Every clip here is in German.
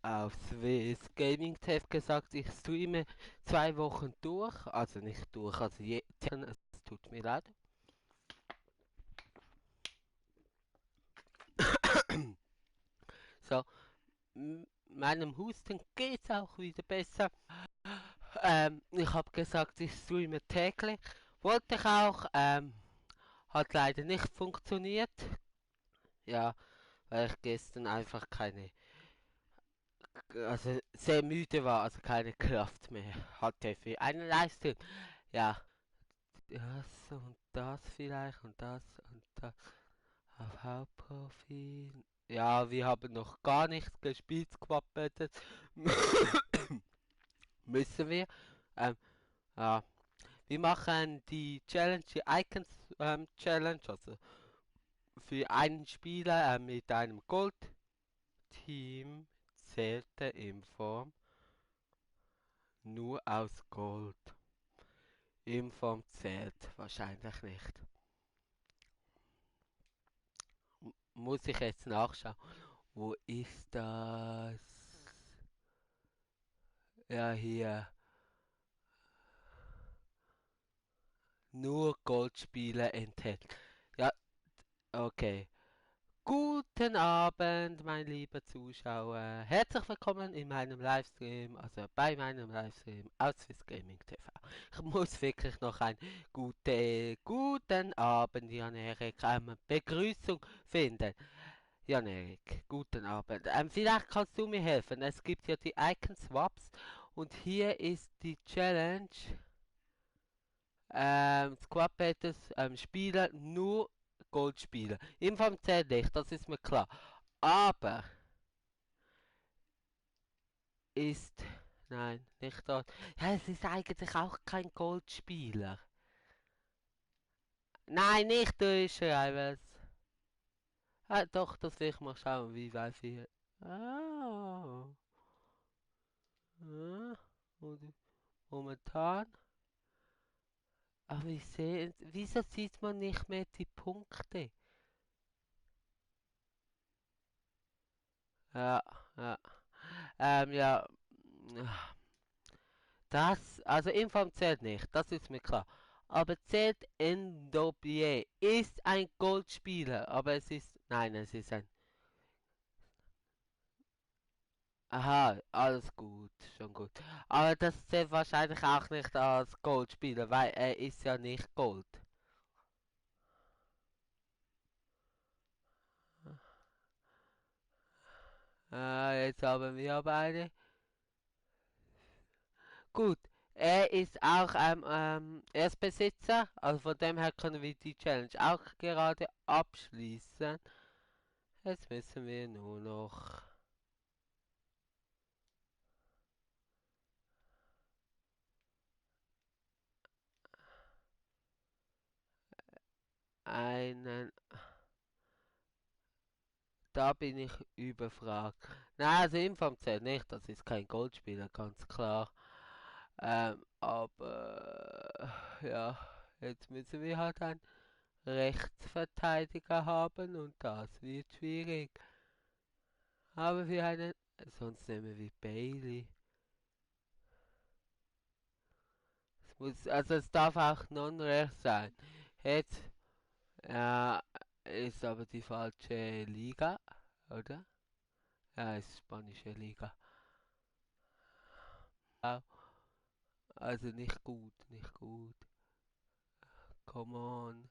auf Swiss Gaming Tech gesagt, ich streame 2 Wochen durch, also nicht durch, also es tut mir leid. So, meinem Husten geht's auch wieder besser. Ich habe gesagt, ich streame täglich. Wollte ich auch, hat leider nicht funktioniert. Ja, weil ich gestern einfach also sehr müde war, also keine Kraft mehr hatte für einen Livestream. Ja, das und das vielleicht und das auf Hauptprofil. Ja, wir haben noch gar nichts gespielt, Squad müssen wir. Ähm, ja. Wir machen die Challenge, die Icons Challenge, also für einen Spieler mit einem Gold-Team zählt der Inform nur aus Gold. Inform zählt wahrscheinlich nicht. Muss ich jetzt nachschauen. Wo ist das? Ja, hier. Nur Goldspieler enthält. Ja, okay. Guten Abend, mein lieber Zuschauer. Herzlich willkommen in meinem Livestream, also bei meinem Livestream aus Swiss Gaming TV. Ich muss wirklich noch einen guten Abend, Jan-Erik, Begrüßung finden. Jan-Erik, guten Abend. Vielleicht kannst du mir helfen. Es gibt ja die Icon Swaps und hier ist die Challenge. Squad Battles Spieler nur Goldspieler. Im Fall zählt nicht, das ist mir klar. Aber ist. Nein, nicht dort. Ja, es ist eigentlich auch kein Goldspieler. Nein, nicht durchschreiben. Ah, doch, das will ich mal schauen, wie weit wir. Ah, ah, und momentan. Aber ich sehe. Wieso sieht man nicht mehr die Punkte? Ja, ja. Ja. Also Inform zählt nicht, das ist mir klar. Aber zählt Endobier ist ein Goldspieler, aber es ist, nein, es ist ein, aha, alles gut, schon gut. Aber das zählt wahrscheinlich auch nicht als Goldspieler, weil er ist ja nicht Gold. Jetzt haben wir aber eine. Gut, er ist auch Erstbesitzer, also von dem her können wir die Challenge auch gerade abschließen. Jetzt müssen wir nur noch einen. Da bin ich überfragt. Nein, also Inform zählt nicht, das ist kein Goldspieler, ganz klar. Aber ja, jetzt müssen wir halt einen Rechtsverteidiger haben und das wird schwierig. Aber wir einen, sonst nehmen wir Bailey. Also es darf auch Non-Rare sein. Jetzt, ja, ist aber die falsche Liga, oder? Ja, ist spanische Liga. Also nicht gut, nicht gut. Come on.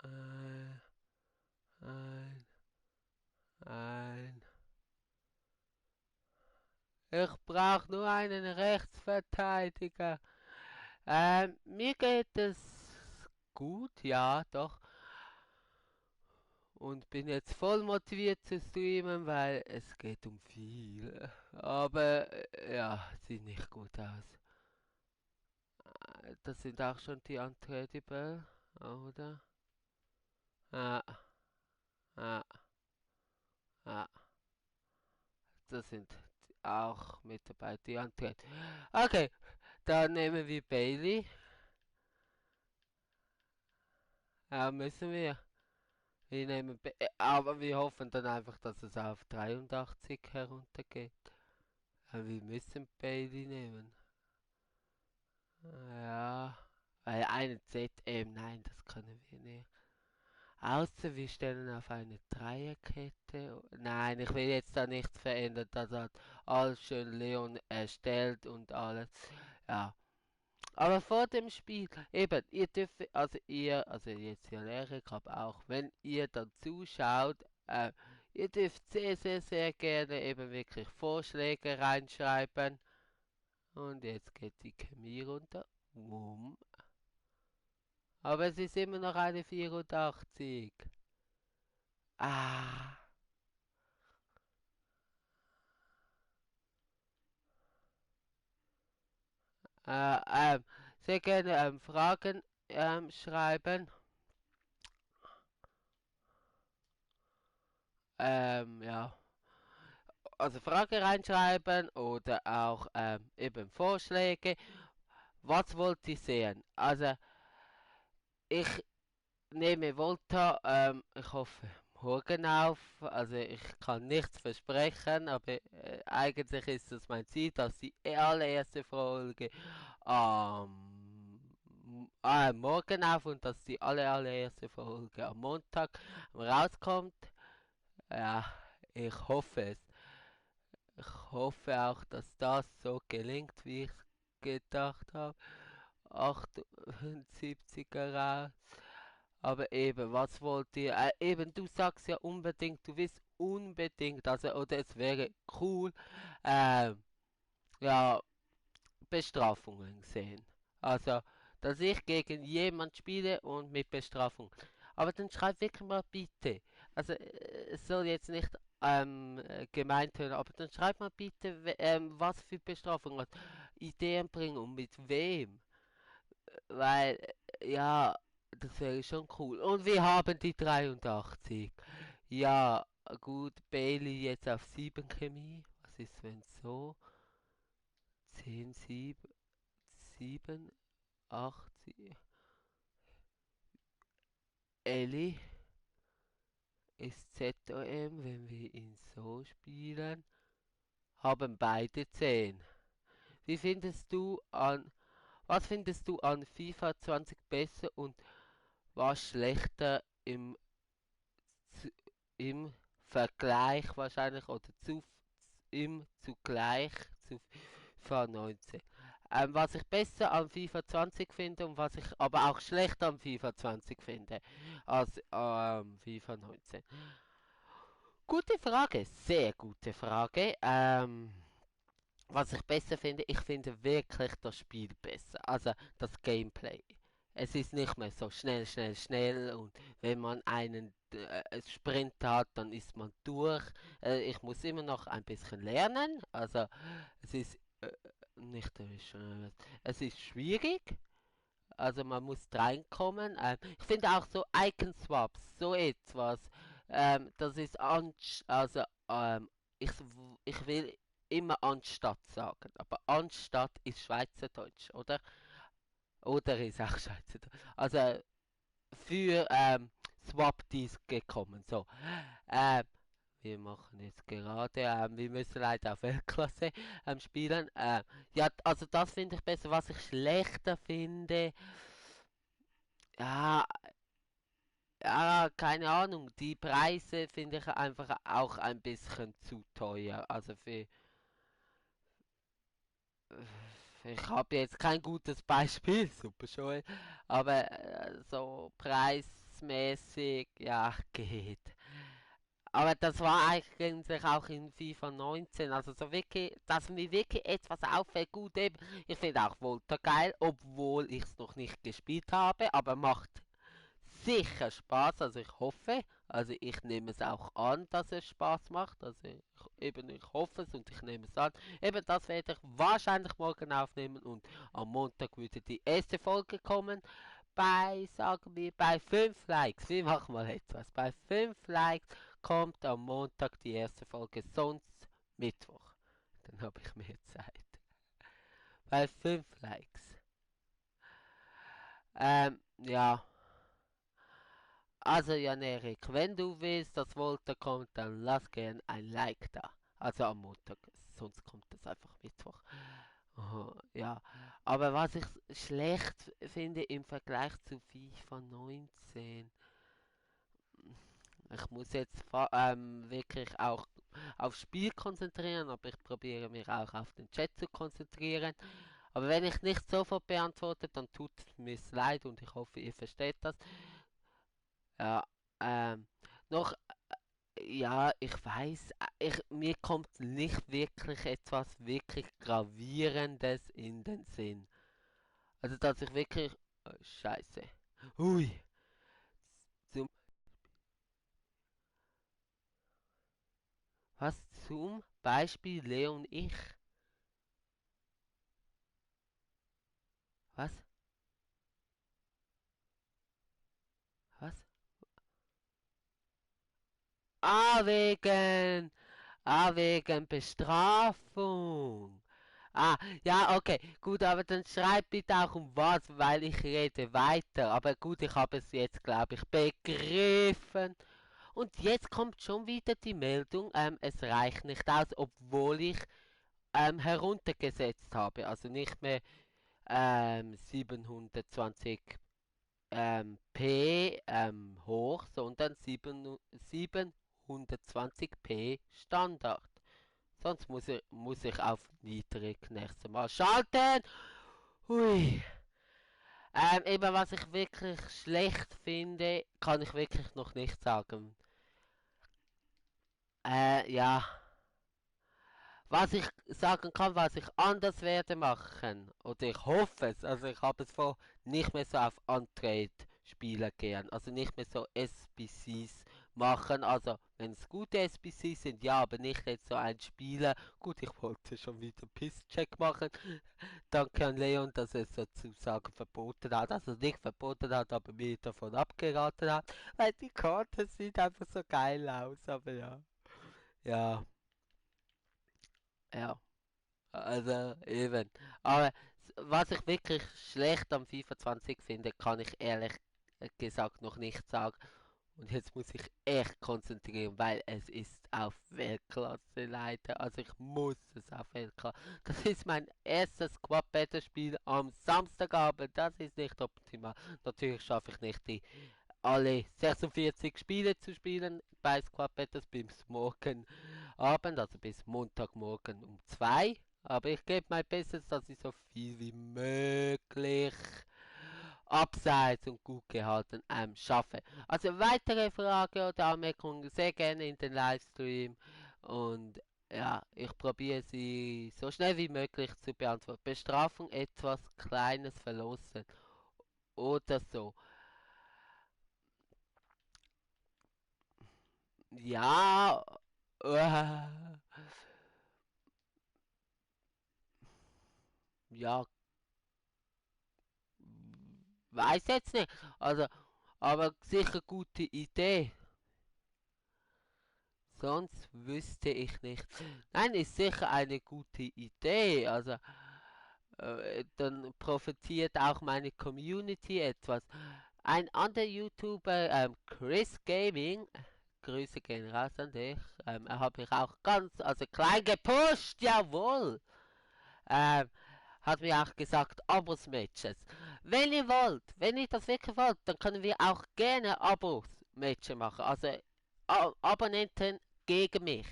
Ein, ein, ein. Ich brauche nur einen Rechtsverteidiger. Mir geht es gut, ja, doch. Und bin jetzt voll motiviert zu streamen, weil es geht um viel. Aber ja, sieht nicht gut aus. Das sind auch schon die Untradable, oder? Ah, ah, ah. Das sind. auch mit dabei, die antritt. Okay, dann nehmen wir Bailey. Ja, müssen wir. Aber wir hoffen dann einfach, dass es auf 83 heruntergeht. Wir müssen Bailey nehmen. Ja, weil eine ZM, nein, das können wir nicht. Außer wir stellen auf eine Dreierkette. Nein, ich will jetzt da nichts verändern. Das hat alles schön Leon erstellt und alles. Ja. Aber vor dem Spiel, eben, ihr dürft, also jetzt hier Lehrer, aber auch wenn ihr dann zuschaut, ihr dürft sehr, sehr, sehr gerne eben wirklich Vorschläge reinschreiben. Und jetzt geht die Chemie runter. Wumm. Aber es ist immer noch eine 84. Ah. Äh, ähm, Sehr gerne Fragen schreiben. Ja. Also Fragen reinschreiben oder auch eben Vorschläge. Was wollt ihr sehen? Also ich nehme Volta, ich hoffe morgen auf. Also ich kann nichts versprechen, aber eigentlich ist es mein Ziel, dass die allererste Folge morgen auf und dass die allererste Folge am Montag rauskommt. Ja, ich hoffe es. Ich hoffe auch, dass das so gelingt, wie ich gedacht habe. 78er raus. Aber eben, was wollt ihr? Eben, du sagst ja unbedingt, du willst unbedingt, also, oder es wäre cool, ähm, ja, Bestrafungen sehen. Also, dass ich gegen jemand spiele und mit Bestrafung. Aber dann schreib wirklich mal bitte. Also, es soll jetzt nicht gemeint hören, aber dann schreib mal bitte, was für Bestrafung hat. Ideen bringen und mit wem. Weil, ja, das wäre schon cool. Und wir haben die 83. Ja, gut, Bailey jetzt auf 7 Chemie. Was ist, wenn so? 10, 7, 7, 8, Ellie ist ZOM, wenn wir ihn so spielen. Haben beide 10. Wie findest du an, Was findest du an FIFA 20 besser und was schlechter zu- im Vergleich wahrscheinlich oder im Zugleich zu FIFA 19? Was ich besser an FIFA 20 finde und was ich aber auch schlechter an FIFA 20 finde als FIFA 19. Gute Frage, sehr gute Frage. Was ich besser finde, ich finde wirklich das Spiel besser. Also das Gameplay. Es ist nicht mehr so schnell, schnell, schnell und wenn man einen Sprint hat, dann ist man durch. Ich muss immer noch ein bisschen lernen. Also es ist nicht es ist schwierig. Also man muss reinkommen. Ich finde auch so Icon Swaps, so etwas. Das ist also ich, ich will immer anstatt sagen, aber anstatt ist Schweizerdeutsch, oder? Oder ist auch Schweizerdeutsch. Also für Swap dies gekommen. So. Ähm, Wir machen jetzt gerade, wir müssen leider auf Weltklasse spielen. Ja, also das finde ich besser. Was ich schlechter finde, ja, ja, keine Ahnung. Die Preise finde ich einfach auch ein bisschen zu teuer. Also ich habe jetzt kein gutes Beispiel, super Joel, aber so preismäßig, ja, geht. Aber das war eigentlich auch in FIFA 19, also so wirklich, dass mir wirklich etwas auffällt. Gut, eben, ich finde auch Volta geil, obwohl ich es noch nicht gespielt habe, aber macht sicher Spaß, also ich hoffe, also ich nehme es auch an, dass es Spaß macht, ich hoffe es und ich nehme es an. Eben das werde ich wahrscheinlich morgen aufnehmen und am Montag würde die erste Folge kommen. Sagen wir, bei 5 Likes, wir machen mal etwas, bei 5 Likes kommt am Montag die erste Folge, sonst Mittwoch. dann habe ich mehr Zeit. Bei 5 Likes. Ja. Also Jan Erik, wenn du willst, dass Volta kommt, dann lass gern ein Like da. Also am Montag, sonst kommt es einfach Mittwoch. Oh, ja, aber was ich schlecht finde im Vergleich zu FIFA 19, ich muss jetzt wirklich auch aufs Spiel konzentrieren, aber ich probiere mich auch auf den Chat zu konzentrieren. Aber wenn ich nicht sofort beantworte, dann tut mir leid und ich hoffe, ihr versteht das. Ja, ähm, noch, ja, ich weiß, mir kommt nicht wirklich etwas wirklich Gravierendes in den Sinn. Also, dass ich wirklich, Scheiße. Hui, zum, was zum Beispiel Leon ich? Was? Was? Ah, wegen Bestrafung. Ah, ja, okay, gut, aber dann schreib bitte auch um was, weil ich rede weiter. Aber gut, ich habe es jetzt, glaube ich, begriffen. Und jetzt kommt schon wieder die Meldung, es reicht nicht aus, obwohl ich heruntergesetzt habe. Also nicht mehr 720 p hoch, sondern 720p Standard. Sonst muss ich auf niedrig nächstes Mal schalten. Hui. Eben was ich wirklich schlecht finde, kann ich wirklich noch nicht sagen. Ja. Was ich sagen kann, was ich anders werde machen, oder ich hoffe es, also ich habe es vor, nicht mehr so auf Untrade-Spiele gehen, also nicht mehr so SBCs machen, also wenn es gute SBCs sind, ja, aber nicht jetzt so ein Spieler, gut, ich wollte schon wieder Pisscheck machen, danke an Leon, dass er es sozusagen verboten hat, also nicht verboten hat, aber mir davon abgeraten hat, weil die Karte sieht einfach so geil aus, aber ja, ja, ja. Also eben. Aber was ich wirklich schlecht am FIFA 20 finde, kann ich ehrlich gesagt noch nicht sagen. Und jetzt muss ich echt konzentrieren, weil es ist auf Weltklasse leider. Also ich muss es auf Weltklasse. Das ist mein erstes Squad Battle Spiel am Samstagabend. Das ist nicht optimal. Natürlich schaffe ich nicht die alle 46 Spiele zu spielen bei Squad Battles bis morgen Abend, also bis Montagmorgen um 2. Aber ich gebe mein Bestes, dass ich so viel wie möglich abseits und gut gehalten schaffe. Also weitere Frage oder Anmerkungen sehr gerne in den Livestream und ja, ich probiere sie so schnell wie möglich zu beantworten. Bestrafung etwas Kleines verlosen oder so. Ja, ja, weiß jetzt nicht. Also, aber sicher gute Idee. Sonst wüsste ich nicht. Nein, ist sicher eine gute Idee. Also, dann profitiert auch meine Community etwas. Ein anderer YouTuber, Chris Gaming, Grüße gehen raus an dich. Er hat mich auch ganz, also klein gepusht, jawohl. Ähm, hat mir auch gesagt, Abos-Matches. Wenn ihr wollt, wenn ihr das wirklich wollt, dann können wir auch gerne Abos-Matches machen. Also Abonnenten gegen mich.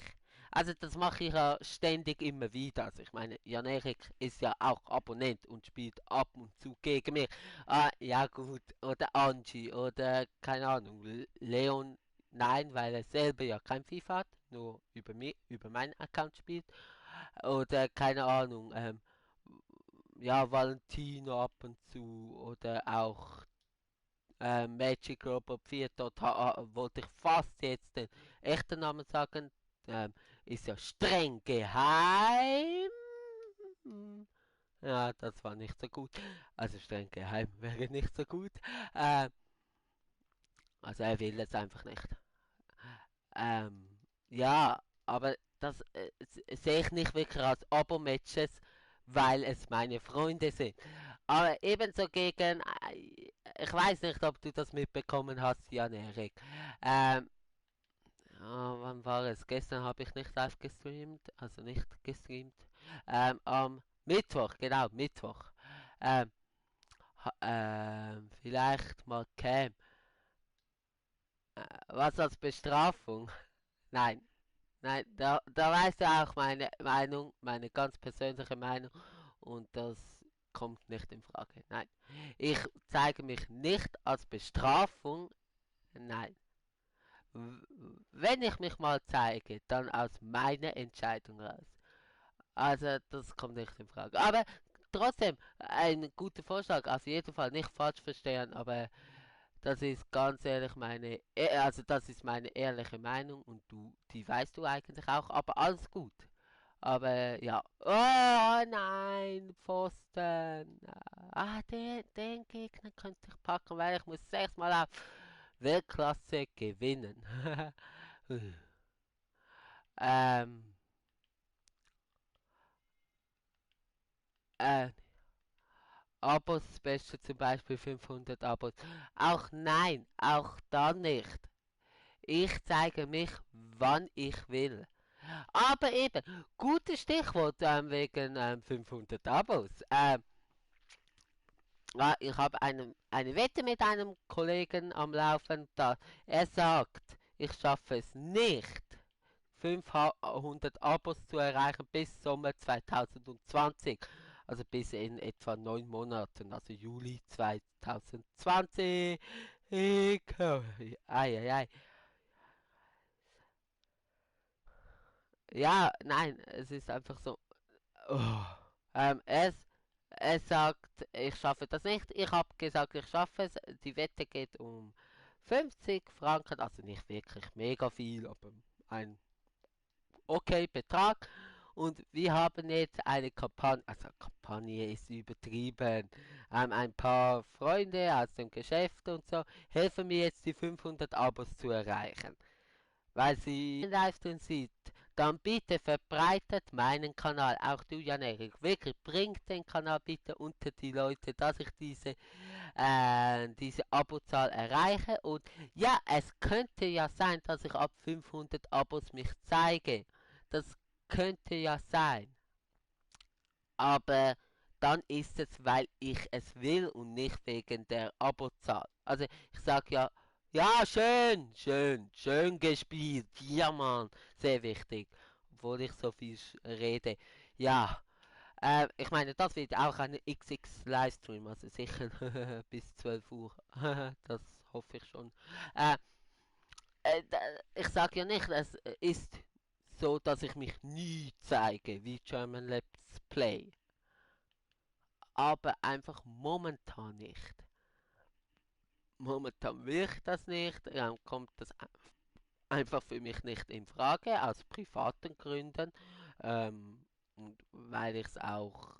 Also das mache ich ja ständig immer wieder. Also ich meine, Jan Erik ist ja auch Abonnent und spielt ab und zu gegen mich. Ah, ja gut, oder Angie oder keine Ahnung, Leon. Nein, weil er selber ja kein FIFA hat, nur über mich, über meinen Account spielt. Oder keine Ahnung, ja, Valentino ab und zu oder auch Magic Robot 4, dort wollte ich fast jetzt den echten Namen sagen, ist ja streng geheim. Ja, das war nicht so gut. Also streng geheim wäre nicht so gut. Ähm, also er will es einfach nicht. Ähm, ja, aber das sehe ich nicht wirklich als Abo-Matches, weil es meine Freunde sind. Aber ebenso gegen, ich weiß nicht, ob du das mitbekommen hast, Jan Erik. Ähm, wann war es? Gestern habe ich nicht live gestreamt, also nicht gestreamt. Am Mittwoch, genau, Mittwoch. Ähm, vielleicht mal Cam. Was als Bestrafung? Nein, nein, da weißt du auch meine Meinung, meine ganz persönliche Meinung und das kommt nicht in Frage. Nein, ich zeige mich nicht als Bestrafung. Nein, wenn ich mich mal zeige, dann aus meiner Entscheidung raus. Also das kommt nicht in Frage. Aber trotzdem, ein guter Vorschlag, auf jeden Fall nicht falsch verstehen, aber das ist ganz ehrlich also das ist meine ehrliche Meinung und die weißt du eigentlich auch, aber alles gut. Aber ja, oh nein, Pfosten. Den Gegner könnte ich packen, weil ich muss 6-mal auf Weltklasse gewinnen. ähm, äh, Abos Special zum Beispiel 500 Abos. Auch nein, auch dann nicht. Ich zeige mich, wann ich will. Aber eben, gutes Stichwort wegen 500 Abos. Ich habe eine Wette mit einem Kollegen am Laufen. Da er sagt, ich schaffe es nicht, 500 Abos zu erreichen bis Sommer 2020. Also bis in etwa 9 Monaten, also Juli 2020. Ei. Ja, nein, es ist einfach so. Oh. Es sagt, ich schaffe das nicht. Ich habe gesagt, ich schaffe es. Die Wette geht um 50 Franken, also nicht wirklich mega viel, aber ein okay Betrag. Und wir haben jetzt eine Kampagne, also Kampagne ist übertrieben. Ein paar Freunde aus dem Geschäft und so helfen mir jetzt die 500 Abos zu erreichen. Weil sie den Livestream sieht, dann bitte verbreitet meinen Kanal. Auch du, Jan-Erik. Wirklich, bringt den Kanal bitte unter die Leute, dass ich diese Abozahl erreiche. Und ja, es könnte ja sein, dass ich ab 500 Abos mich zeige. Das könnte ja sein. Aber dann ist es, weil ich es will und nicht wegen der Abozahl. Also ich sag ja, ja, schön gespielt. Ja, Mann, sehr wichtig. Obwohl ich so viel rede. Ja, ich meine, das wird auch ein XX Livestream, also sicher bis 12 Uhr. Das hoffe ich schon. Äh, ich sage ja nicht, es ist so, dass ich mich nie zeige wie German Let's Play. Aber einfach momentan nicht. Momentan will ich das nicht, kommt das einfach für mich nicht in Frage, aus privaten Gründen. Ähm, und weil ich es auch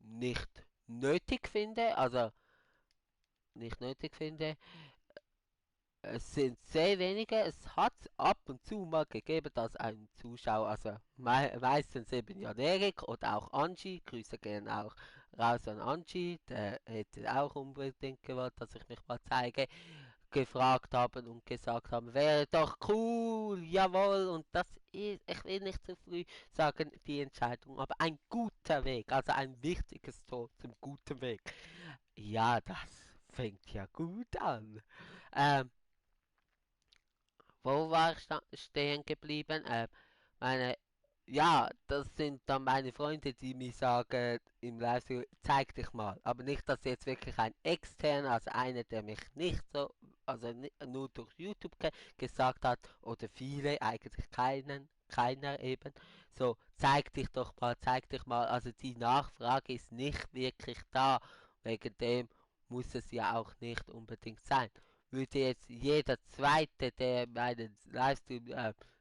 nicht nötig finde, also nicht nötig finde. Es sind sehr wenige. Es hat ab und zu mal gegeben, dass ein Zuschauer, also meistens eben Jan Erik oder auch Angie, Grüße gehen auch raus an Angie, der hätte auch unbedingt gewollt, dass ich mich mal zeige, gefragt haben und gesagt haben, wäre doch cool, jawohl, und das ist, ich will nicht zu früh sagen, die Entscheidung, aber ein guter Weg, also ein wichtiges Tor zum guten Weg. Ja, das fängt ja gut an. Ähm, Wo war ich stehen geblieben? Meine, ja, das sind dann meine Freunde, die mir sagen im Livestream, zeig dich mal. Aber nicht, dass jetzt wirklich ein externer, also einer, der mich nicht so, also nur durch YouTube gesagt hat, oder viele, eigentlich keiner eben. So, zeig dich mal. Also die Nachfrage ist nicht wirklich da. Wegen dem muss es ja auch nicht unbedingt sein. Würde jetzt jeder Zweite, der meinen Livestream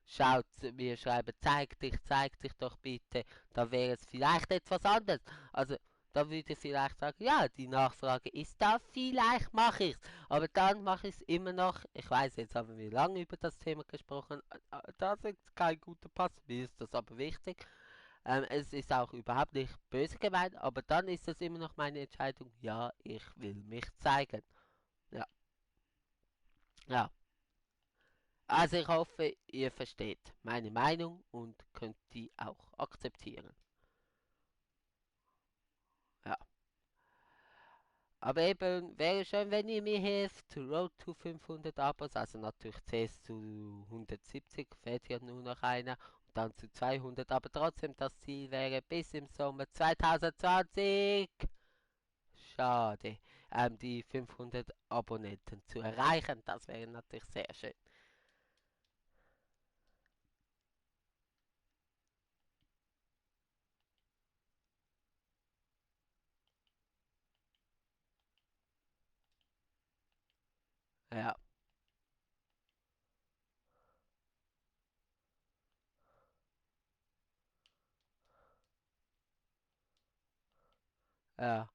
schaut, mir schreiben, zeig dich doch bitte, dann wäre es vielleicht etwas anderes. Also, Da würde ich vielleicht sagen, ja, die Nachfrage ist da, vielleicht mache ich es. Aber dann mache ich es immer noch. Ich weiß, jetzt haben wir lange über das Thema gesprochen. Das ist kein guter Pass, mir ist das aber wichtig. Es ist auch überhaupt nicht böse gemeint, aber dann ist es immer noch meine Entscheidung, ja, ich will mich zeigen. Ja, ja. Also ich hoffe, ihr versteht meine Meinung und könnt die auch akzeptieren. Ja. Aber eben, wäre schön, wenn ihr mir hilft. Road to 500 Abos, also natürlich zuerst zu 170, fehlt ja nur noch einer. Und dann zu 200, aber trotzdem das Ziel wäre bis im Sommer 2020. Schade, die 500 Abonnenten zu erreichen. Das wäre natürlich sehr schön. Ja, ja.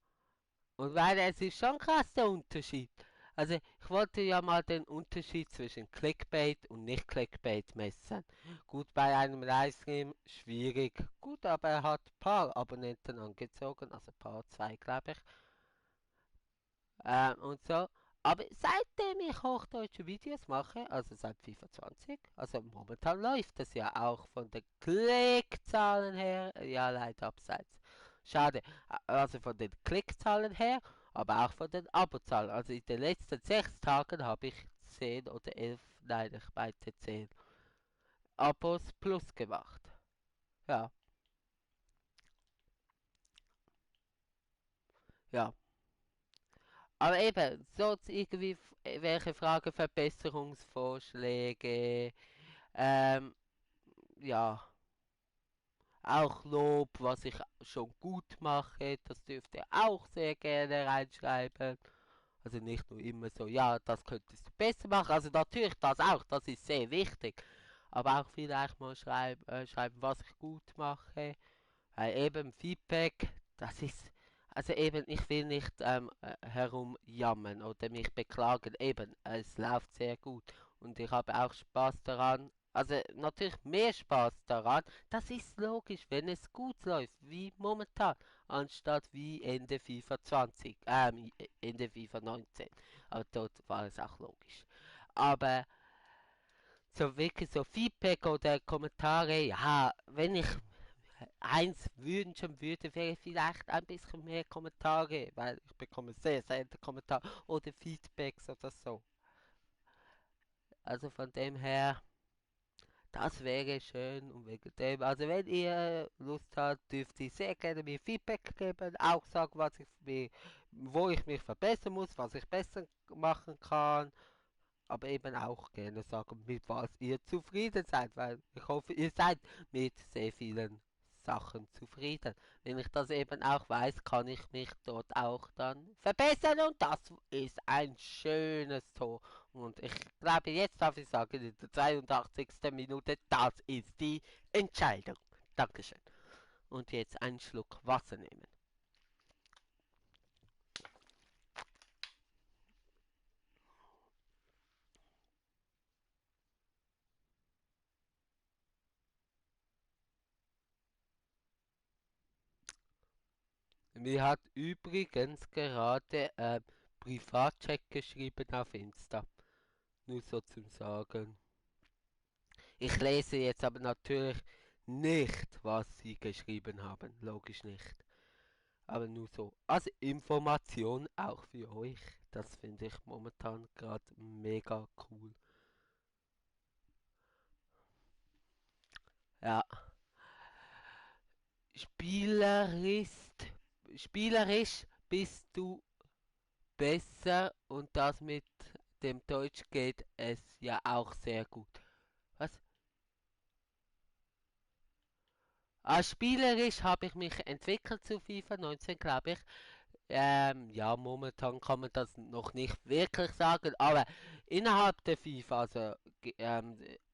Und weil es ist schon krass der Unterschied. Also ich wollte ja mal den Unterschied zwischen Clickbait und Nicht-Clickbait messen. Gut, bei einem Livestream schwierig. Gut, aber er hat ein paar Abonnenten angezogen, also ein paar, zwei glaube ich. Und so. Aber seitdem ich hochdeutsche Videos mache, also seit FIFA 20, also momentan läuft es ja auch von den Klickzahlen her, ja leider abseits. Schade, also von den Klickzahlen her, aber auch von den Abozahlen. Also in den letzten 6 Tagen habe ich 10 oder 11, nein, ich meinte 10 Abos plus gemacht. Ja, ja. Aber eben, so irgendwie welche Fragen, Verbesserungsvorschläge, ähm, ja, auch Lob, was ich schon gut mache, das dürft ihr auch sehr gerne reinschreiben. Also nicht nur immer so, ja, das könntest du besser machen. Also natürlich das auch, das ist sehr wichtig. Aber auch vielleicht mal schreiben, was ich gut mache. Eben Feedback, das ist, also eben, ich will nicht herumjammern oder mich beklagen. Eben, es läuft sehr gut und ich habe auch Spaß daran. Also natürlich mehr Spaß daran. Das ist logisch, wenn es gut läuft, wie momentan, anstatt wie Ende FIFA 20, Ende FIFA 19. Aber dort war es auch logisch. Aber so wirklich so Feedback oder Kommentare, ja, wenn ich eins wünschen würde, wäre vielleicht ein bisschen mehr Kommentare, weil ich bekomme sehr selten Kommentare oder Feedbacks oder so. Also von dem her, das wäre schön und wegen dem, also wenn ihr Lust habt, dürft ihr sehr gerne mir Feedback geben, auch sagen, wo ich mich verbessern muss, was ich besser machen kann, aber eben auch gerne sagen, mit was ihr zufrieden seid, weil ich hoffe, ihr seid mit sehr vielen Sachen zufrieden. Wenn ich das eben auch weiß, kann ich mich dort auch dann verbessern und das ist ein schönes Tor. Und ich glaube, jetzt darf ich sagen, in der 82. Minute, das ist die Entscheidung. Dankeschön. Und jetzt einen Schluck Wasser nehmen. Mir hat übrigens gerade Privatchat geschrieben auf Insta. Nur so zum Sagen. Ich lese jetzt aber natürlich nicht, was sie geschrieben haben. Logisch nicht. Aber nur so. Als Information auch für euch. Das finde ich momentan gerade mega cool. Ja. Spielerisch, spielerisch bist du besser und das mit dem Deutsch geht es ja auch sehr gut. Was? Spielerisch habe ich mich entwickelt zu FIFA 19, glaube ich. Ja, momentan kann man das noch nicht wirklich sagen, aber innerhalb der FIFA, also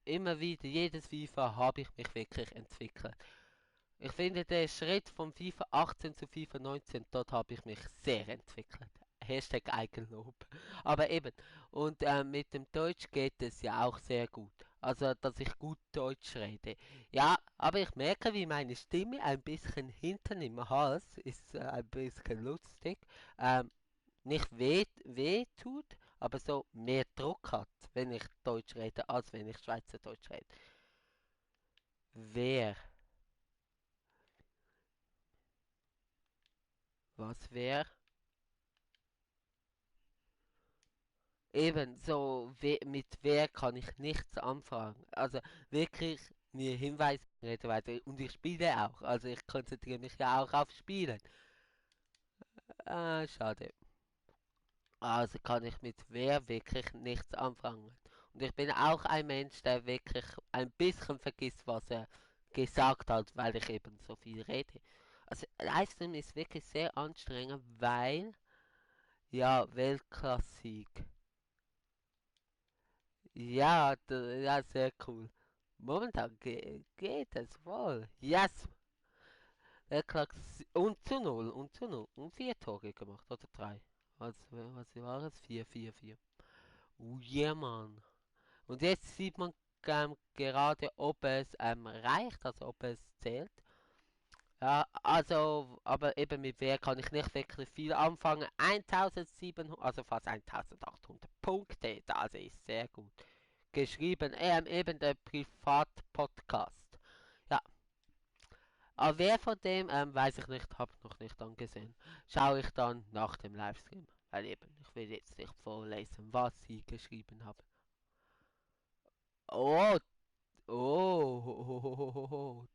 immer wieder, jedes FIFA habe ich mich wirklich entwickelt. Ich finde den Schritt von FIFA 18 zu FIFA 19, dort habe ich mich sehr entwickelt. Hashtag Eigenlob. Aber eben, und mit dem Deutsch geht es ja auch sehr gut. Also, dass ich gut Deutsch rede. Ja, aber ich merke, wie meine Stimme ein bisschen hinten im Hals ist ein bisschen lustig. Ähm, nicht weh tut, aber so mehr Druck hat, wenn ich Deutsch rede, als wenn ich Schweizerdeutsch rede. Wer? Was wer? Eben, so mit wer kann ich nichts anfangen. Also wirklich mir Hinweise reden weiter. Und ich spiele auch. Also ich konzentriere mich ja auch auf Spielen. Ah, schade. Also kann ich mit wer wirklich nichts anfangen. Und ich bin auch ein Mensch, der wirklich ein bisschen vergisst, was er gesagt hat, weil ich eben so viel rede. Also Leistung ist wirklich sehr anstrengend, weil, ja, Weltklassik. Ja, ja, sehr cool. Momentan geht es voll. Yes! Weltklasse und zu null und zu null und vier Tore gemacht oder drei. Was war es? Vier, vier, vier. Oh yeah, Mann. Und jetzt sieht man gerade, ob es reicht, also ob es zählt. Ja, also, aber eben mit wer kann ich nicht wirklich viel anfangen. 1700, also fast 1800 Punkte, das ist sehr gut. Geschrieben, eben der Privat-Podcast. Ja, aber wer von dem, weiß ich nicht, habe noch nicht angesehen. Schaue ich dann nach dem Livestream. Weil eben, ich will jetzt nicht vorlesen, was sie geschrieben haben. Oh, oh,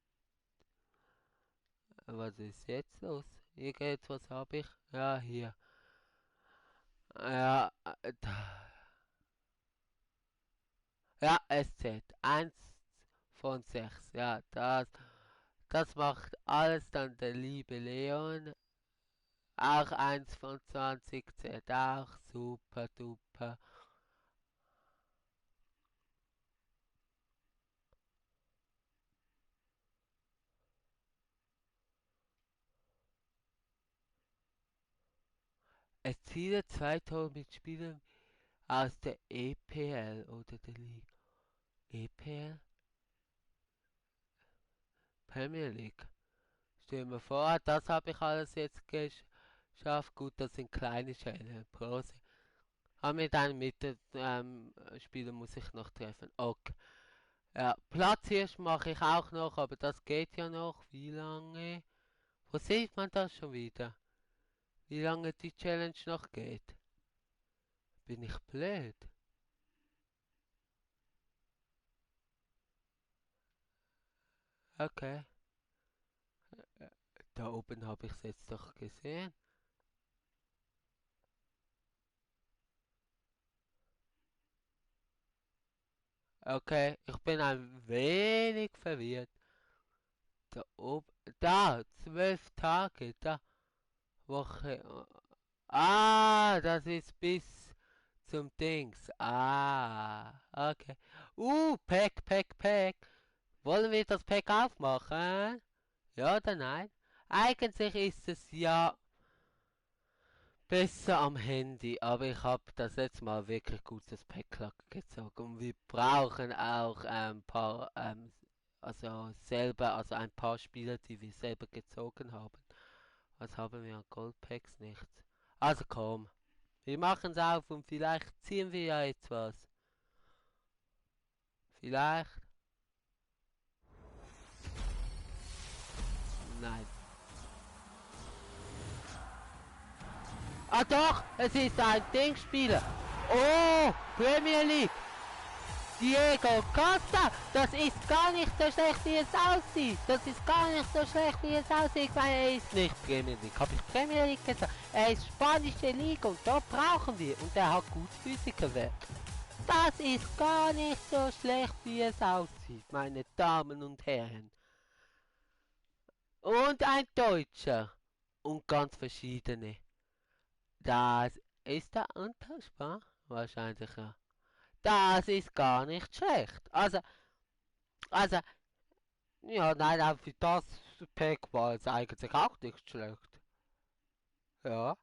was ist jetzt los? Irgendetwas habe ich. Ja, hier. Ja, ja, es zählt. Eins von 6. Ja, das macht alles dann der liebe Leon. Auch eins von 20 zählt auch. Super duper. Erziele zwei Tore mit Spielern aus der EPL oder der Liga. EPL? Premier League. Stell mir vor, das habe ich alles jetzt geschafft. Gut, das sind kleine Schäle. Prost. Aber mit einem Mittelspieler muss ich noch treffen. Okay. Ja, Platzhirsch mache ich auch noch, aber das geht ja noch. Wie lange? Wo sieht man das schon wieder? Wie lange die Challenge noch geht? Bin ich blöd? Okay. Da oben habe ich es jetzt doch gesehen. Okay, ich bin ein wenig verwirrt. Da oben. Da, 12 Tage. Da, Woche. Ah, das ist bis zum Dings. Ah, okay. Pack. Wollen wir das Pack aufmachen? Ja oder nein? Eigentlich ist es ja besser am Handy, aber ich habe das letzte Mal wirklich gutes Pack gezogen und wir brauchen auch ein paar, also selber, also ein paar Spieler, die wir selber gezogen haben. Was haben wir an Goldpacks nicht? Also komm, wir machen es auf und vielleicht ziehen wir ja jetzt was. Vielleicht? Nein. Ah doch, es ist ein Dingspieler. Oh, Premier League. Diego Costa, das ist gar nicht so schlecht, wie es aussieht. Das ist gar nicht so schlecht, wie es aussieht, weil er ist nicht Premier League. Habe ich Premier League gesagt? Er ist spanische Liga und dort brauchen wir. Und er hat gut Physikerwert. Das ist gar nicht so schlecht, wie es aussieht, meine Damen und Herren. Und ein Deutscher. Und ganz verschiedene. Das ist der untauschbar? Wahrscheinlich ja. Das ist gar nicht schlecht. Also, ja, nein, auch für das. Pack war jetzt eigentlich auch nicht schlecht. Ja,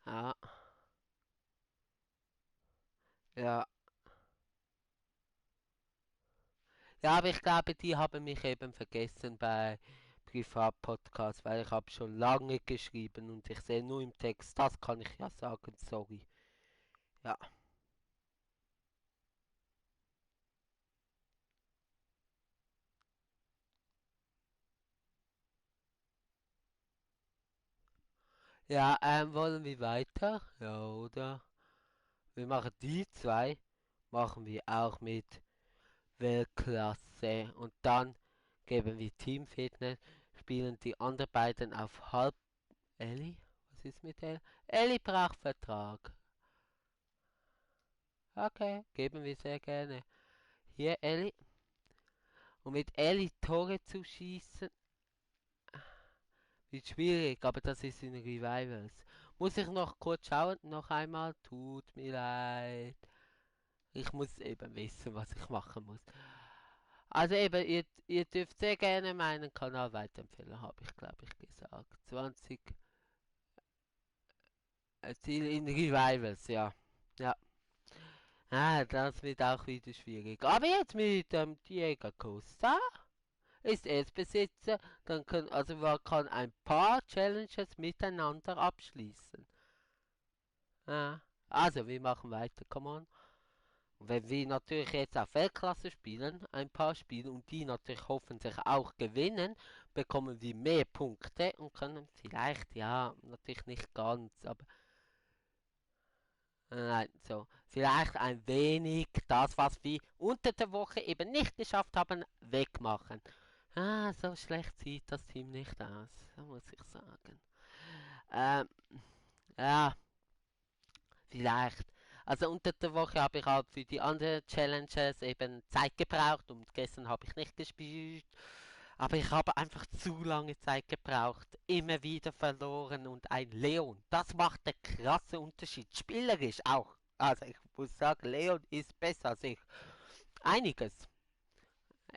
ja, ja. Ja, aber ich glaube, die haben mich eben vergessen bei Privatpodcasts, weil ich habe schon lange geschrieben und ich sehe nur im Text, das kann ich ja sagen, sorry. Ja, ja, wollen wir weiter? Ja, oder? Wir machen die zwei, machen wir auch mit Weltklasse und dann geben wir Teamfitness, spielen die anderen beiden auf halb. Ellie? Was ist mit Ellie? Ellie braucht Vertrag. Okay, geben wir sehr gerne. Hier, Ellie. Und mit Ellie Tore zu schießen, wird schwierig, aber das ist in Revivals. Muss ich noch kurz schauen? Noch einmal? Tut mir leid. Ich muss eben wissen, was ich machen muss. Also eben, ihr dürft sehr gerne meinen Kanal weiterempfehlen, habe ich glaube ich gesagt. 20 Ziel in Revivals, ja. Ja. Ah, das wird auch wieder schwierig. Aber jetzt mit Diego Costa ist Erstbesitzer, dann können, also man kann ein paar Challenges miteinander abschließen. Ja. Also, wir machen weiter, come on. Und wenn wir natürlich jetzt auf Weltklasse spielen, ein paar Spiele und die natürlich hoffentlich auch gewinnen, bekommen wir mehr Punkte und können vielleicht, ja, natürlich nicht ganz, aber nein, so, vielleicht ein wenig das, was wir unter der Woche eben nicht geschafft haben, wegmachen. Ah, so schlecht sieht das Team nicht aus, so muss ich sagen. Ähm, ja, vielleicht. Also unter der Woche habe ich halt für die anderen Challenges eben Zeit gebraucht und gestern habe ich nicht gespielt. Aber ich habe einfach zu lange Zeit gebraucht, immer wieder verloren und ein Leon. Das macht den krassen Unterschied. Spielerisch auch. Also ich muss sagen, Leon ist besser als ich. Einiges.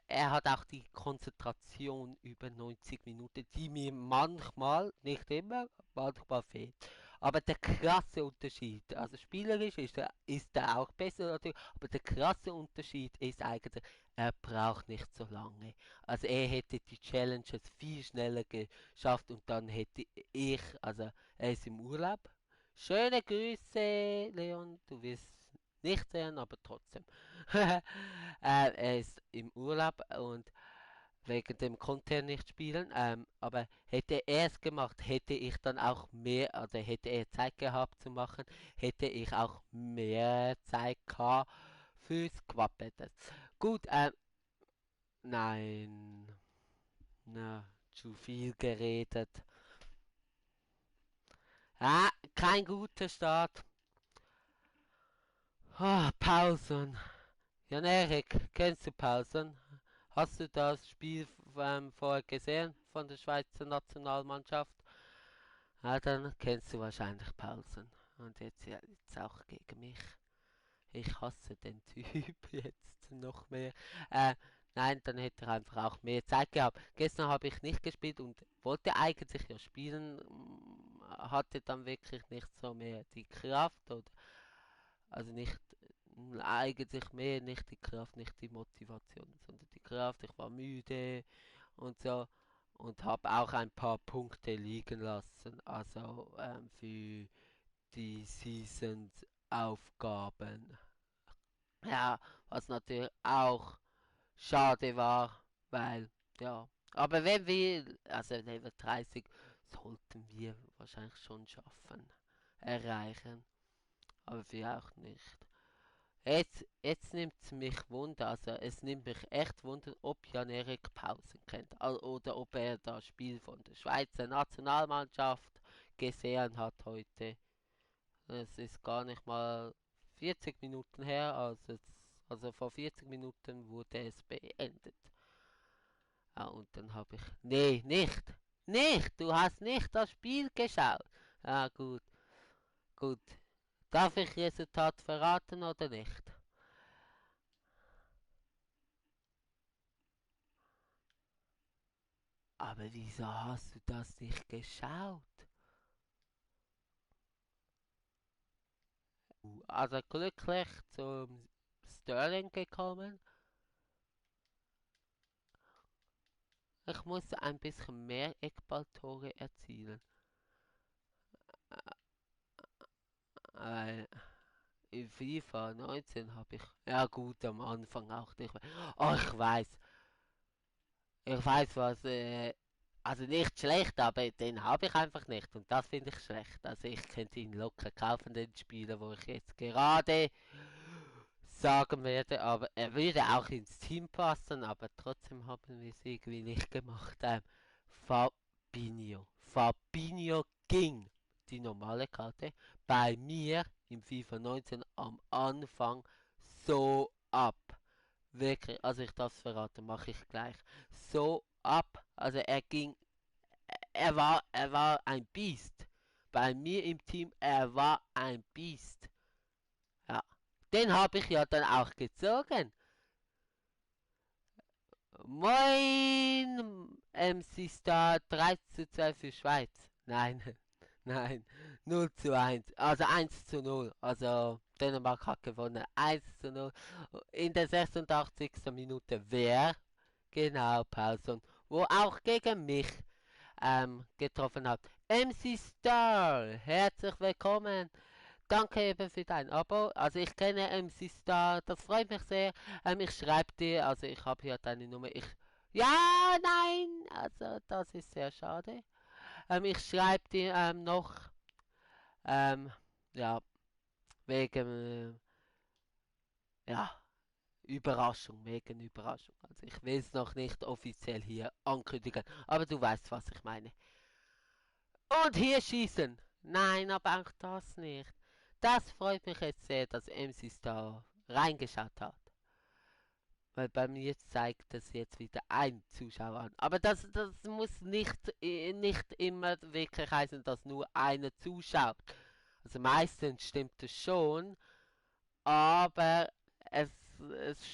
Er hat auch die Konzentration über 90 Minuten, die mir manchmal, nicht immer, manchmal fehlt. Aber der krasse Unterschied, also spielerisch ist er auch besser natürlich, aber der krasse Unterschied ist eigentlich, er braucht nicht so lange. Also er hätte die Challenges viel schneller geschafft und dann hätte ich, also er ist im Urlaub. Schöne Grüße, Leon, du wirst nicht sehen, aber trotzdem. Er ist im Urlaub und wegen dem konnte er nicht spielen. Aber hätte er es gemacht, hätte ich dann auch mehr, also hätte er Zeit gehabt zu machen, hätte ich auch mehr Zeit gehabt fürs Quappet. Gut, nein, na, zu viel geredet. Ah, kein guter Start. Ah, Pausen. Jan-Erik, kennst du Pausen? Hast du das Spiel vorher gesehen von der Schweizer Nationalmannschaft? Ja, dann kennst du wahrscheinlich Pausen. Und jetzt, ja, jetzt auch gegen mich. Ich hasse den Typ jetzt noch mehr. Äh, nein, dann hätte er einfach auch mehr Zeit gehabt. Gestern habe ich nicht gespielt und wollte eigentlich ja spielen, hatte dann wirklich nicht so mehr die Kraft oder also nicht eigentlich mehr nicht die Kraft, nicht die Motivation, sondern die Kraft. Ich war müde und so und habe auch ein paar Punkte liegen lassen, also für die Seasons Aufgaben. Ja, was natürlich auch schade war, weil ja, aber wenn wir, also Level 30 sollten wir wahrscheinlich schon schaffen, erreichen, aber wir auch nicht. Jetzt nimmt es mich Wunder, also es nimmt mich echt Wunder, ob Jan-Erik Pausen kennt oder ob er das Spiel von der Schweizer Nationalmannschaft gesehen hat heute. Es ist gar nicht mal 40 Minuten her, also vor 40 Minuten wurde es beendet. Ah, und dann habe ich, nee, nicht, du hast nicht das Spiel geschaut. Ah, gut, gut. Darf ich Resultat verraten oder nicht? Aber wieso hast du das nicht geschaut? Also glücklich zum Sterling gekommen. Ich muss ein bisschen mehr Eckballtore erzielen. Weil in FIFA 19 habe ich, ja gut, am Anfang auch nicht mehr. Oh, ich weiß was, also nicht schlecht, aber den habe ich einfach nicht und das finde ich schlecht. Also ich könnte ihn locker kaufen, den Spieler, wo ich jetzt gerade sagen werde, aber er würde auch ins Team passen, aber trotzdem haben wir es irgendwie nicht gemacht. Fabinho ging die normale Karte bei mir im FIFA 19 am Anfang so ab. Wirklich, also ich darf es verraten, mache ich gleich. So ab, also er war ein Biest. Bei mir im Team, er war ein Biest. Ja, den habe ich ja dann auch gezogen. Moin, MC Star 3:2 für Schweiz. Nein, nein, 0:1. Also 1:0. Also Dänemark hat gewonnen. 1:0. In der 86. Minute. Wer? Genau, Paulson. Wo auch gegen mich getroffen hat. MC Star, herzlich willkommen. Danke eben für dein Abo. Also ich kenne MC Star, das freut mich sehr. Ich schreibe dir, also ich habe hier deine Nummer. Ja, nein, also das ist sehr schade. Ich schreibe dir noch, ähm, ja, wegen, ja, Überraschung, wegen Überraschung. Also ich will es noch nicht offiziell hier ankündigen, aber du weißt, was ich meine. Und hier schießen. Nein, aber auch das nicht. Das freut mich jetzt sehr, dass MC Star reingeschaut hat. Weil bei mir zeigt das jetzt wieder ein Zuschauer an. Aber das muss nicht immer wirklich heißen, dass nur einer zuschaut. Also meistens stimmt es schon, aber es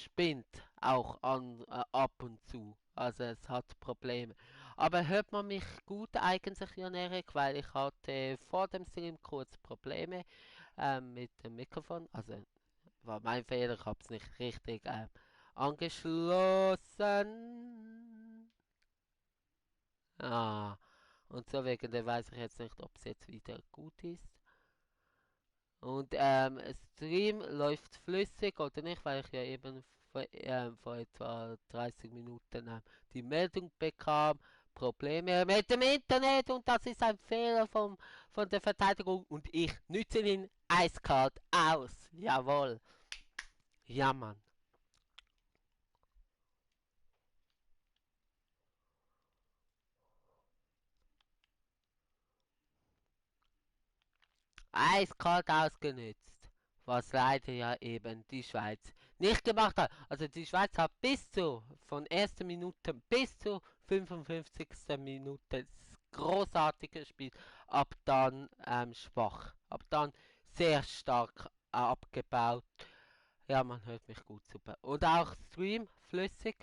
spinnt auch ab und zu. Also es hat Probleme. Aber hört man mich gut eigentlich, Jan Erik, weil ich hatte vor dem Stream kurz Probleme mit dem Mikrofon. Also war mein Fehler, ich habe es nicht richtig angeschlossen. Ah, und so wegen der weiß ich jetzt nicht, ob es jetzt wieder gut ist. Und Stream läuft flüssig oder nicht, weil ich ja eben vor etwa 30 Minuten die Meldung bekam. Probleme mit dem Internet und das ist ein Fehler von der Verteidigung und ich nütze ihn eiskalt aus. Jawohl. Ja, Mann. Eiskalt ausgenützt. Was leider ja eben die Schweiz nicht gemacht hat. Also die Schweiz hat bis zu, von erster Minute bis zur 55. Minute großartig gespielt. Ab dann schwach. Ab dann sehr stark abgebaut. Ja, man hört mich gut, super. Und auch Stream flüssig.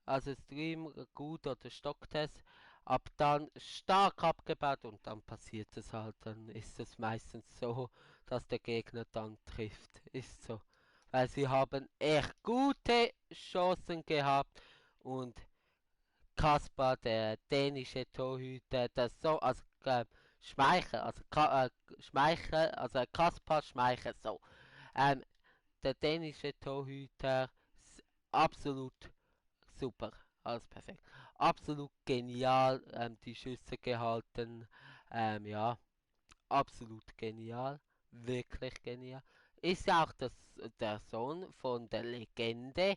Also Stream gut oder stockt es, ab dann stark abgebaut und dann passiert es halt, dann ist es meistens so, dass der Gegner dann trifft. Ist so. Weil sie haben echt gute Chancen gehabt und Kaspar, der dänische Torhüter, das so, also Schmeichel, Schmeichel, also Kaspar Schmeichel, so. Ähm, der dänische Torhüter, absolut super, alles perfekt. Absolut genial, die Schüsse gehalten. Ja, absolut genial. Wirklich genial. Ist ja auch der Sohn von der Legende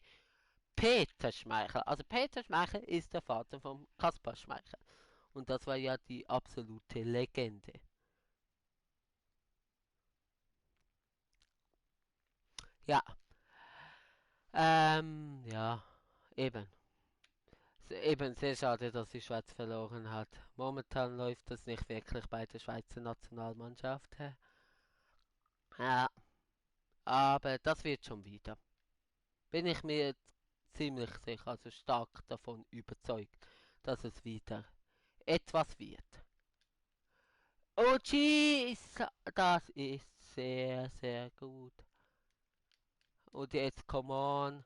Peter Schmeichel. Also Peter Schmeichel ist der Vater von Kaspar Schmeichel. Und das war ja die absolute Legende. Ja, ja, eben. Eben sehr schade, dass die Schweiz verloren hat. Momentan läuft das nicht wirklich bei der Schweizer Nationalmannschaft. Ja, aber das wird schon wieder. Bin ich mir ziemlich sicher, also stark davon überzeugt, dass es wieder etwas wird. Oh, jeez, das ist sehr, sehr gut. Und jetzt, come on,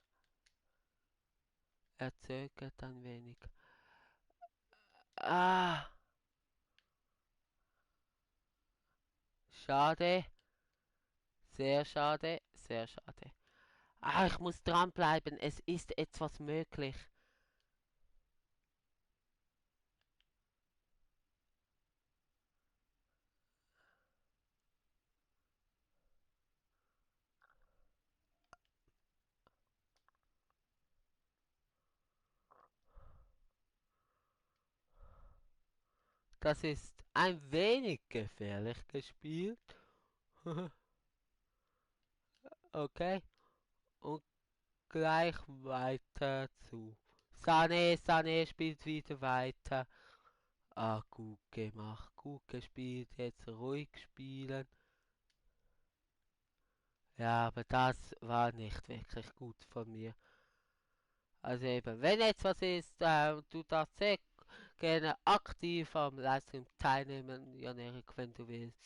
er zögert ein wenig. Ah, schade, sehr schade, sehr schade. Ah, ich muss dranbleiben, es ist etwas möglich. Das ist ein wenig gefährlich gespielt. Okay, und gleich weiter zu Sané. Sané spielt wieder weiter. Ah, gut gemacht, gut gespielt. Jetzt ruhig spielen. Ja, aber das war nicht wirklich gut von mir. Also eben, wenn etwas ist, du darfst sehr gerne aktiv am Livestream teilnehmen, Jan-Erik, wenn du willst.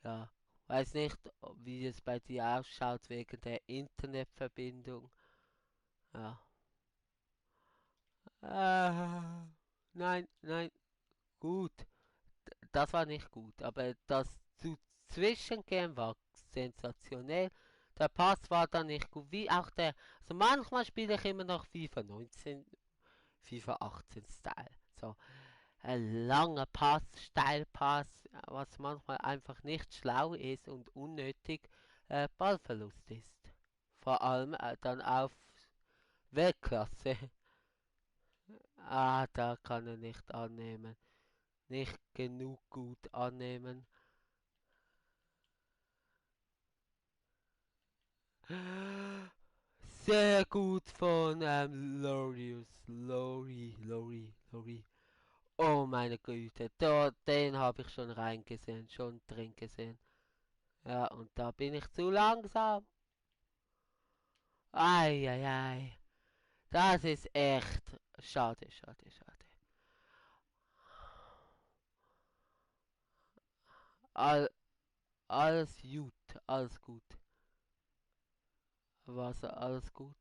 Ja, weiß nicht, wie es bei dir ausschaut wegen der Internetverbindung. Ja. Nein, nein, gut. Das war nicht gut, aber das Zwischengehen war sensationell. Der Pass war dann nicht gut, wie auch der. Also manchmal spiele ich immer noch FIFA 19, FIFA 18 Style. So ein langer Pass, Steilpass, was manchmal einfach nicht schlau ist und unnötig Ballverlust ist. Vor allem dann auf Weltklasse. Ah, da kann er nicht annehmen. Nicht genug gut annehmen. Sehr gut von Lori. Oh meine Güte, den habe ich schon reingesehen, schon drin gesehen. Ja, und da bin ich zu langsam. Ei. Das ist echt schade, schade. All, alles gut, alles gut. Was alles gut?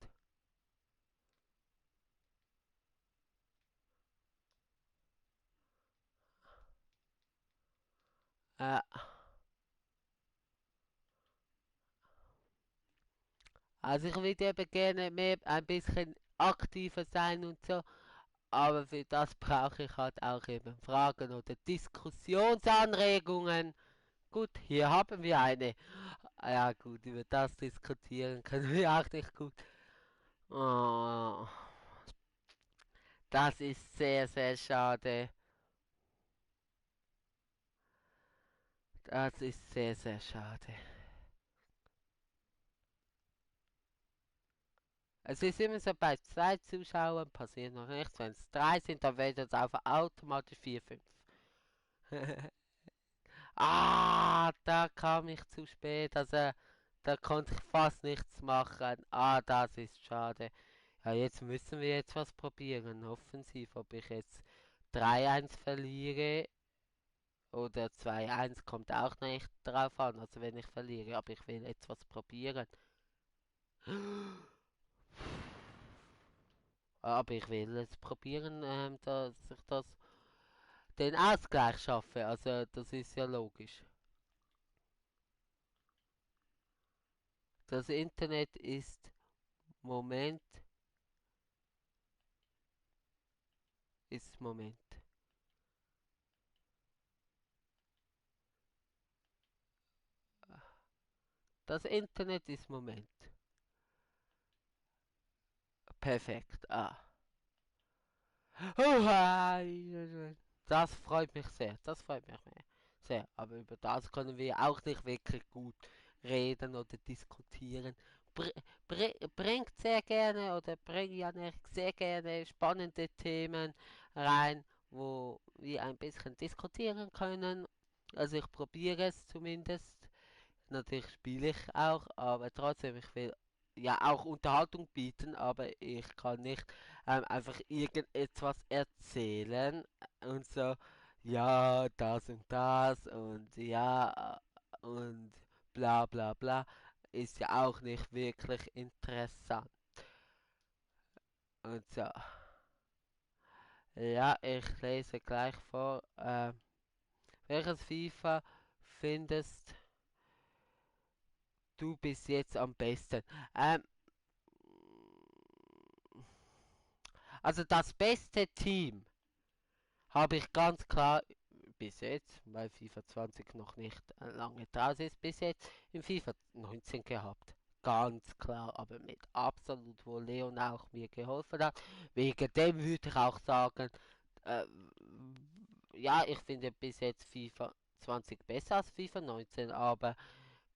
Äh, also ich würde eben gerne mehr ein bisschen aktiver sein und so, aber für das brauche ich halt auch eben Fragen oder Diskussionsanregungen. Gut, hier haben wir eine. Ja gut, über das diskutieren können wir auch nicht gut. Oh, das ist sehr, sehr schade. Das ist sehr, sehr schade. Es ist immer so, bei zwei Zuschauern passiert noch nichts. Wenn es drei sind, dann wird es auf automatisch 4, 5. Ah, da kam ich zu spät. Also, da konnte ich fast nichts machen. Ah, das ist schade. Ja, jetzt müssen wir jetzt was probieren. Offensiv, ob ich jetzt 3-1 verliere oder 2-1 kommt auch nicht drauf an. Also wenn ich verliere, aber ich will jetzt was probieren. Aber ich will es probieren, dass ich den Ausgleich schaffe. Also das ist ja logisch. Das Internet Moment, Moment. Das Internet ist Moment. Perfekt. Ah. Das freut mich sehr. Das freut mich sehr. Aber über das können wir auch nicht wirklich gut reden oder diskutieren. Bringt sehr gerne oder bringt ja nicht sehr gerne spannende Themen rein, wo wir ein bisschen diskutieren können. Also ich probiere es zumindest. Natürlich spiele ich auch, aber trotzdem, ich will ja auch Unterhaltung bieten, aber ich kann nicht einfach irgendetwas erzählen und so, ja, das und ja und bla bla bla, ist ja auch nicht wirklich interessant. Und so, ja, ich lese gleich vor. Welches FIFA findest du bis jetzt am besten? Ähm, also das beste Team habe ich ganz klar bis jetzt, weil FIFA 20 noch nicht lange draußen ist, bis jetzt im FIFA 19 gehabt. Ganz klar, aber mit absolut, wo Leon auch mir geholfen hat. Wegen dem würde ich auch sagen, äh, ja, ich finde bis jetzt FIFA 20 besser als FIFA 19, aber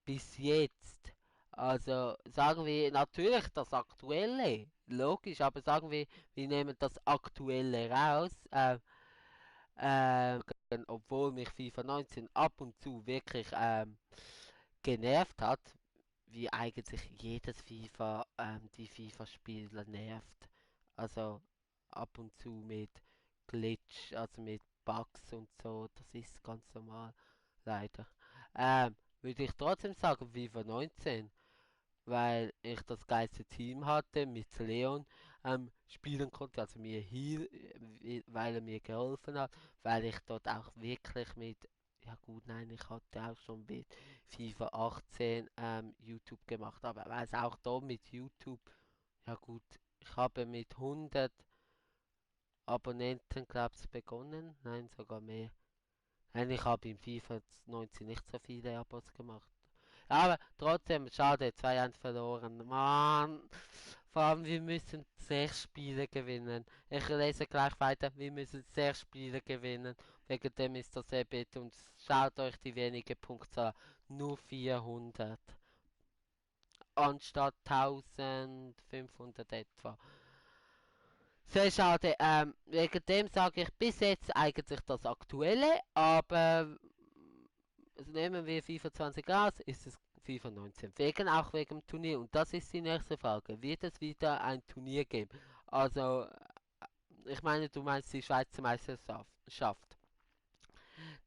bis jetzt, also sagen wir natürlich das Aktuelle, logisch, aber sagen wir nehmen das Aktuelle raus. Ähm, obwohl mich FIFA 19 ab und zu wirklich genervt hat, wie eigentlich jedes FIFA die FIFA-Spieler nervt. Also ab und zu mit Glitch, also mit Bugs und so, das ist ganz normal, leider. Würde ich trotzdem sagen FIFA 19, weil ich das geilste Team hatte mit Leon spielen konnte, also mir hier, weil er mir geholfen hat, weil ich dort auch wirklich mit, ja gut, nein, ich hatte auch schon mit FIFA 18 YouTube gemacht, aber weil es auch da mit YouTube, ja gut, ich habe mit 100 Abonnenten, glaube ich, begonnen, nein, sogar mehr. Nein, ich habe im FIFA 19 nicht so viele Abos gemacht. Aber trotzdem, schade, 2-1 verloren. Mann, vor allem wir müssen 6 Spiele gewinnen. Ich lese gleich weiter, wir müssen 6 Spiele gewinnen. Wegen dem ist das sehr bitter und schaut euch die wenige Punktzahl. Nur 400. Anstatt 1500 etwa. Sehr schade. Wegen dem sage ich bis jetzt eigentlich das Aktuelle, aber nehmen wir FIFA 20 raus, ist es FIFA 19. Auch wegen dem Turnier. Und das ist die nächste Frage. Wird es wieder ein Turnier geben? Also, ich meine, du meinst die Schweizer Meisterschaft.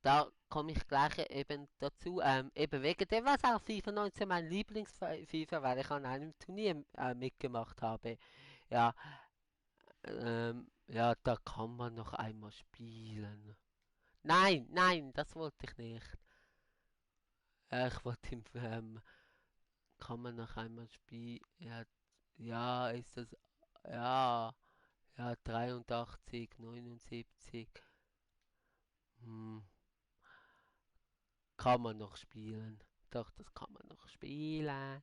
Da komme ich gleich eben dazu. Eben wegen dem war es auch FIFA 19 mein Lieblings-FIFA, weil ich an einem Turnier mitgemacht habe. Ja, ja, da kann man noch einmal spielen. Nein, nein, das wollte ich nicht. Ich wollte im kann man noch einmal spielen? Ja, ja, ist das. Ja, ja, 83, 79. Hm, kann man noch spielen. Doch, das kann man noch spielen.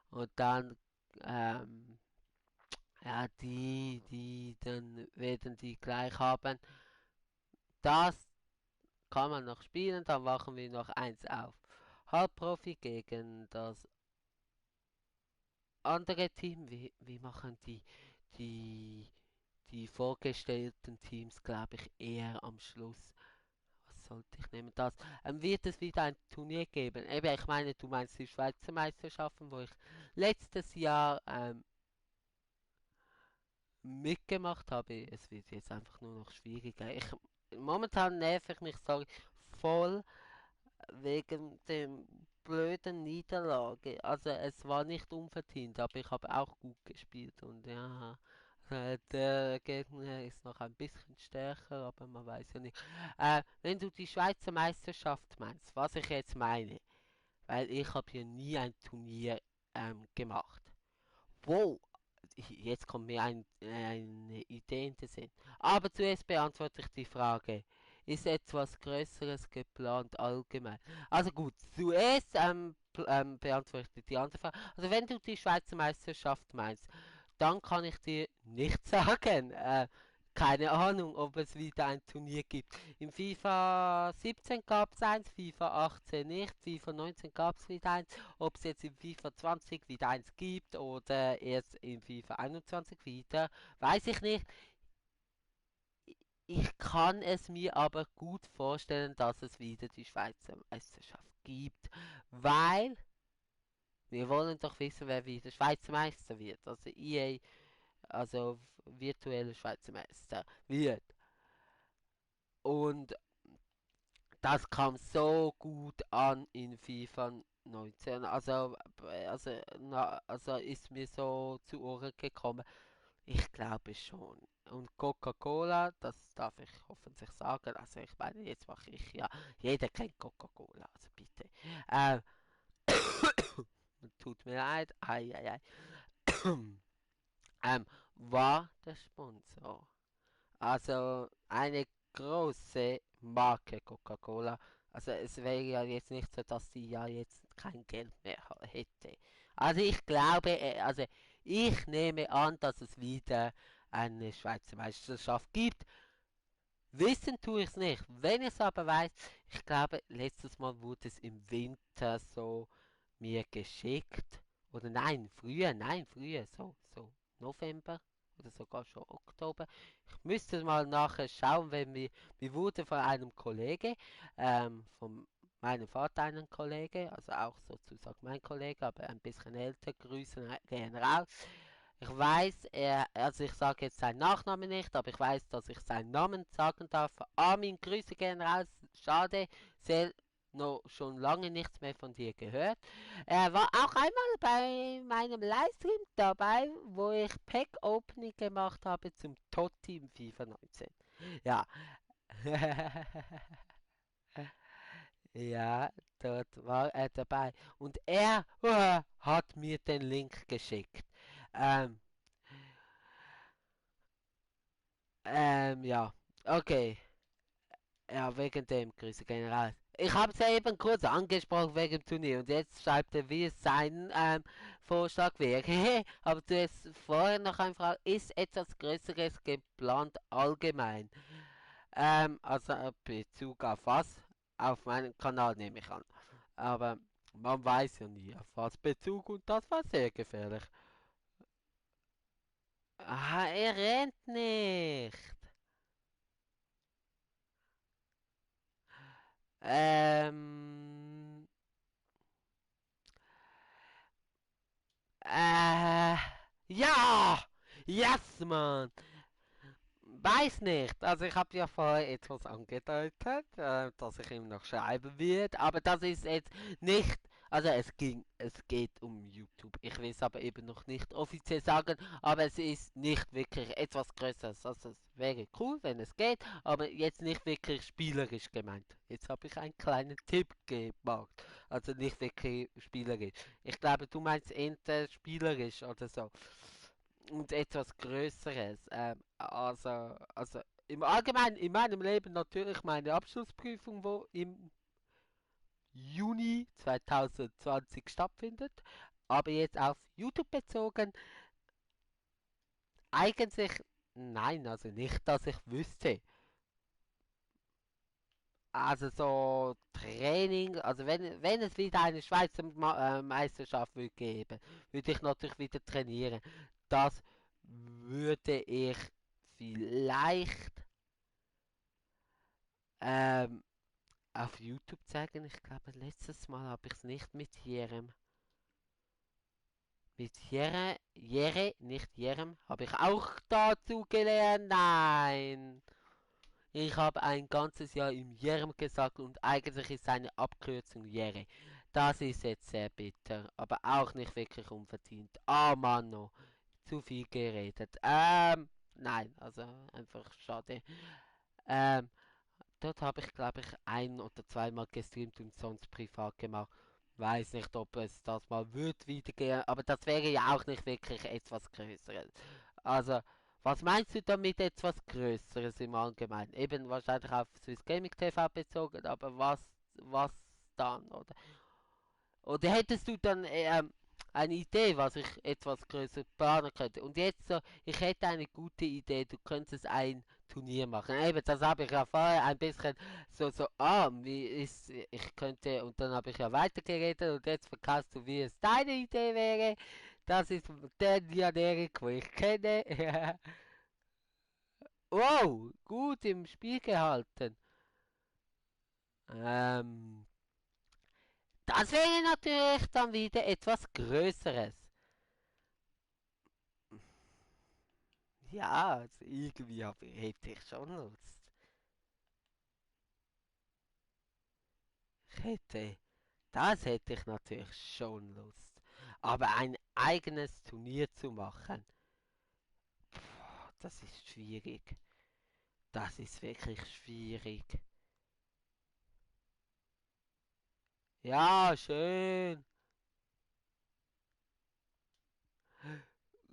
Und dann, ähm, ja, dann werden die gleich haben. Das kann man noch spielen. Dann machen wir noch eins auf. Halbprofi gegen das andere Team. Wie machen die die vorgestellten Teams, glaube ich, eher am Schluss. Was sollte ich nehmen? Das. Wird es wieder ein Turnier geben? Eben, ich meine, du meinst die Schweizer Meisterschaften, wo ich letztes Jahr mitgemacht habe. Es wird jetzt einfach nur noch schwieriger. Momentan nerv ich mich, sorry, voll wegen dem blöden Niederlage. Also es war nicht unverdient, aber ich habe auch gut gespielt und ja. Der Gegner ist noch ein bisschen stärker, aber man weiß ja nicht. Wenn du die Schweizer Meisterschaft meinst, was ich jetzt meine, weil ich habe hier nie ein Turnier gemacht. Wow, jetzt kommt mir eine Idee in den Sinn. Aber zuerst beantworte ich die Frage. Ist etwas Größeres geplant allgemein? Also gut, zuerst beantworte ich die andere Frage. Also wenn du die Schweizer Meisterschaft meinst, dann kann ich dir nicht sagen. Keine Ahnung, ob es wieder ein Turnier gibt. Im FIFA 17 gab es eins, FIFA 18 nicht, FIFA 19 gab es wieder eins. Ob es jetzt im FIFA 20 wieder eins gibt oder erst im FIFA 21 wieder, weiß ich nicht. Ich kann es mir aber gut vorstellen, dass es wieder die Schweizer Meisterschaft gibt, weil Wir wollen doch wissen, wer wieder Schweizer Meister wird. Also EA, also virtuelle Schweizer Meister wird. Und das kam so gut an in FIFA 19. Also ist mir so zu Ohren gekommen. Ich glaube schon. Und Coca-Cola, das darf ich hoffentlich sagen. Also ich meine, jetzt mache ich ja. Jeder kennt Coca-Cola, also bitte. Äh, tut mir leid. Ei, ei, ei. War der Sponsor. Also eine große Marke Coca-Cola. Also es wäre ja jetzt nicht so, dass sie ja jetzt kein Geld mehr hätte. Also ich glaube, also ich nehme an, dass es wieder eine Schweizer Meisterschaft gibt. Wissen tue ich es nicht. Wenn ich es aber weiß, ich glaube, letztes Mal wurde es im Winter so mir geschickt. Oder nein, früher, so November oder sogar schon Oktober. Ich müsste mal nachher schauen, wenn mir wurde von einem Kollege, von meinem Vater einen Kollege, also auch sozusagen mein Kollege, aber ein bisschen älter, Grüße gehen raus. Ich weiß, also ich sage jetzt seinen Nachnamen nicht, aber ich weiß, dass ich seinen Namen sagen darf. Armin, Grüße gehen raus. Schade, sehr, noch schon lange nichts mehr von dir gehört. Er war auch einmal bei meinem Livestream dabei, wo ich Pack Opening gemacht habe zum Totti im FIFA 19. Ja. Ja, dort war er dabei. Und er hat mir den Link geschickt. Ähm, ja, okay. Ja, wegen dem, Grüße General. Ich habe es ja eben kurz angesprochen wegen dem Turnier und jetzt schreibt er, wie es sein Vorschlag wäre. Aber zuerst vorher noch eine Frage, ist etwas Größeres geplant allgemein? Also Bezug auf was? Auf meinen Kanal nehme ich an. Aber man weiß ja nie, auf was Bezug und das war sehr gefährlich. Ah, er rennt nicht. Ähm, Äh, ja! Yes, Mann! Weiß nicht. Also ich habe ja vorher etwas angedeutet, dass ich ihm noch schreiben wird, aber das ist jetzt nicht. Also es geht um YouTube. Ich will es aber eben noch nicht offiziell sagen, aber es ist nicht wirklich etwas Größeres. Also es wäre cool, wenn es geht, aber jetzt nicht wirklich spielerisch gemeint. Jetzt habe ich einen kleinen Tipp gemacht. Also nicht wirklich spielerisch. Ich glaube, du meinst eher spielerisch oder so. Und etwas Größeres. Also im Allgemeinen in meinem Leben natürlich meine Abschlussprüfung, wo im Juni 2020 stattfindet. Aber jetzt auf YouTube bezogen, eigentlich nein, also nicht, dass ich wüsste. Also so Training, also wenn es wieder eine Schweizer Meisterschaft würde geben, würde ich natürlich wieder trainieren. Das würde ich vielleicht ähm, auf YouTube zeigen. Ich glaube, letztes Mal habe ich es nicht mit Jere, nicht Jerem, habe ich auch dazu gelernt. Nein. Ich habe ein ganzes Jahr im Jerem gesagt und eigentlich ist seine Abkürzung Jere. Das ist jetzt sehr bitter, aber auch nicht wirklich unverdient. Ah, Mann, zu viel geredet. Nein, also einfach schade. Ähm, Dort habe ich, glaube ich, ein oder zweimal gestreamt und sonst privat gemacht. Weiß nicht, ob es das mal wird wieder gehen, aber das wäre ja auch nicht wirklich etwas Größeres. Also, was meinst du damit etwas Größeres im Allgemeinen? Eben wahrscheinlich auf Swiss Gaming TV bezogen, aber was dann, oder? Oder hättest du dann eine Idee, was ich etwas größer planen könnte? Und jetzt so, ich hätte eine gute Idee, du könntest ein Turnier machen. Eben, das habe ich ja vorher ein bisschen wie ist, ich könnte, und dann habe ich ja weitergeredet und jetzt verkaufst du, wie es deine Idee wäre. Das ist der Dianerik, wo ich kenne. Wow, gut im Spiel gehalten. Ähm, Das wäre natürlich dann wieder etwas Größeres. Ja, also irgendwie hätte ich schon Lust. Ich hätte, das hätte ich natürlich schon Lust. Aber ein eigenes Turnier zu machen, das ist schwierig. Das ist wirklich schwierig. Ja, schön.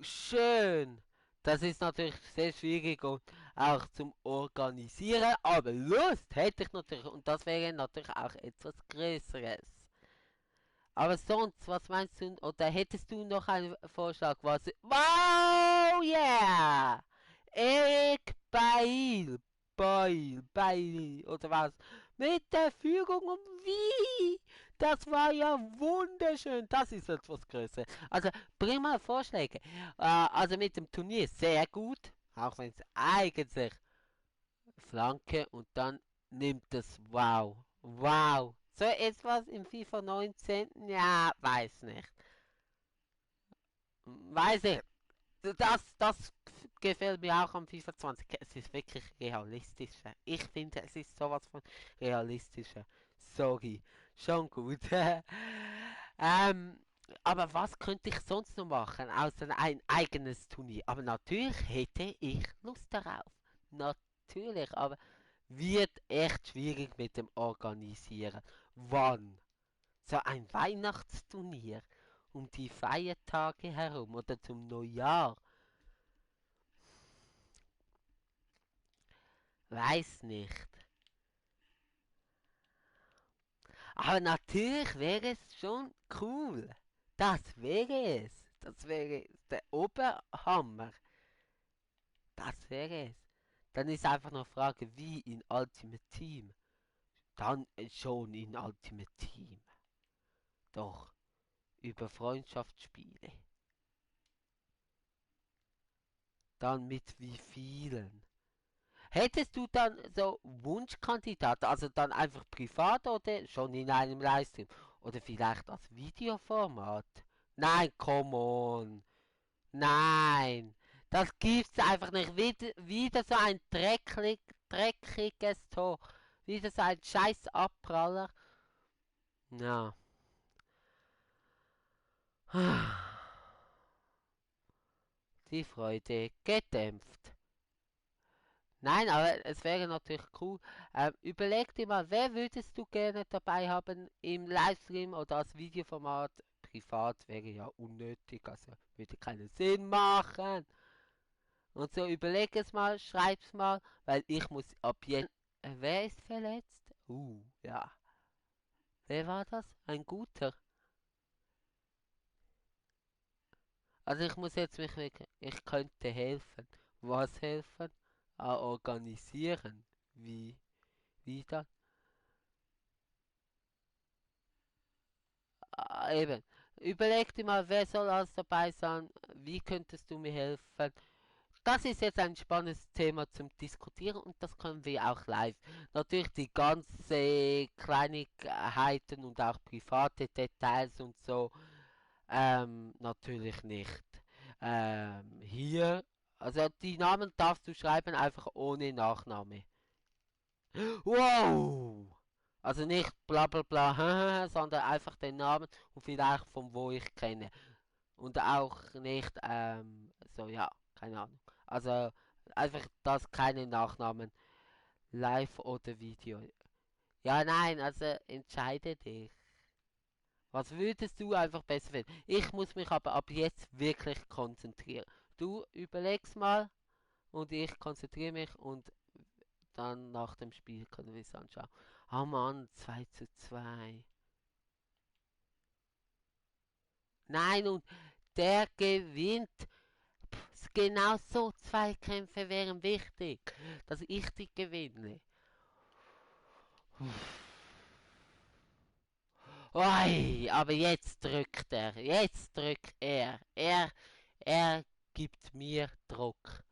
Schön. Das ist natürlich sehr schwierig und auch zum Organisieren, aber Lust hätte ich natürlich und das wäre natürlich auch etwas Größeres. Aber sonst, was meinst du, oder hättest du noch einen Vorschlag, was... Wow, yeah! Eric Bailly, oder was? Mit der Führung um wie? Das war ja wunderschön. Das ist etwas Größeres. Also, bring mal Vorschläge. Also mit dem Turnier sehr gut, auch wenn es eigentlich Flanke und dann nimmt es Wow. Wow. So etwas im FIFA 19? Ja, weiß nicht. Weiß ich. Das gefällt mir auch am FIFA 20. Es ist wirklich realistischer. Ich finde, es ist sowas von realistischer. Sorry. Schon gut. ähm, aber was könnte ich sonst noch machen, außer ein eigenes Turnier? Aber natürlich hätte ich Lust darauf. Natürlich, aber wird echt schwierig mit dem Organisieren. Wann? So ein Weihnachtsturnier um die Feiertage herum oder zum Neujahr? Weiß nicht. Aber natürlich wäre es schon cool. Das wäre es. Das wäre der Oberhammer. Das wäre es. Dann ist einfach noch Frage, wie in Ultimate Team. Dann schon in Ultimate Team. Doch, über Freundschaftsspiele. Dann mit wie vielen? Hättest du dann so Wunschkandidaten, also dann einfach privat oder schon in einem Livestream? Oder vielleicht als Videoformat? Nein, come on. Nein. Das gibt's einfach nicht. Wieder so ein dreckiges Tor. Wieder so ein scheiß Abpraller. Ja. Die Freude gedämpft. Nein, aber es wäre natürlich cool. Überleg dir mal, wer würdest du gerne dabei haben im Livestream oder als Videoformat? Privat wäre ja unnötig, also würde keinen Sinn machen. Und so überleg es mal, schreib's mal, weil ich muss ab jetzt. Wer ist verletzt? Ja. Wer war das? Ein guter. Also ich muss jetzt mich wirklich. Ich könnte helfen. Was helfen? Organisieren. Wie? Wie dann? Eben. Überleg dir mal, wer soll alles dabei sein? Wie könntest du mir helfen? Das ist jetzt ein spannendes Thema zum Diskutieren und das können wir auch live. Natürlich die ganzen Kleinigkeiten und auch private Details und so, natürlich nicht. Hier, also die Namen darfst du schreiben einfach ohne Nachname. Wow! Also nicht bla bla bla, sondern einfach den Namen und vielleicht von wo ich kenne. Und auch nicht, so ja, keine Ahnung. Also einfach, dass keine Nachnamen live oder Video. Ja, nein, also entscheide dich. Was würdest du einfach besser finden? Ich muss mich aber ab jetzt wirklich konzentrieren. Du überlegst mal und ich konzentriere mich und dann nach dem Spiel können wir es anschauen. Oh Mann, 2:2. Nein, und der gewinnt. Genau so Zweikämpfe wären wichtig, dass ich die gewinne. Oi, aber jetzt drückt er. Er gibt mir Druck.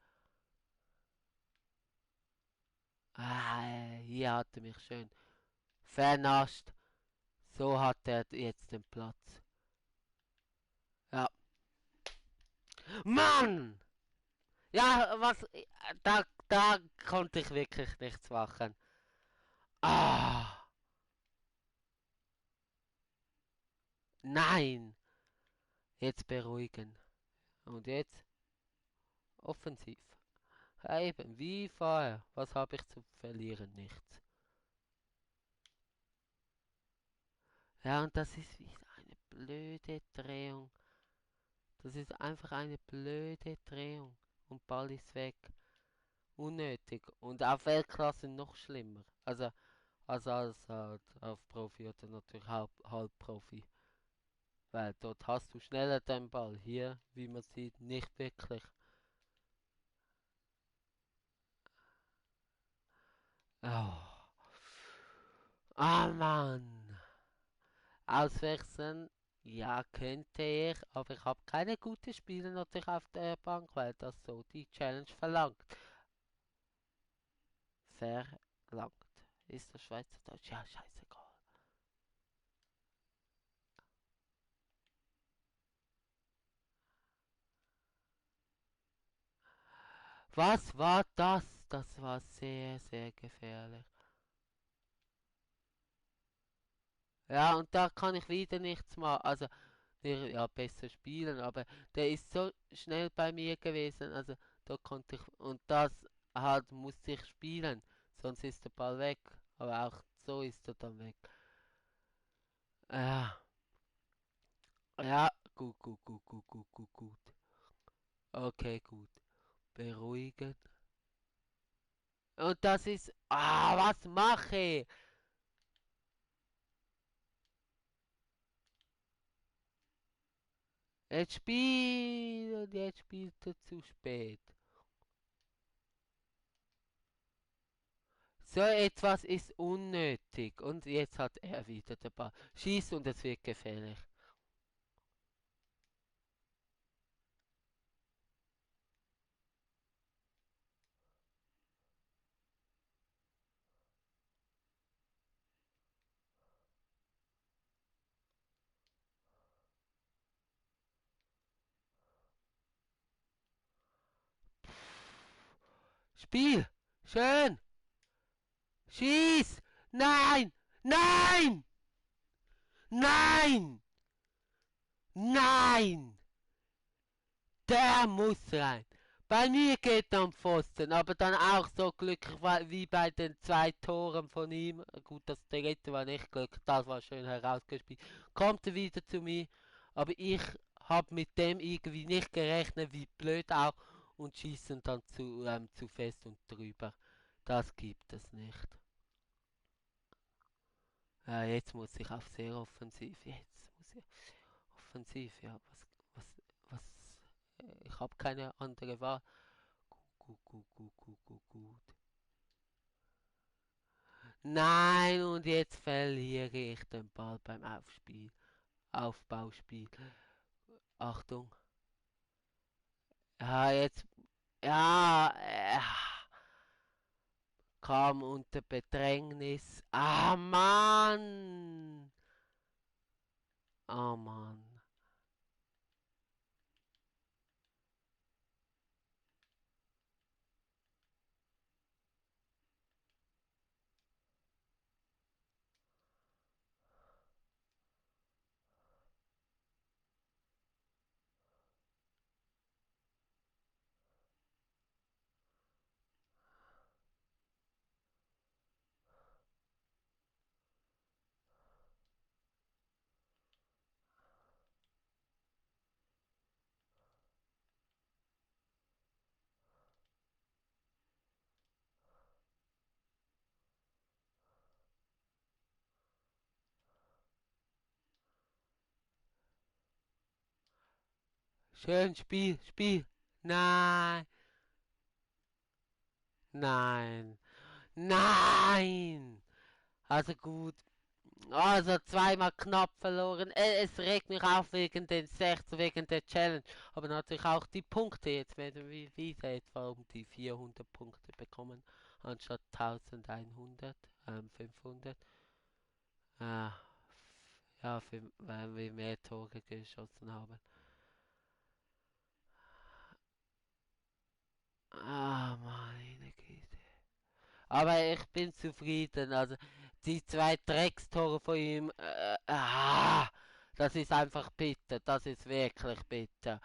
Hier hat er mich schön vernascht. So hat er jetzt den Platz. Ja. Mann! Ja, was? Da konnte ich wirklich nichts machen. Ah! Nein! Jetzt beruhigen. Und jetzt offensiv. Ja, eben, wie vorher. Was habe ich zu verlieren? Nichts. Ja, und das ist wieder eine blöde Drehung. Das ist einfach eine blöde Drehung. Und Ball ist weg. Unnötig. Und auf Weltklasse noch schlimmer. Also als halt auf Profi oder natürlich Halbprofi. Weil dort hast du schneller den Ball. Hier, wie man sieht, nicht wirklich. Oh. Ah, Mann. Auswechseln, ja, könnte ich, aber ich habe keine guten Spieler natürlich auf der Bank, weil das so die Challenge verlangt. Verlangt. Ist das Schweizerdeutsch? Ja, scheißegal. Was war das? Das war sehr, sehr gefährlich. Ja, und da kann ich wieder nichts machen. Also, ja, besser spielen, aber der ist so schnell bei mir gewesen. Also, da konnte ich, und das halt musste ich spielen, sonst ist der Ball weg. Aber auch so ist er dann weg. Ja, ja, gut, gut, gut, gut, gut, gut, gut. Okay, gut. Beruhigen. Und das ist, was mache ich? Jetzt spielt er zu spät. So etwas ist unnötig. Und jetzt hat er wieder den Ball. Schießt und es wird gefährlich. Spiel! Schön! Schieß! Nein! Nein! Nein! Nein! Der muss rein. Bei mir geht er am Pfosten, aber dann auch so glücklich wie bei den zwei Toren von ihm. Gut, das dritte war nicht Glück, das war schön herausgespielt. Kommt er wieder zu mir, aber ich habe mit dem irgendwie nicht gerechnet, wie blöd auch, und schießen dann zu fest und drüber. Das gibt es nicht. Ja, jetzt muss ich auf sehr offensiv. Jetzt muss ich offensiv, ja. Was? Ich habe keine andere Wahl. Gut, gut, gut, gut, gut, gut. Nein, und jetzt verliere ich den Ball beim Aufbauspiel. Achtung. Ja, jetzt. Ja, kam unter Bedrängnis. Ah, Mann. Oh, Mann. Schön, Spiel. Nein, nein, nein. Also gut. Also zweimal knapp verloren. Es regt mich auf wegen den 6, wegen der Challenge. Aber natürlich auch die Punkte. Jetzt werden wir wieder etwa um die 400 Punkte bekommen. Anstatt 1100, 500. Ah, Ja, weil wir mehr Tore geschossen haben. Ah, meine Güte. Aber ich bin zufrieden. Also die zwei Dreckstore von ihm, das ist einfach bitter. Das ist wirklich bitter.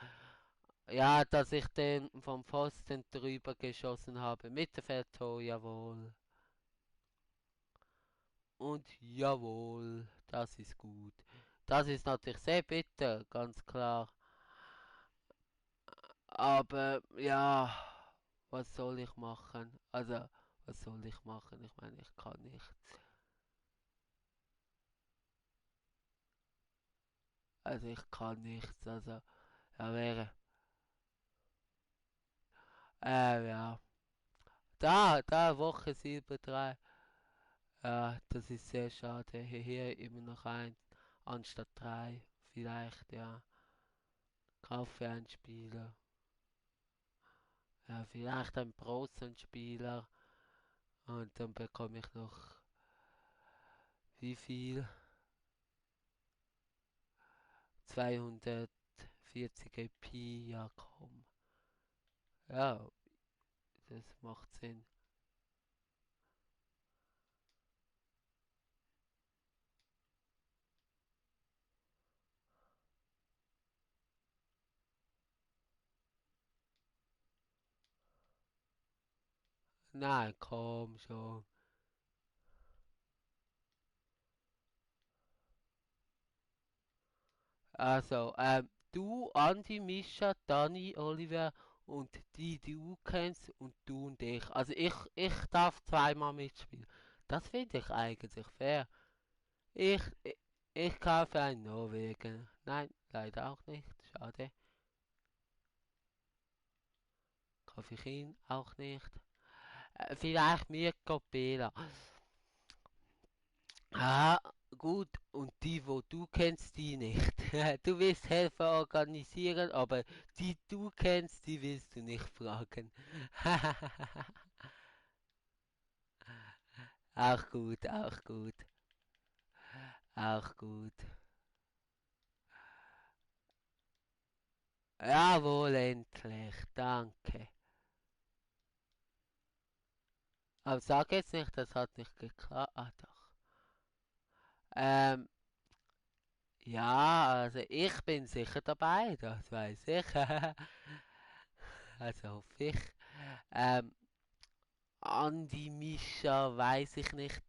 Ja, dass ich den vom Pfosten drüber geschossen habe. Mittelfeldtor, jawohl. Und jawohl, das ist gut. Das ist natürlich sehr bitter, ganz klar. Aber ja, was soll ich machen? Also, was soll ich machen? Ich meine, ich kann nichts. Also, ich kann nichts. Also, ja, wäre. Ja. Da, Woche 7 3. Ja, das ist sehr schade. Hier immer noch eins anstatt drei. Vielleicht, ja. Kaufe einen Spieler. Ja, vielleicht einen großen Spieler. Und dann bekomme ich noch wie viel? 240 EP. Ja, komm. Ja, das macht Sinn. Nein, komm schon. Also, du, Andi, Mischa, Dani, Oliver und die du kennst und du und ich. Also ich darf zweimal mitspielen. Das finde ich eigentlich fair. Ich, ich, ich kaufe einen Norwegen. Nein, leider auch nicht. Schade. Kaufe ich ihn auch nicht. Vielleicht Mirko Bela. Ah, gut. Und die, wo du kennst, die nicht. Du willst helfen organisieren, aber die du kennst, die willst du nicht fragen. Auch gut, auch gut, auch gut. Jawohl, endlich, danke. Aber sag jetzt nicht, das hat nicht geklappt. Ah, doch. Ähm, ja, also ich bin sicher dabei, das weiß ich. Also hoffe ich. Ähm, Andi Mischa weiß ich nicht.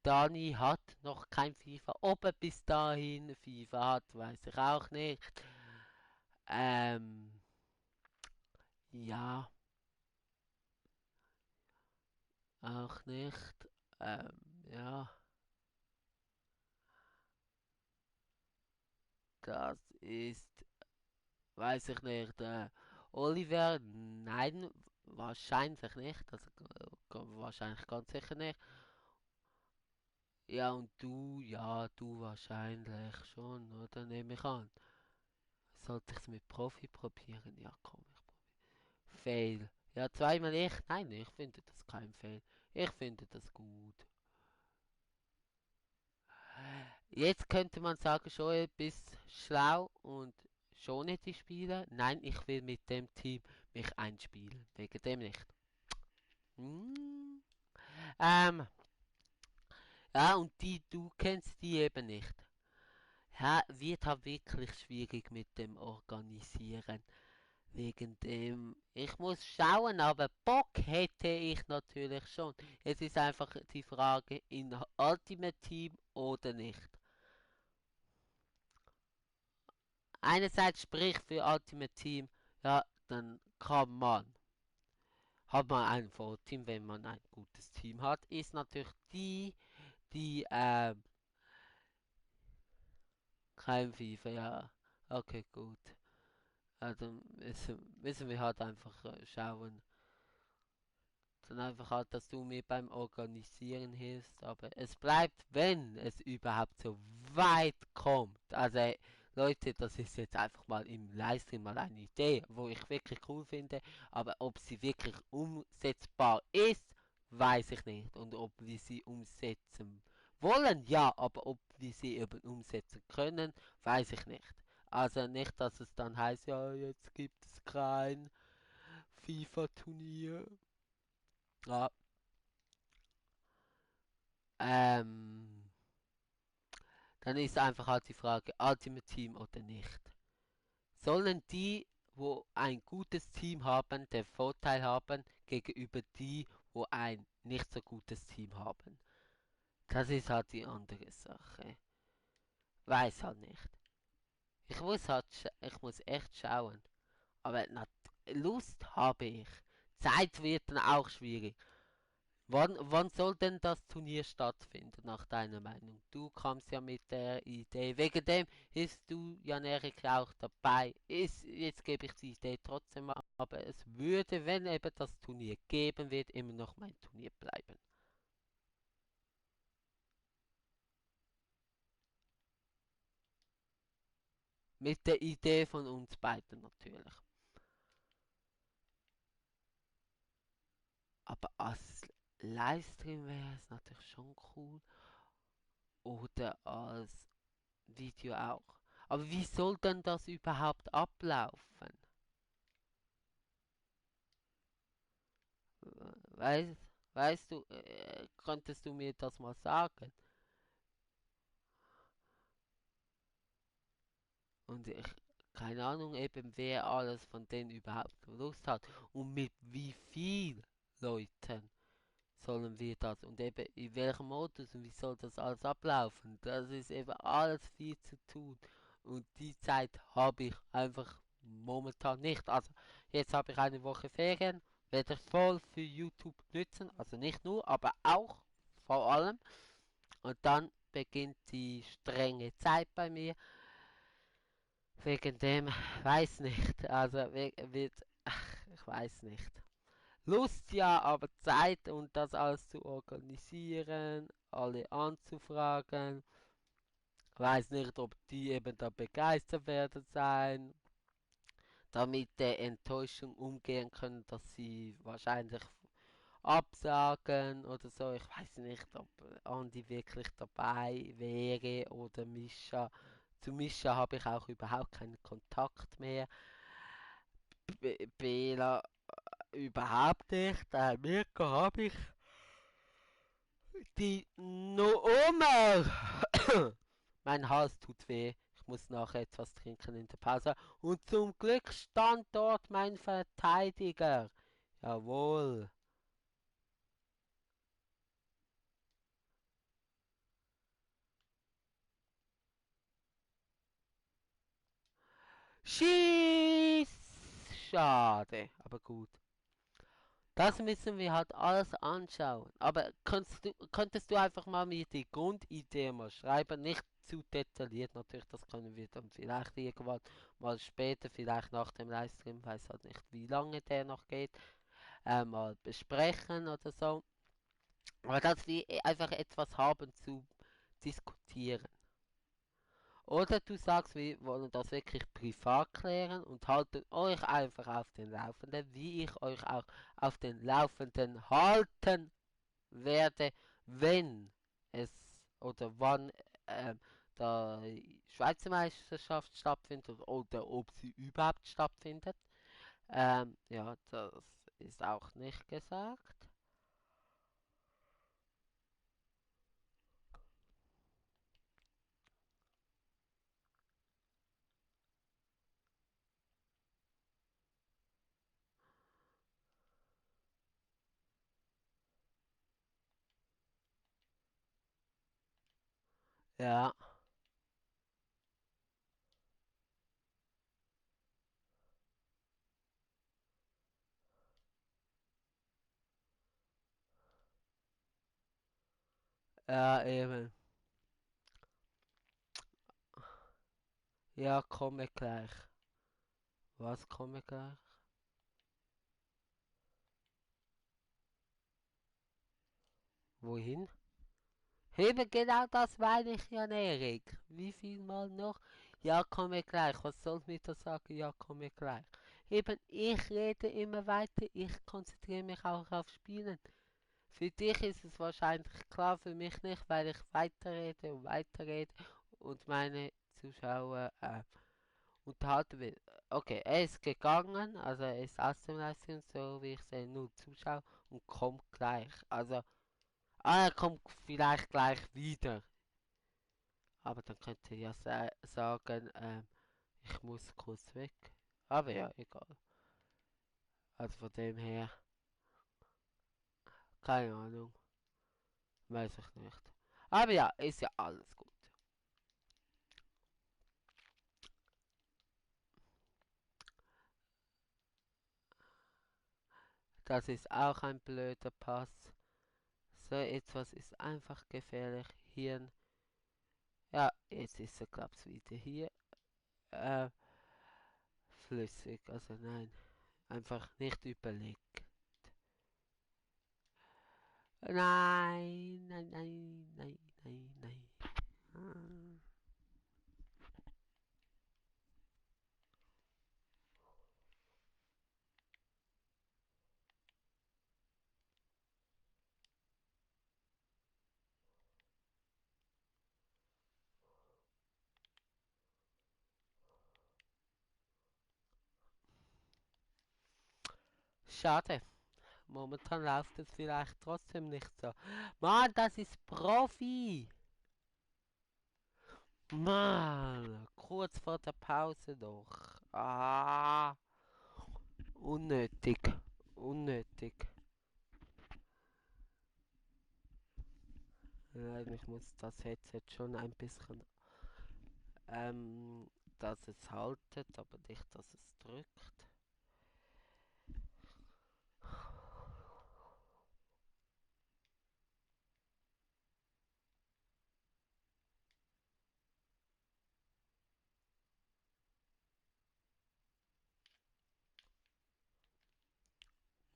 Dani hat noch kein FIFA. Ob er bis dahin FIFA hat, weiß ich auch nicht. Ähm, ja, auch nicht. Ja, das ist, weiß ich nicht. Oliver, nein, wahrscheinlich nicht. Also, wahrscheinlich ganz sicher nicht. Ja, und du, ja, du wahrscheinlich schon, oder? Nehme ich an. Sollte ich es mit Profi probieren? Ja, komm, ich probiere. Fail. Ja, zweimal ich. Nein, ich finde das kein Fail. Ich finde das gut. Jetzt könnte man sagen, Joel, bist schlau und schone die Spieler. Nein, ich will mit dem Team mich einspielen. Wegen dem nicht. Hm. Ähm, ja, und die, du kennst die eben nicht. Ja, wird halt wirklich schwierig mit dem Organisieren. Wegen dem, ich muss schauen, aber Bock hätte ich natürlich schon. Es ist einfach die Frage, in Ultimate Team oder nicht. Einerseits spricht für Ultimate Team, ja, dann kann man, hat man ein Vollteam, wenn man ein gutes Team hat, ist natürlich die, die, kein FIFA, ja, okay, gut. Also müssen wir halt einfach schauen. Dann einfach halt, dass du mir beim Organisieren hilfst. Aber es bleibt, wenn es überhaupt so weit kommt. Also Leute, das ist jetzt einfach mal im Livestream mal eine Idee, wo ich wirklich cool finde. Aber ob sie wirklich umsetzbar ist, weiß ich nicht. Und ob wir sie umsetzen Wollen ja, aber ob wir sie eben umsetzen können, weiß ich nicht. Also nicht, dass es dann heißt, ja, jetzt gibt es kein FIFA-Turnier. Ja, ähm, dann ist einfach halt die Frage, Ultimate Team oder nicht. Sollen die, wo ein gutes Team haben, den Vorteil haben gegenüber die, wo ein nicht so gutes Team haben? Das ist halt die andere Sache. Weiß halt nicht. Ich muss echt schauen. Aber Lust habe ich. Zeit wird dann auch schwierig. Wann soll denn das Turnier stattfinden, nach deiner Meinung? Du kamst ja mit der Idee. Wegen dem bist du, Jan-Erik, auch dabei. Jetzt gebe ich die Idee trotzdem ab, aber es würde, wenn eben das Turnier geben wird, immer noch mein Turnier bleiben. Mit der Idee von uns beiden natürlich. Aber als Livestream wäre es natürlich schon cool. Oder als Video auch. Aber wie soll denn das überhaupt ablaufen? Weißt, weißt du, könntest du mir das mal sagen? Und keine Ahnung eben, wer alles von denen überhaupt Lust hat und mit wie viel Leuten sollen wir das und eben in welchem Modus und wie soll das alles ablaufen? Das ist eben alles viel zu tun und die Zeit habe ich einfach momentan nicht. Also jetzt habe ich eine Woche Ferien, werde ich voll für YouTube nützen, also nicht nur, aber auch vor allem. Und dann beginnt die strenge Zeit bei mir. Wegen dem, weiß nicht, also wird, ach, ich weiß nicht. Lust ja, aber Zeit und das alles zu organisieren, alle anzufragen. Weiß nicht, ob die eben da begeistert werden sein, damit der Enttäuschung umgehen können, dass sie wahrscheinlich absagen oder so. Ich weiß nicht, ob Andi wirklich dabei wäre oder Mischa. Zu Mischa habe ich auch überhaupt keinen Kontakt mehr. Bela überhaupt nicht. Mirko habe ich. Die Nummer. Mein Hals tut weh. Ich muss nachher etwas trinken in der Pause. Und zum Glück stand dort mein Verteidiger. Jawohl. Schieß! Schade, aber gut. Das müssen wir halt alles anschauen. Aber könntest du einfach mal mir die Grundidee mal schreiben? Nicht zu detailliert natürlich, das können wir dann vielleicht irgendwann mal später, vielleicht nach dem Livestream, weiß halt nicht, wie lange der noch geht, mal besprechen oder so. Aber dass wir einfach etwas haben zu diskutieren. Oder du sagst, wir wollen das wirklich privat klären und halten euch einfach auf den Laufenden, wie ich euch auch auf den Laufenden halten werde, wenn es oder wann die Schweizer Meisterschaft stattfindet oder ob sie überhaupt stattfindet. Ja, das ist auch nicht gesagt. Ja, ja, eben. Ja, komme gleich. Was komme gleich? Wohin? Eben genau das meine ich ja, Erik. Wie viel mal noch? Ja, komm mir gleich. Was soll mir das sagen? Ja, komm mir gleich. Eben, ich rede immer weiter. Ich konzentriere mich auch auf Spielen. Für dich ist es wahrscheinlich klar, für mich nicht, weil ich weiterrede und weiterrede und meine Zuschauer unterhalten will. Okay, er ist gegangen, also er ist aus dem Livestream, so wie ich sehe, nur Zuschauer und kommt gleich. Also, er kommt vielleicht gleich wieder. Aber dann könnt ihr ja sagen, ich muss kurz weg. Aber ja, egal. Also von dem her, keine Ahnung, weiß ich nicht. Aber ja, ist ja alles gut. Das ist auch ein blöder Pass. So etwas ist einfach gefährlich. Hirn. Ja, jetzt ist er, glaub's, wieder hier. Äh, flüssig, also nein. Einfach nicht überlegt. Nein, nein, nein, nein, nein, nein. Hm. Schade. Momentan läuft es vielleicht trotzdem nicht so. Mann, das ist Profi! Mann, kurz vor der Pause doch. Ah, unnötig. Unnötig. Nein, ich muss das Headset schon ein bisschen, ähm, dass es haltet, aber nicht, dass es drückt.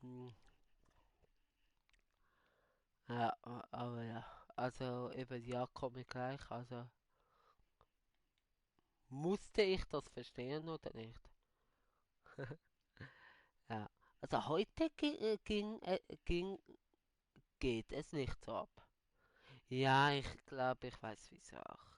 Hm. Ja, aber ja. Also über die Jahr komme ich gleich. Also musste ich das verstehen oder nicht? Ja. Also heute geht es nicht so ab. Ja, ich glaube, ich weiß wieso auch.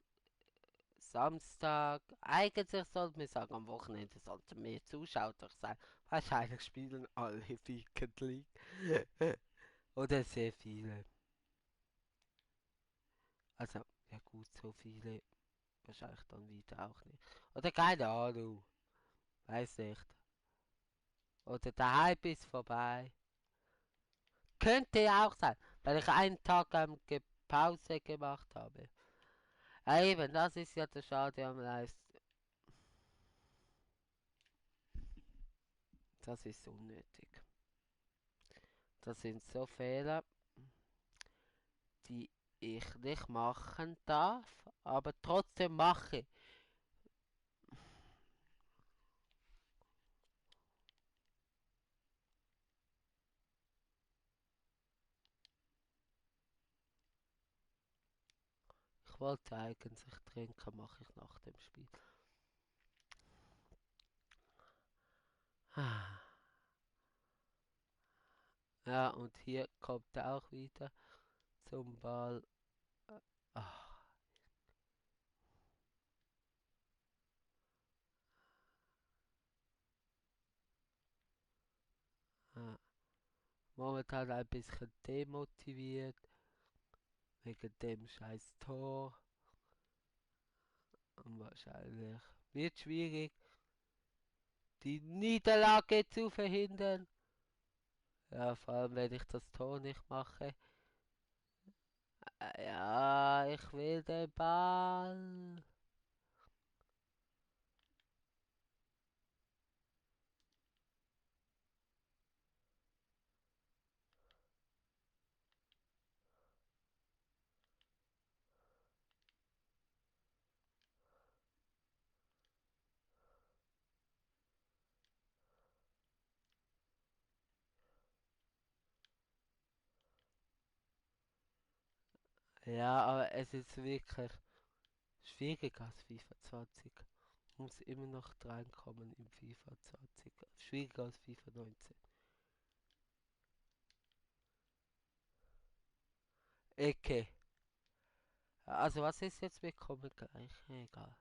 Samstag, eigentlich sollte man sagen, am Wochenende sollten mehr Zuschauer sein. Wahrscheinlich spielen alle Weekend League. Oder sehr viele. Also, ja gut, so viele wahrscheinlich dann wieder auch nicht. Oder keine Ahnung, weiß nicht. Oder der Hype ist vorbei. Könnte ja auch sein, weil ich einen Tag Pause gemacht habe. Ja, eben, das ist ja das Schade am Livestream. Das ist unnötig. Das sind so Fehler, die ich nicht machen darf, aber trotzdem mache. Ich wollte eigentlich trinken, mache ich nach dem Spiel. Ja, und hier kommt er auch wieder zum Ball. Ah, ja. Momentan ein bisschen demotiviert wegen dem scheiß Tor. Und wahrscheinlich wird schwierig, die Niederlage zu verhindern. Ja, vor allem wenn ich das Tor nicht mache. Ja, ich will den Ball. Ja, aber es ist wirklich schwierig als FIFA 20. Muss immer noch reinkommen im FIFA 20. Schwieriger als FIFA 19. Ecke. Also was ist jetzt mit Kommen gleich? Egal.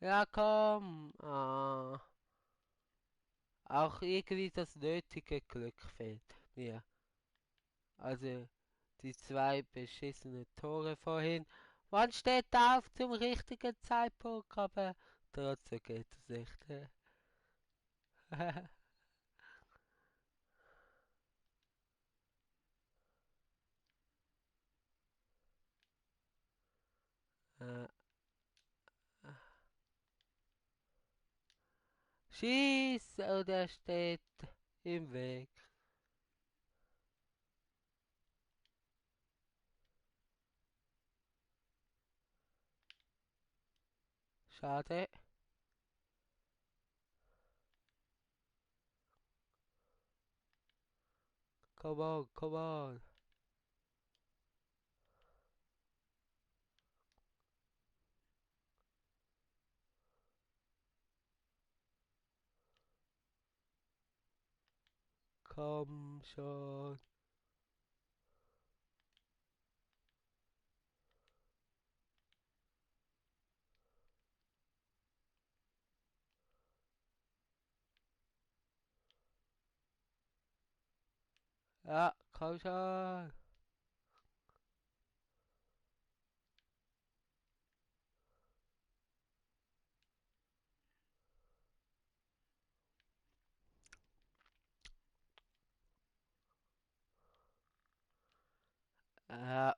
Ja, komm. Auch irgendwie das nötige Glück fehlt mir. Also die zwei beschissenen Tore vorhin. Man steht auf zum richtigen Zeitpunkt, aber trotzdem geht es nicht. Äh, Schieß! Oh, der steht im Weg. Schade. Come on, come on. Komm schon. Ja, komm schon. Ja,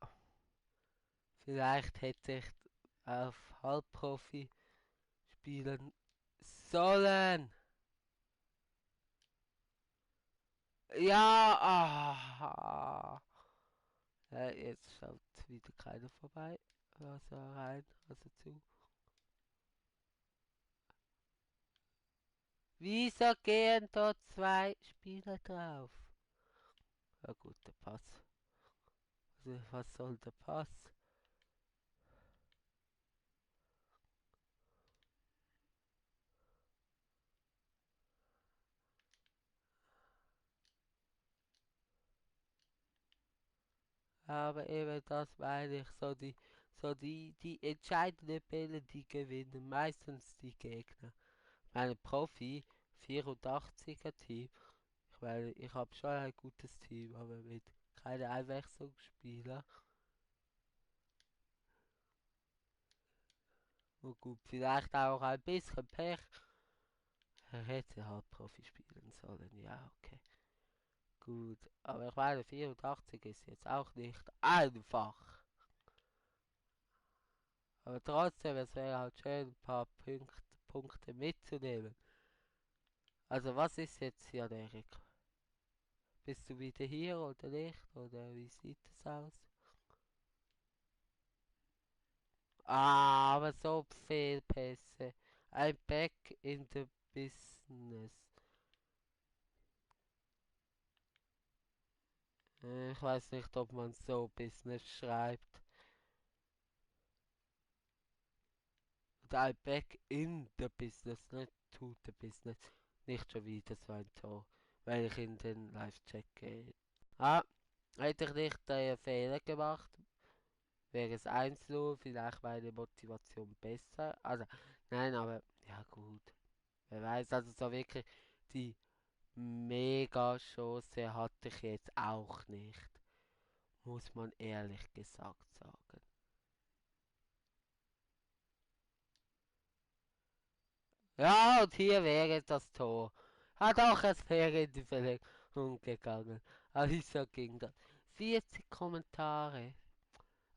vielleicht hätte ich auf Halbprofi spielen sollen. Ja, jetzt schaut wieder keiner vorbei. Also rein, also zu. Wieso gehen dort zwei Spieler drauf? Ja gut, der Pass. Also, was soll der Pass? Aber eben das meine ich, die entscheidenden Bälle, die gewinnen meistens die Gegner. Meine Profi 84er Team, ich meine, ich habe schon ein gutes Team, aber mit keine Einwechslungsspieler. Und gut, vielleicht auch ein bisschen Pech. Er hätte halt Profi spielen sollen, ja, okay. Gut, aber ich meine, 84 ist jetzt auch nicht einfach. Aber trotzdem, es wäre halt schön, ein paar Punkte mitzunehmen. Also, was ist jetzt hier, Erik? Bist du wieder hier oder nicht? Oder wie sieht es aus? Ah, aber so Fehlpässe. Ein Back in the Business. Ich weiß nicht, ob man so Business schreibt. Oder ein Back in the Business, nicht to the Business. Nicht schon wieder so ein Tor, weil ich in den Live-Check gehe. Ah, hätte ich nicht einen Fehler gemacht, wäre es 1-0, vielleicht meine Motivation besser. Also, nein, aber ja gut. Wer weiß, also so wirklich die Mega-Chance hatte ich jetzt auch nicht. Muss man ehrlich gesagt sagen. Ja, und hier wäre das Tor. Hat auch es wäre in die Verlängerung gegangen. Aber wieso ging das? 40 Kommentare.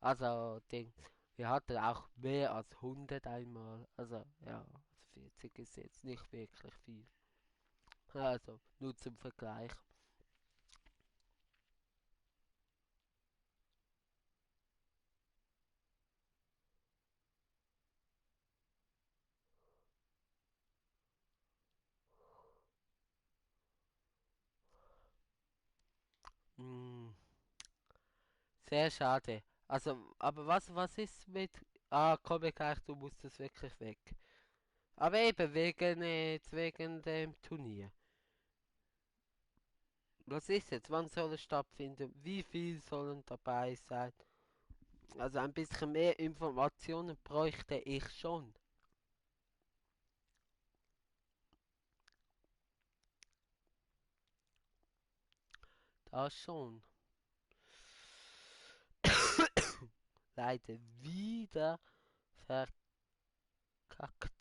Also, Ding. Wir hatten auch mehr als 100 einmal. Also, ja, also 40 ist jetzt nicht wirklich viel. Also, nur zum Vergleich. Mm, sehr schade. Also, aber was ist mit. Ah, komm gleich, du musst es wirklich weg. Aber eben wegen dem Turnier. Was ist jetzt? Wann soll es stattfinden? Wie viel sollen dabei sein? Also ein bisschen mehr Informationen bräuchte ich schon. Das schon. Leider wieder verkackt.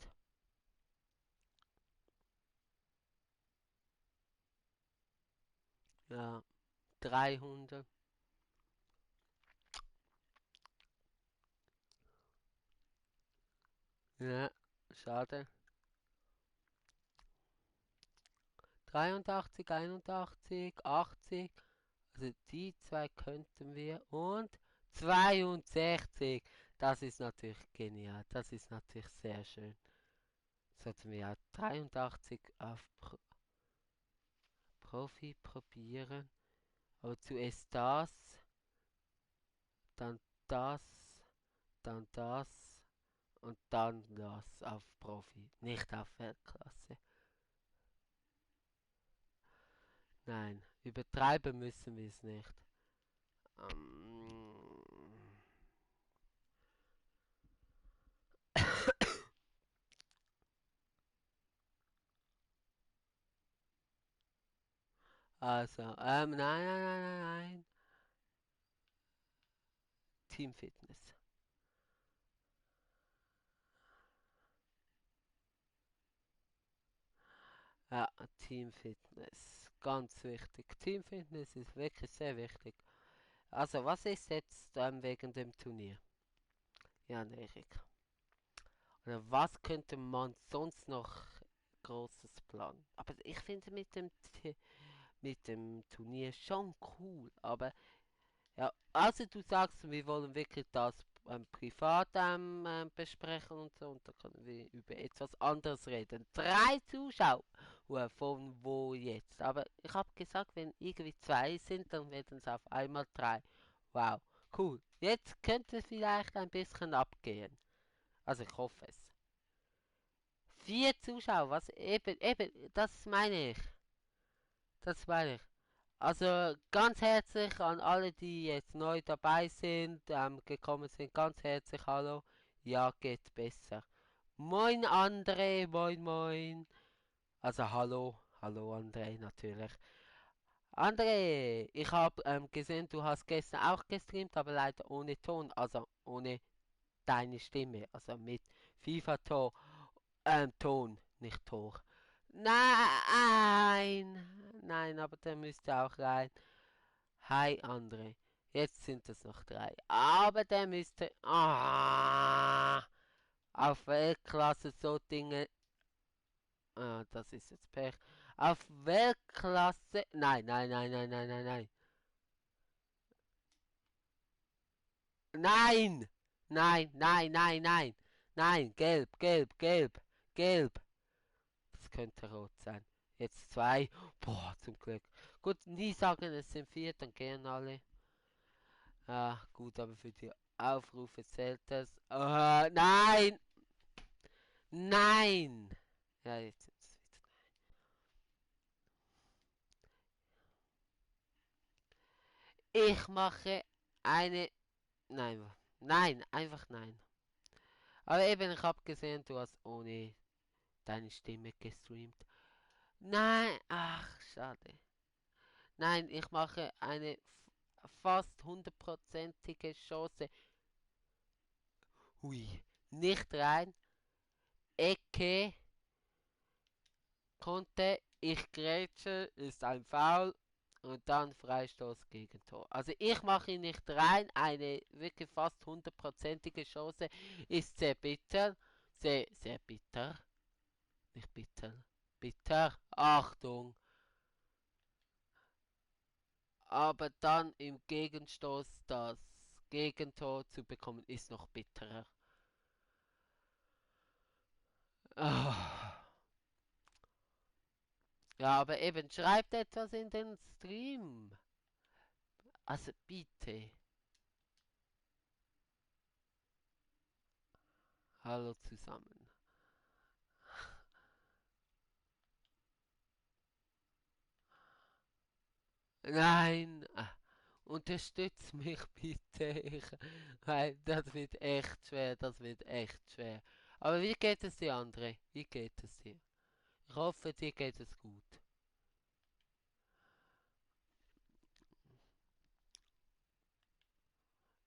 Ja, 300. Ja, schade. 83, 81, 80. Also die zwei könnten wir. Und 62. Das ist natürlich genial. Das ist natürlich sehr schön. Sollten wir ja 83 auf Profi probieren. Aber zuerst das, dann das, dann das und dann das auf Profi. Nicht auf Weltklasse. Nein, übertreiben müssen wir es nicht. Ähm, also, nein. Team Fitness. Ja, Team Fitness. Ganz wichtig. Team Fitness ist wirklich sehr wichtig. Also, was ist jetzt wegen dem Turnier? Jan Erik. Oder was könnte man sonst noch Großes planen? Aber ich finde mit dem Turnier schon cool. Aber ja, also du sagst, wir wollen wirklich das privat besprechen und so, und da können wir über etwas anderes reden. 3 Zuschauer, von wo jetzt? Aber ich habe gesagt, wenn irgendwie 2 sind, dann werden es auf einmal 3. Wow, cool. Jetzt könnte es vielleicht ein bisschen abgehen. Also ich hoffe es. 4 Zuschauer, was eben, das meine ich. Das meine ich. Also ganz herzlich an alle, die jetzt neu dabei sind, gekommen sind. Ganz herzlich hallo. Ja, geht besser. Moin André, moin moin. Also hallo, hallo André natürlich. André, ich habe gesehen, du hast gestern auch gestreamt, aber leider ohne Ton, also ohne deine Stimme, also mit FIFA-Ton, Ton, nicht Tor. Nein, aber der müsste auch rein. Hi André. Jetzt sind es noch 3. Aber der müsste. Auf Weltklasse so Dinge. Das ist jetzt Pech. Auf Weltklasse. Nein. Nein! Nein, gelb. Das könnte rot sein. Jetzt 2. Boah, zum Glück. Gut, nie sagen, es sind 4, dann gehen alle. Gut, aber für die Aufrufe zählt das. Nein! Nein! Ja, jetzt ist es wieder. Ich mache eine. Nein, einfach nein. Aber eben, ich habe gesehen, du hast ohne deine Stimme gestreamt. Nein, ach, schade. Nein, ich mache eine fast 100%ige Chance. Hui, nicht rein. Ecke, konnte, ich grätsche, ist ein Foul und dann Freistoß gegen Tor. Also ich mache ihn nicht rein, eine wirklich fast 100%ige Chance ist sehr bitter, sehr bitter, nicht bitter, bitter, Achtung, aber dann im Gegenstoß das Gegentor zu bekommen ist noch bitterer. Ah. Ja, aber eben, schreibt etwas in den Stream. Also bitte. Hallo zusammen. Nein, unterstütz mich bitte, weil das wird echt schwer, das wird echt schwer. Aber wie geht es dir, André? Wie geht es dir? Ich hoffe, dir geht es gut.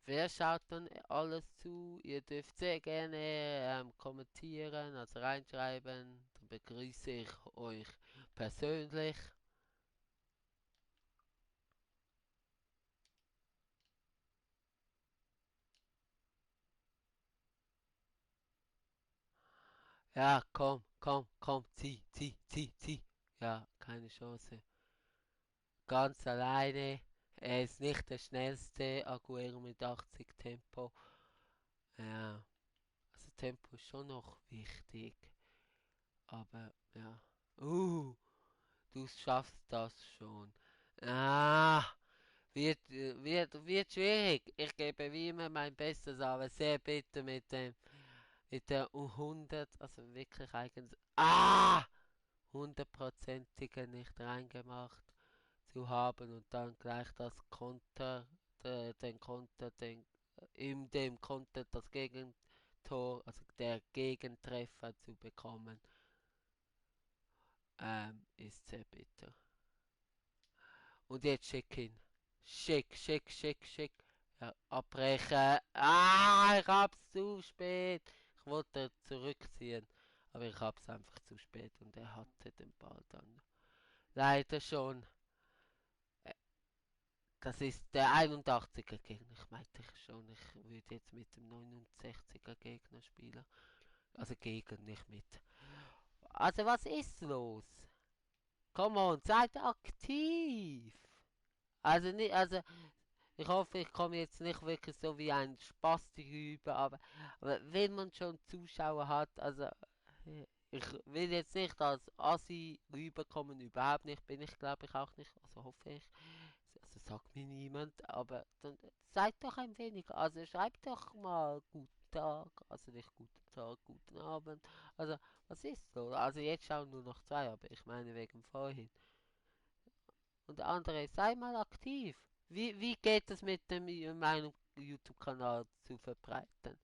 Wer schaut dann alles zu? Ihr dürft sehr gerne kommentieren, also reinschreiben. Dann begrüße ich euch persönlich. Ja, komm, komm, komm, zieh, zieh, zieh, zieh. Ja, keine Chance. Ganz alleine. Er ist nicht der schnellste. Aguero mit 80 Tempo. Ja, also Tempo ist schon noch wichtig. Aber ja. Du schaffst das schon. Ah, wird schwierig. Ich gebe wie immer mein Bestes, aber sehr bitte mit der 100, also wirklich eigentlich, hundertprozentige nicht reingemacht zu haben und dann gleich das Konter, den Konter, in dem Konter das Gegentor, also der Gegentreffer zu bekommen, ist sehr bitter. Und jetzt schick ihn. Schick, schick, schick, schick. Ja, abbrechen. Ich hab's zu spät. Ich wollte zurückziehen, aber ich hab's einfach zu spät und er hatte den Ball dann. Leider schon. Äh, Das ist der 81er Gegner. Ich meinte ich schon, ich würde jetzt mit dem 69er Gegner spielen. Also gegen, nicht mit. Also was ist los? Come on, seid aktiv. Also ich hoffe, ich komme jetzt nicht wirklich so wie ein Spasti rüber, aber wenn man schon Zuschauer hat, also ich will jetzt nicht als Assi rüberkommen, überhaupt nicht, bin ich glaube ich auch nicht, also hoffe ich. Also sagt mir niemand, aber dann seid doch ein wenig, also schreibt doch mal guten Tag, also nicht guten Tag, guten Abend, also was ist so? Also jetzt schauen nur noch zwei, aber ich meine wegen vorhin. Und andere, sei mal aktiv. Wie geht es mit dem meinem YouTube-Kanal zu verbreiten?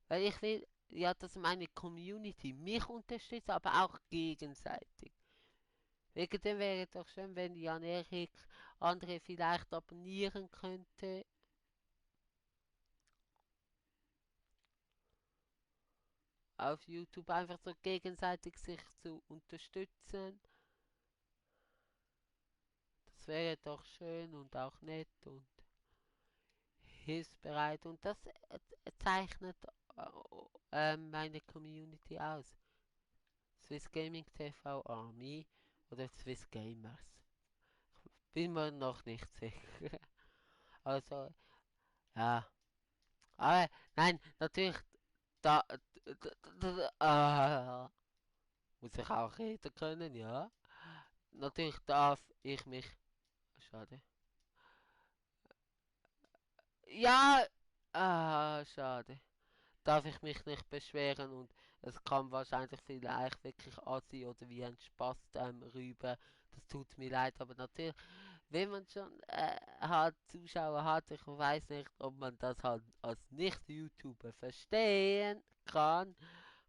Weil ich will ja, dass meine Community mich unterstützt, aber auch gegenseitig. Wegen dem wäre doch schön, wenn Jan Erik andere vielleicht abonnieren könnte auf YouTube, einfach so gegenseitig sich zu unterstützen. Das wäre doch schön und auch nett und hilfsbereit und das zeichnet meine Community aus. Swiss Gaming TV Army oder Swiss Gamers. Bin mir noch nicht sicher. Also, ja. Aber nein, natürlich, da, muss ich auch reden können, ja. Natürlich darf ich mich. Schade. Ja, schade. Darf ich mich nicht beschweren und es kam wahrscheinlich vielleicht wirklich assi oder wie ein Spaß rüber. Das tut mir leid, aber natürlich, wenn man schon halt Zuschauer hat, ich weiß nicht, ob man das halt als Nicht-YouTuber verstehen kann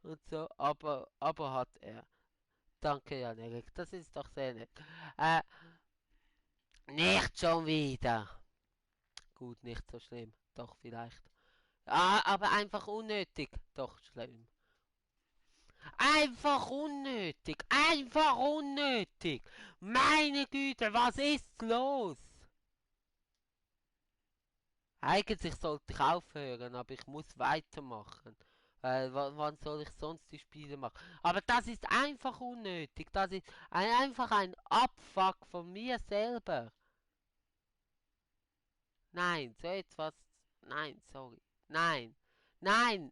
und so, aber hat er. Danke, Jan Erik, das ist doch sehr nett. Äh, nicht schon wieder. Gut, nicht so schlimm. Doch, vielleicht. Aber einfach unnötig. Doch, schlimm. Einfach unnötig. Einfach unnötig. Meine Güte, was ist los? Eigentlich sollte ich aufhören, aber ich muss weitermachen. Wann soll ich sonst die Spiele machen? Aber das ist einfach unnötig. Das ist einfach ein Abfuck von mir selber. Nein, so etwas. Nein, sorry. Nein. Nein.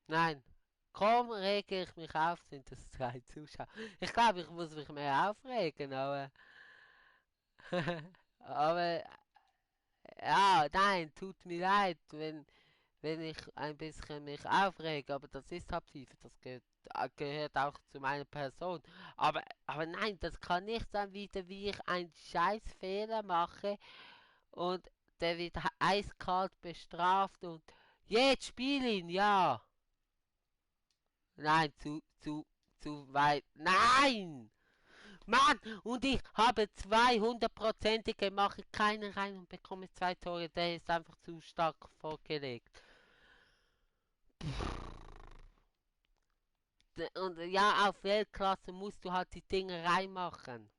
Nein. Kaum rege ich mich auf, sind es zwei Zuschauer. Ich glaube, ich muss mich mehr aufregen, aber Aber ja, nein, tut mir leid, wenn ich ein bisschen mich aufrege, aber das ist halt FIFA, das gehört auch zu meiner Person. Aber nein, das kann nicht sein, wieder wie ich einen scheiß Fehler mache und der wird eiskalt bestraft und jetzt spiel ihn, ja. Nein, zu weit. Nein! Mann! Und ich habe 200-prozentige, mache keine rein und bekomme 2 Tore. Der ist einfach zu stark vorgelegt. Und ja, auf Weltklasse musst du halt die Dinge reinmachen.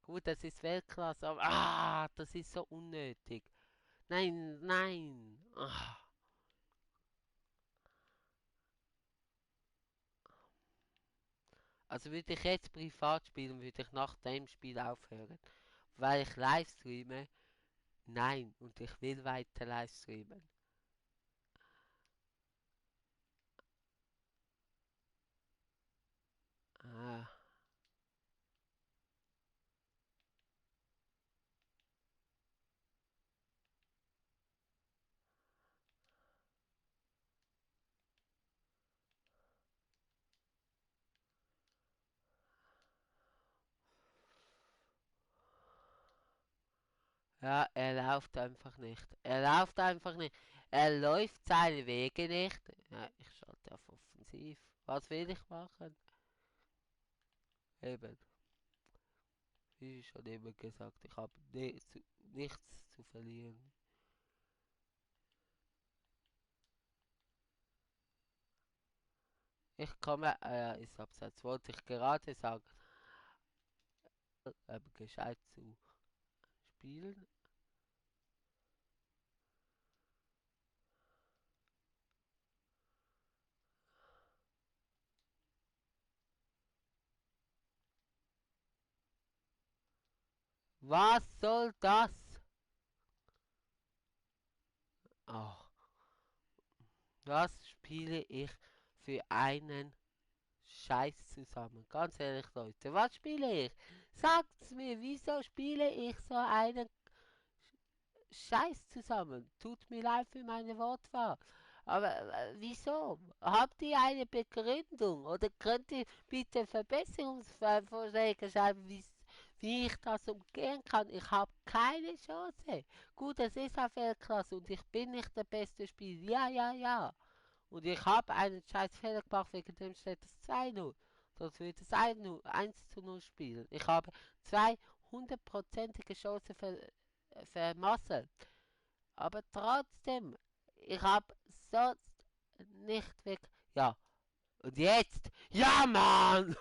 Gut, das ist Weltklasse, aber das ist so unnötig. Nein, nein. Also würde ich jetzt privat spielen, würde ich nach dem Spiel aufhören. Weil ich live streame? Nein, und ich will weiter live streamen. Ah, ja, er läuft einfach nicht. Er läuft einfach nicht. Er läuft seine Wege nicht. Ja, ich schalte auf offensiv. Was will ich machen? Eben, wie schon eben gesagt, ich habe nichts zu verlieren. Ich komme, ist abseits, wollte ich gerade sagen, gescheit zu spielen. Was soll das? Oh, was spiele ich für einen Scheiß zusammen? Ganz ehrlich, Leute, was spiele ich? Sagt's mir, wieso spiele ich so einen Scheiß zusammen? Tut mir leid für meine Wortwahl. Aber wieso? Habt ihr eine Begründung? Oder könnt ihr bitte Verbesserungsvorschläge schreiben, wie ich das umgehen kann? Ich habe keine Chance. Gut, es ist auf Weltklasse und ich bin nicht der beste Spieler. Ja, ja, ja. Und ich habe einen scheiß Fehler gemacht, wegen dem steht es 2:0. Sonst würde es 1:0 spielen. Ich habe 200-prozentige Chance vermasselt. Aber trotzdem, ich habe sonst nicht wirklich. Ja, und jetzt? Ja, Mann!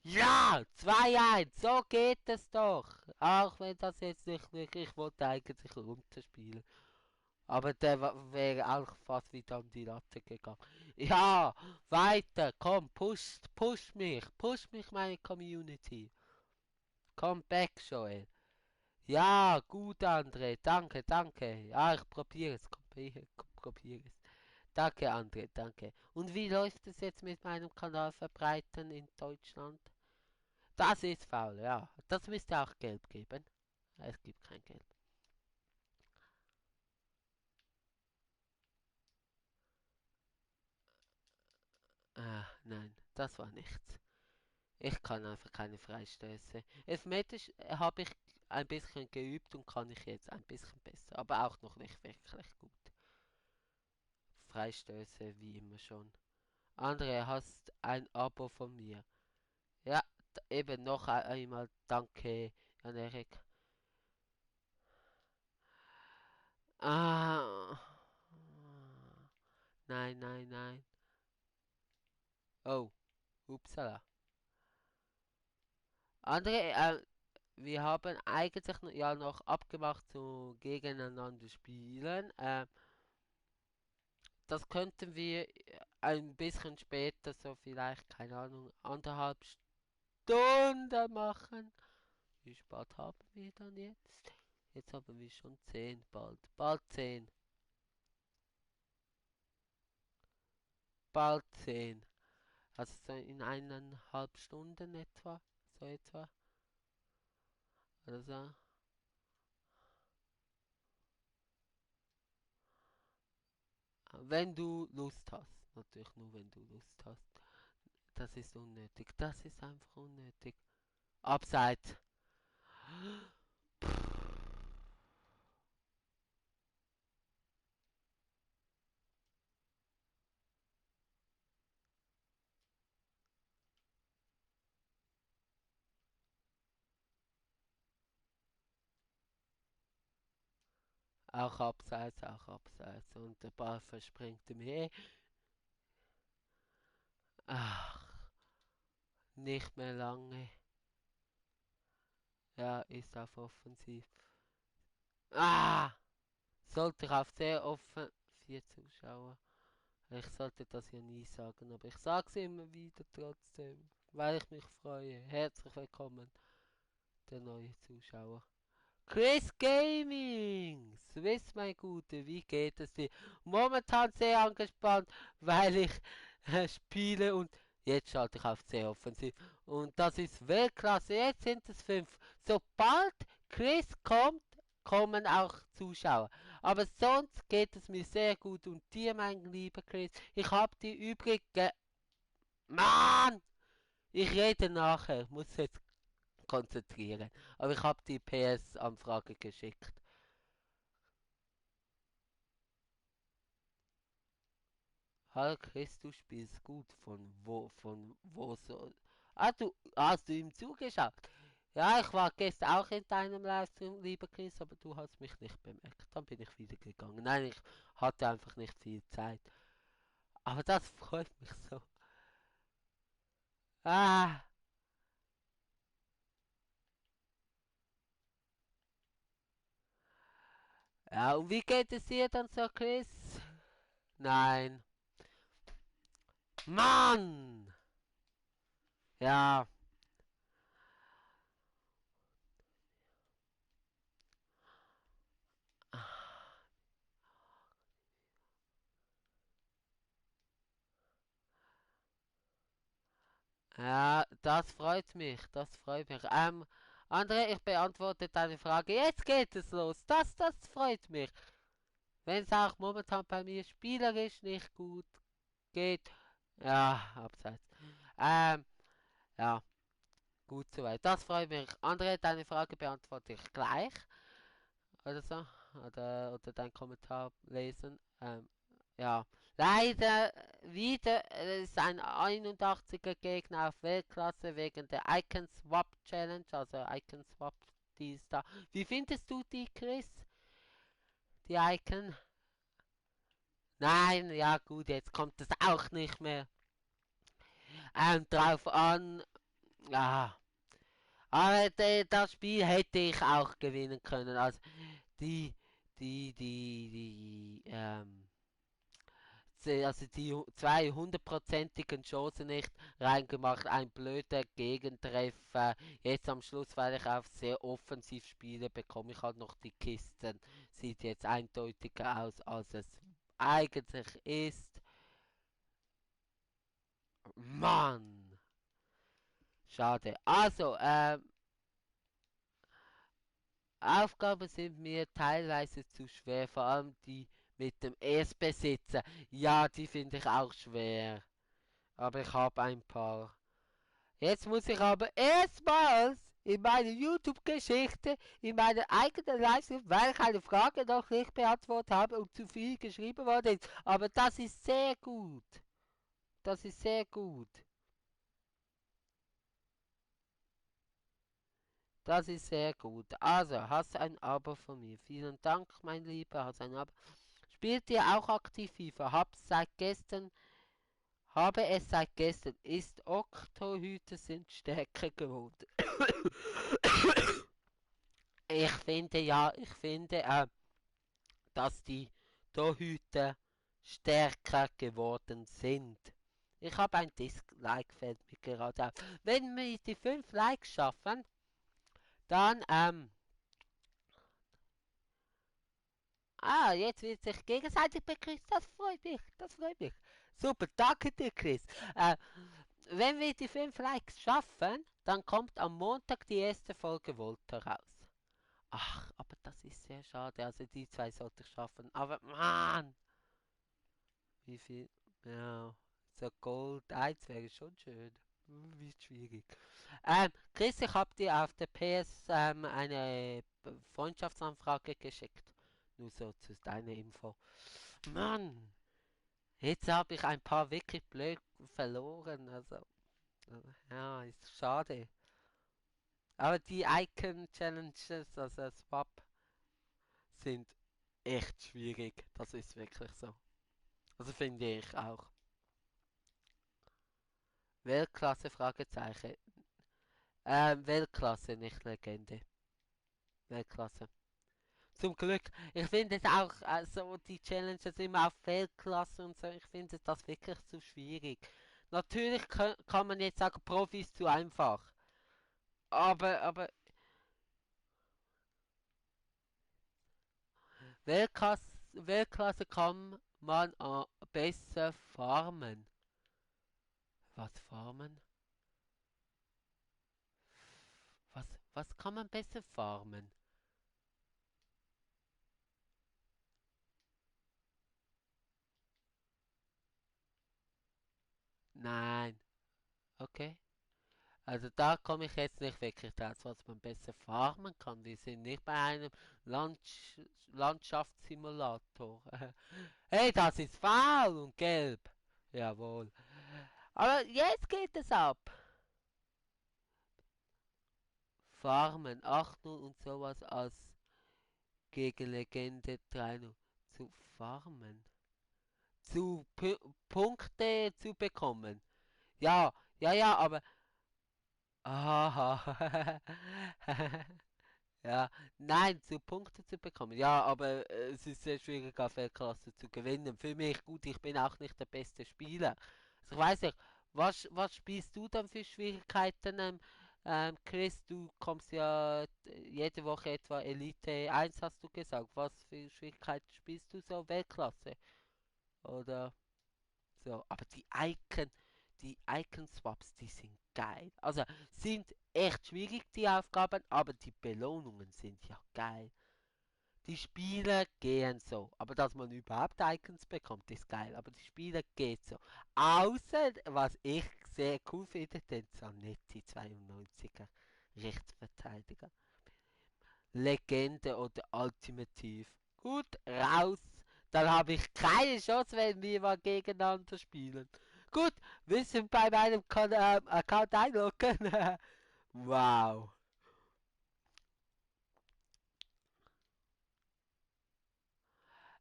Ja, 2:1, so geht es doch. Auch wenn das jetzt nicht wirklich, ich wollte eigentlich runterspielen. Aber der wäre auch fast wieder an die Latte gegangen. Ja, weiter, komm, push mich, meine Community. Komm back, Joel. Ja, gut, André, danke, danke. Ja, ich probiere es, probiere es. Danke, André, danke. Und wie läuft es jetzt mit meinem Kanal verbreiten in Deutschland? Das ist faul, ja. Das müsste auch Gelb geben. Es gibt kein Gelb. Nein, das war nichts. Ich kann einfach keine Freistöße. Elfmeter habe ich ein bisschen geübt und kann ich jetzt ein bisschen besser, aber auch noch nicht wirklich gut. Freistöße wie immer schon. André, hast ein Abo von mir. Ja, eben noch einmal danke, Jan-Erik. Ah, nein, nein, nein. Oh, upsala. André, wir haben eigentlich ja noch abgemacht zu gegeneinander spielen. Das könnten wir ein bisschen später, so vielleicht, keine Ahnung, 1,5 Stunden machen. Wie spät haben wir dann jetzt? Jetzt haben wir schon 10 bald. Bald 10. Bald 10. Also so in 1,5 Stunden etwa. So etwa. Oder so. Wenn du Lust hast. Natürlich nur, wenn du Lust hast. Das ist unnötig. Das ist einfach unnötig. Abseits. Auch abseits, auch abseits. Und der Ball verspringt mir. Ach, nicht mehr lange. Ja, ist auf offensiv. Ah! Sollte ich auf sehr offen. 4 Zuschauer. Ich sollte das ja nie sagen, aber ich sage es immer wieder trotzdem, weil ich mich freue. Herzlich willkommen, der neue Zuschauer. Chris Gaming! Swiss, mein Gute, wie geht es dir? Momentan sehr angespannt, weil ich spiele und jetzt schalte ich auf sehr offensiv. Und das ist Weltklasse, jetzt sind es 5. Sobald Chris kommt, kommen auch Zuschauer. Aber sonst geht es mir sehr gut und dir, mein lieber Chris, ich habe die übrige... Mann! Ich rede nachher, muss jetzt konzentrieren. Aber ich habe die PS-Anfrage geschickt. Hallo Chris, du spielst gut. Von wo so? Ah, hast du ihm zugeschaut? Ja, ich war gestern auch in deinem Livestream, lieber Chris, aber du hast mich nicht bemerkt. Dann bin ich wieder gegangen. Nein, ich hatte einfach nicht viel Zeit. Aber das freut mich so. Ah, ja, und wie geht es dir dann so, Chris? Nein. Mann! Ja. Ja, das freut mich, das freut mich. André, ich beantworte deine Frage. Jetzt geht es los. Das freut mich. Wenn es auch momentan bei mir spielerisch nicht gut geht. Ja, abseits. Ähm, ja, gut soweit. Das freut mich. André, deine Frage beantworte ich gleich. Oder so. Oder deinen Kommentar lesen. Ja, leider wieder ist ein 81er Gegner auf Weltklasse wegen der Icon Swap Challenge, also Icon Swap, die ist da. Wie findest du die, Chris? Die Icon? Nein, ja gut, jetzt kommt es auch nicht mehr drauf an. Ja, aber das Spiel hätte ich auch gewinnen können. Also die, also die 200-prozentigen Chancen nicht reingemacht, ein blöder Gegentreffer. Jetzt am Schluss, weil ich auf sehr offensiv spiele, bekomme ich halt noch die Kisten. Sieht jetzt eindeutiger aus, als es eigentlich ist. Mann! Schade. Also, Aufgaben sind mir teilweise zu schwer, vor allem die mit dem Erstbesitzer. Ja, die finde ich auch schwer. Aber ich habe ein paar. Jetzt muss ich aber erstmals in meiner YouTube-Geschichte, in meiner eigenen Livestream, weil ich eine Frage noch nicht beantwortet habe und zu viel geschrieben worden ist. Aber das ist sehr gut. Das ist sehr gut. Das ist sehr gut. Also, hast du ein Abo von mir? Vielen Dank, mein Lieber. Hast ein Abo. Spielt ihr auch aktiv FIFA? Habe es seit gestern. Ist Oktohüter sind stärker geworden. Ich finde, dass die Torhüter stärker geworden sind. Ich habe ein Dislike, fällt mir gerade auf. Wenn wir die 5 Likes schaffen, dann, jetzt wird sich gegenseitig begrüßt. Das freut mich, das freut mich. Super, danke dir, Chris. Äh, wenn wir die 5 Likes schaffen, dann kommt am Montag die erste Folge Volta raus. Ach, aber das ist sehr schade. Also die zwei sollte ich schaffen. Aber Mann, wie viel? Ja, so Gold 1 wäre schon schön. Wie schwierig. Chris, ich habe dir auf der PS eine Freundschaftsanfrage geschickt. Nur so zu deiner Info. Mann, jetzt habe ich ein paar wirklich blöd verloren. Also, ja, ist schade. Aber die Icon Challenges, also Swap, sind echt schwierig. Das ist wirklich so. Also finde ich auch. Weltklasse? Fragezeichen. Weltklasse, nicht Legende. Weltklasse. Zum Glück. Ich finde es auch so, die Challenges immer auf Weltklasse und so. Ich finde das wirklich zu schwierig. Natürlich kann man jetzt sagen, Profi ist zu einfach. Aber Weltklasse kann man besser farmen. Was farmen? Was kann man besser farmen? Nein. Okay. Also da komme ich jetzt nicht wirklich drauf, was man besser farmen kann. Wir sind nicht bei einem Landschaftssimulator. Hey, das ist faul und gelb. Jawohl. Aber jetzt geht es ab. Farmen 8:0 und sowas als gegen Legende 3:0. Zu farmen. Punkte zu bekommen. Ja, ja, aber. Aha. Ja, nein, zu Punkte zu bekommen. Ja, aber es ist sehr schwierig, auf Weltklasse zu gewinnen. Für mich gut, ich bin auch nicht der beste Spieler. Also ich weiß nicht, was spielst du dann für Schwierigkeiten? Chris, du kommst ja jede Woche etwa Elite 1, hast du gesagt. Was für Schwierigkeiten spielst du so? Weltklasse? Oder so? Aber die Icon-Swaps, die sind geil. Also sind echt schwierig, die Aufgaben, aber die Belohnungen sind ja geil. Die Spiele gehen so. Aber dass man überhaupt Icons bekommt, ist geil. Aber die Spiele geht so. Außer, was ich sehr cool finde, den Zanetti 92er Rechtsverteidiger. Legende oder Ultimativ. Gut, raus. Dann habe ich keine Chance, wenn wir mal gegeneinander spielen. Gut, wir sind bei meinem Account einloggen. Wow.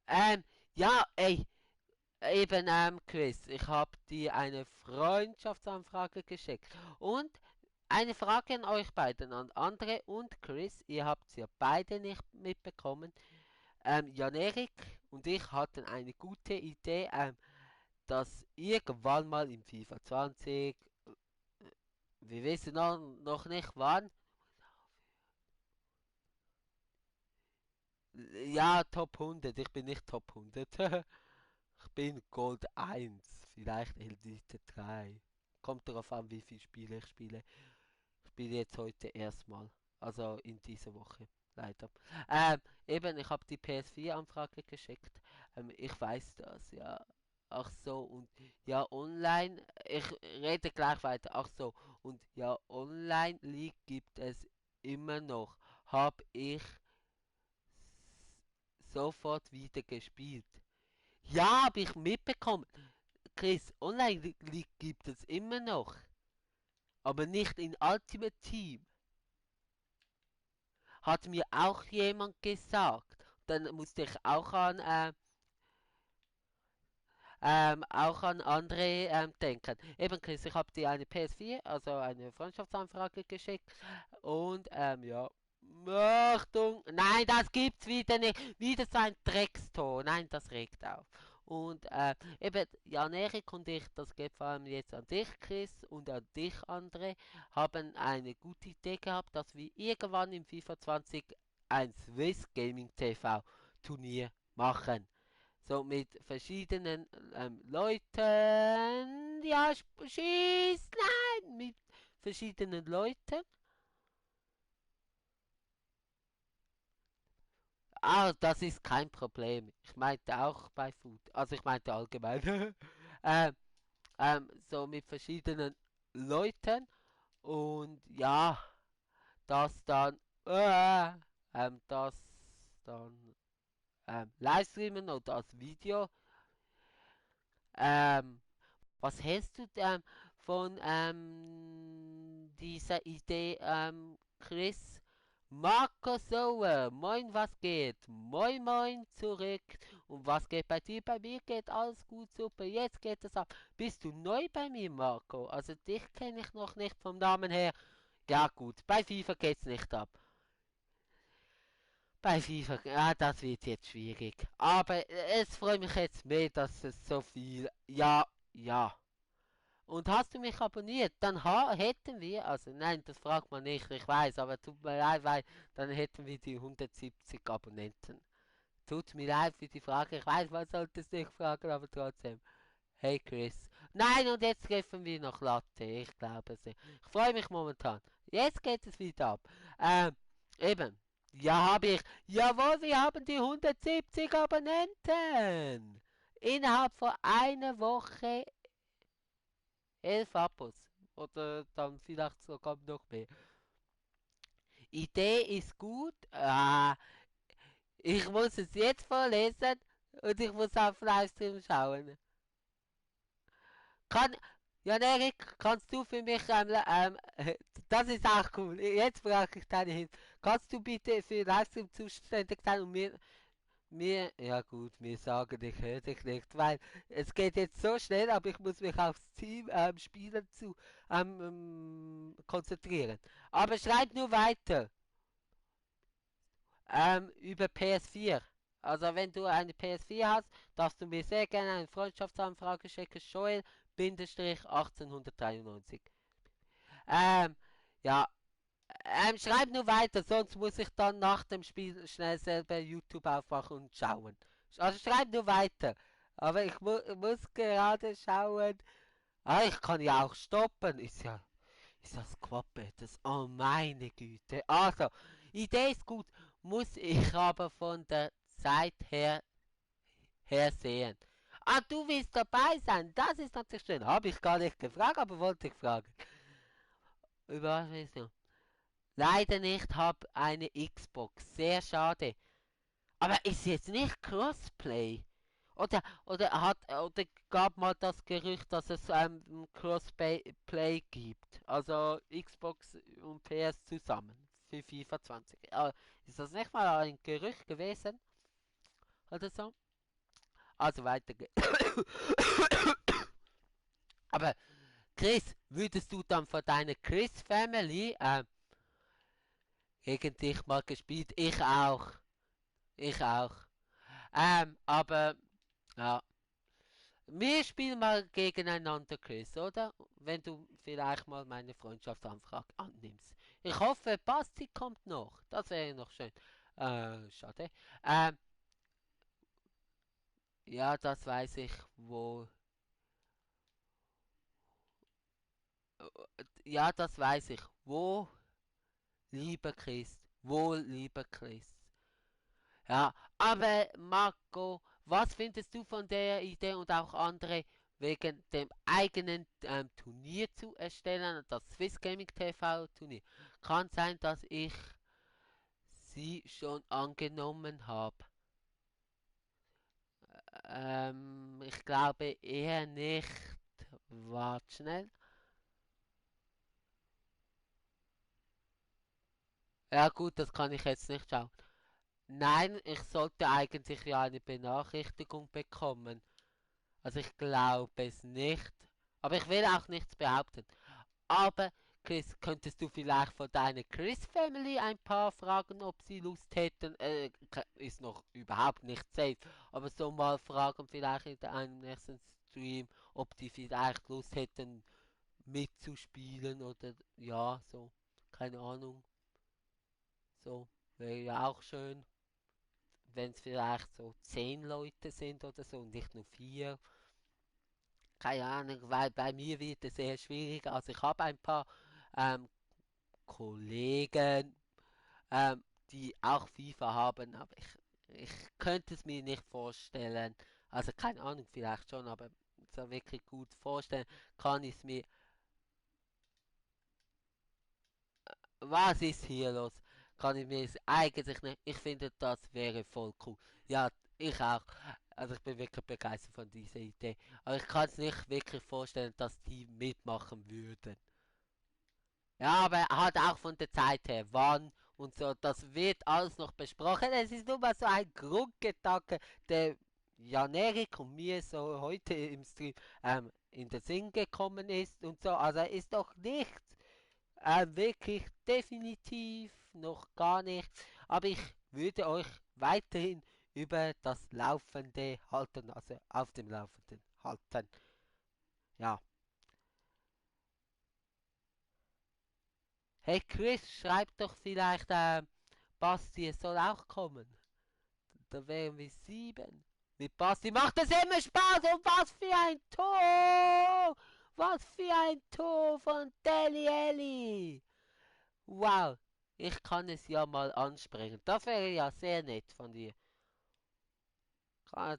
Ähm, ja, ey, eben, Chris, ich habe dir eine Freundschaftsanfrage geschickt. Und eine Frage an euch beiden, an Andre und Chris, ihr habt sie ja beide nicht mitbekommen. Jan-Erik und ich hatten eine gute Idee, dass irgendwann mal im FIFA 20, wir wissen noch nicht wann, ja, Top 100, ich bin nicht Top 100, ich bin Gold 1, vielleicht Elite 3. Kommt darauf an, wie viele Spiele ich spiele. Ich spiele jetzt heute erstmal, also in dieser Woche, leider. Eben, ich habe die PS4-Anfrage geschickt. Ich weiß das, ja. Ach so, und ja, online, ich rede gleich weiter. Ach so, und ja, Online League gibt es immer noch. Hab ich sofort wieder gespielt. Ja, habe ich mitbekommen. Chris, Online League gibt es immer noch. Aber nicht in Ultimate Team. Hat mir auch jemand gesagt. Dann musste ich auch an andere denken. Eben, Chris, ich habe dir eine PS4, also eine Freundschaftsanfrage geschickt. Und ja. Achtung! Nein, das gibt's wieder nicht. Wieder so ein Dreckstor. Nein, das regt auf. Und eben, Jan Erik und ich, das geht vor allem jetzt an dich, Chris, und an dich, André, haben eine gute Idee gehabt, dass wir irgendwann im FIFA 20 ein Swiss Gaming TV Turnier machen. So mit verschiedenen Leuten. Ja, schieß, nein, mit verschiedenen Leuten. Ah, das ist kein Problem. Ich meinte auch bei Food. Also ich meinte allgemein. ähm, so mit verschiedenen Leuten. Und ja, das dann, das dann livestreamen oder als Video. Ähm, Was hältst du von dieser Idee, Chris? Marco Sauer, moin, was geht? Moin, moin, zurück. Und was geht bei dir? Bei mir geht alles gut, super. Jetzt geht es ab. Bist du neu bei mir, Marco? Also dich kenne ich noch nicht vom Namen her. Ja gut, bei FIFA geht's nicht ab. Bei FIFA, ja, das wird jetzt schwierig. Aber es freut mich jetzt mehr, dass es so viel. Ja, ja. Und hast du mich abonniert, dann hätten wir, also nein, das fragt man nicht, ich weiß, aber tut mir leid, weil dann hätten wir die 170 Abonnenten. Tut mir leid für die Frage, ich weiß, man sollte es nicht fragen, aber trotzdem. Hey Chris. Nein, und jetzt treffen wir noch Latte, ich glaube es nicht. Ich freue mich momentan. Jetzt geht es wieder ab. Eben. Ja, habe ich. Jawohl, wir haben die 170 Abonnenten. Innerhalb von einer Woche 11 Abos. Oder dann vielleicht sogar noch mehr. Idee ist gut. Ich muss es jetzt vorlesen und ich muss auf Livestream schauen. Kann, Jan Erik, kannst du für mich, das ist auch cool. Jetzt brauche ich deine Hilfe. Kannst du bitte für Livestream zuständig sein und ja gut, mir sagen, ich höre dich nicht, weil es geht jetzt so schnell, aber ich muss mich aufs Team Spielen zu konzentrieren. Aber schreib nur weiter über PS4. Also wenn du eine PS4 hast, darfst du mir sehr gerne eine Freundschaftsanfrage schicken, Joel-1893. Ähm, ja, schreib nur weiter, sonst muss ich dann nach dem Spiel schnell selber YouTube aufmachen und schauen. Also schreib nur weiter. Aber ich muss gerade schauen. Ah, ich kann ja auch stoppen. Ist das Quappe? Das, oh meine Güte. Also, Idee ist gut. Muss ich aber von der Zeit her sehen. Ah, du willst dabei sein. Das ist natürlich schön. Habe ich gar nicht gefragt, aber wollte ich fragen. Überraschung. Leider nicht, hab eine Xbox. Sehr schade. Aber ist jetzt nicht Crossplay? Oder gab mal das Gerücht, dass es Crossplay gibt? Also Xbox und PS zusammen für FIFA 20. Ist das nicht mal ein Gerücht gewesen? Oder so? Also weiter geht's. Aber Chris, würdest du dann von deiner Chris Family gegen dich mal gespielt? Ich auch. Ich auch. Aber ja. Wir spielen mal gegeneinander, Chris, oder? Wenn du vielleicht mal meine Freundschaftsanfrage annimmst. Ich hoffe, Basti kommt noch. Das wäre noch schön. Schade. Ähm, ja, das weiß ich, wo. Ja, das weiß ich. Wo, lieber Chris? Wo, lieber Chris? Ja, aber Marco, was findest du von der Idee und auch andere wegen dem eigenen Turnier zu erstellen, das Swiss Gaming TV Turnier? Kann sein, dass ich sie schon angenommen habe. Ich glaube eher nicht. Wart schnell. Ja gut, das kann ich jetzt nicht schauen. Nein, ich sollte eigentlich ja eine Benachrichtigung bekommen. Also ich glaube es nicht. Aber ich will auch nichts behaupten. Aber Chris, könntest du vielleicht von deiner Chris Family ein paar fragen, ob sie Lust hätten? Ist noch überhaupt nicht safe. Aber so mal fragen vielleicht in einem nächsten Stream, ob die vielleicht Lust hätten mitzuspielen oder ja, so. Keine Ahnung. So. Wäre ja auch schön, wenn es vielleicht so 10 Leute sind oder so und nicht nur 4. Keine Ahnung, weil bei mir wird es sehr schwierig. Also ich habe ein paar ähm, Kollegen, die auch FIFA haben, aber Ich könnte es mir nicht vorstellen. Also keine Ahnung, vielleicht schon, aber so wirklich gut vorstellen kann ich es mir. Was ist hier los? Kann ich mir es eigentlich nicht. Ich finde, das wäre voll cool. Ja, ich auch. Also ich bin wirklich begeistert von dieser Idee. Aber ich kann es nicht wirklich vorstellen, dass die mitmachen würden. Ja, aber halt auch von der Zeit her, wann und so, das wird alles noch besprochen. Es ist nur mal so ein Grundgedanke, der Jan Erik und mir so heute im Stream in den Sinn gekommen ist und so. Also ist doch nichts wirklich definitiv noch gar nichts. Aber ich würde euch weiterhin über das Laufende halten, also auf dem Laufenden halten. Ja. Hey Chris, schreib doch vielleicht, Basti, es soll auch kommen. Da wären wir 7. Mit Basti macht es immer Spaß und was für ein Tor! Was für ein Tor von Deli Elli! Wow, ich kann es ja mal ansprechen. Das wäre ja sehr nett von dir.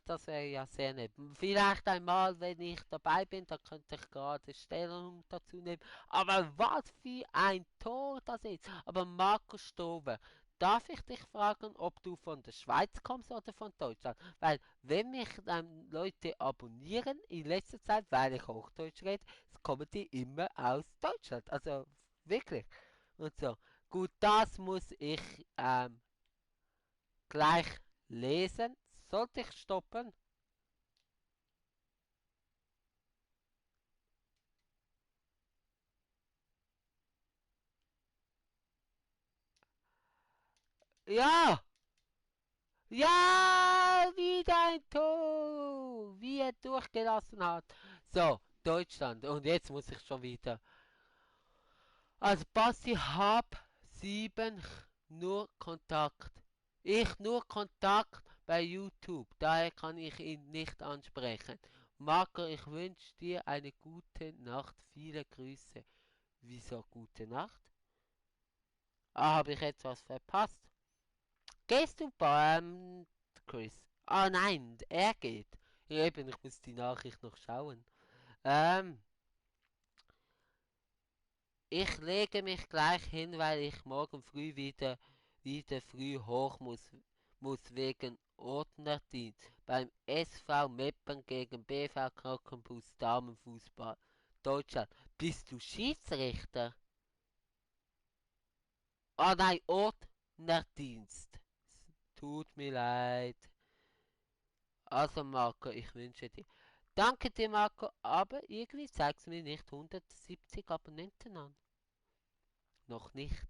Das wäre ja sehr nett. Vielleicht einmal, wenn ich dabei bin, da könnte ich gerade Stellung dazu nehmen. Aber was für ein Tor das ist. Aber Markus Stover, darf ich dich fragen, ob du von der Schweiz kommst oder von Deutschland? Weil, wenn mich Leute abonnieren in letzter Zeit, weil ich Hochdeutsch rede, kommen die immer aus Deutschland. Also wirklich. Und so. Gut, das muss ich gleich lesen. Sollte ich stoppen? Ja! Ja! Wieder ein Tor! Wie er durchgelassen hat. So, Deutschland. Und jetzt muss ich schon wieder. Also, Basti, hab 7 nur Kontakt. Ich nur Kontakt bei YouTube. Daher kann ich ihn nicht ansprechen. Marco, ich wünsche dir eine gute Nacht. Viele Grüße. Wieso gute Nacht? Ah, habe ich etwas verpasst? Gehst du beim Chris? Ah nein, er geht. Ja, eben, ich muss die Nachricht noch schauen. Ähm, ich lege mich gleich hin, weil ich morgen früh wieder früh hoch muss wegen Ordnerdienst beim SV Meppen gegen BV Krankenbus Damenfußball Deutschland. Bist du Schiedsrichter? Ah nein, Ordnerdienst. Tut mir leid. Also Marco, ich wünsche dir. Danke dir Marco, aber irgendwie zeigt es mir nicht 170 Abonnenten an. Noch nicht.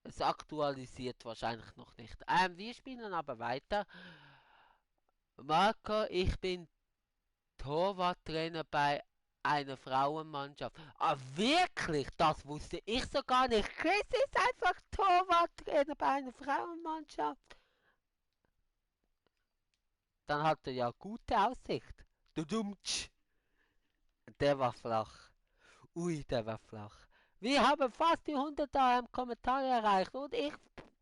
Es aktualisiert wahrscheinlich noch nicht. Wir spielen aber weiter. Marco, ich bin Torwarttrainer bei einer Frauenmannschaft. Ah, wirklich? Das wusste ich so gar nicht. Chris ist einfach Torwarttrainer bei einer Frauenmannschaft. Dann hat er ja gute Aussicht. Du dummtsch. Der war flach. Ui, der war flach. Wir haben fast die 100 Kommentare erreicht und ich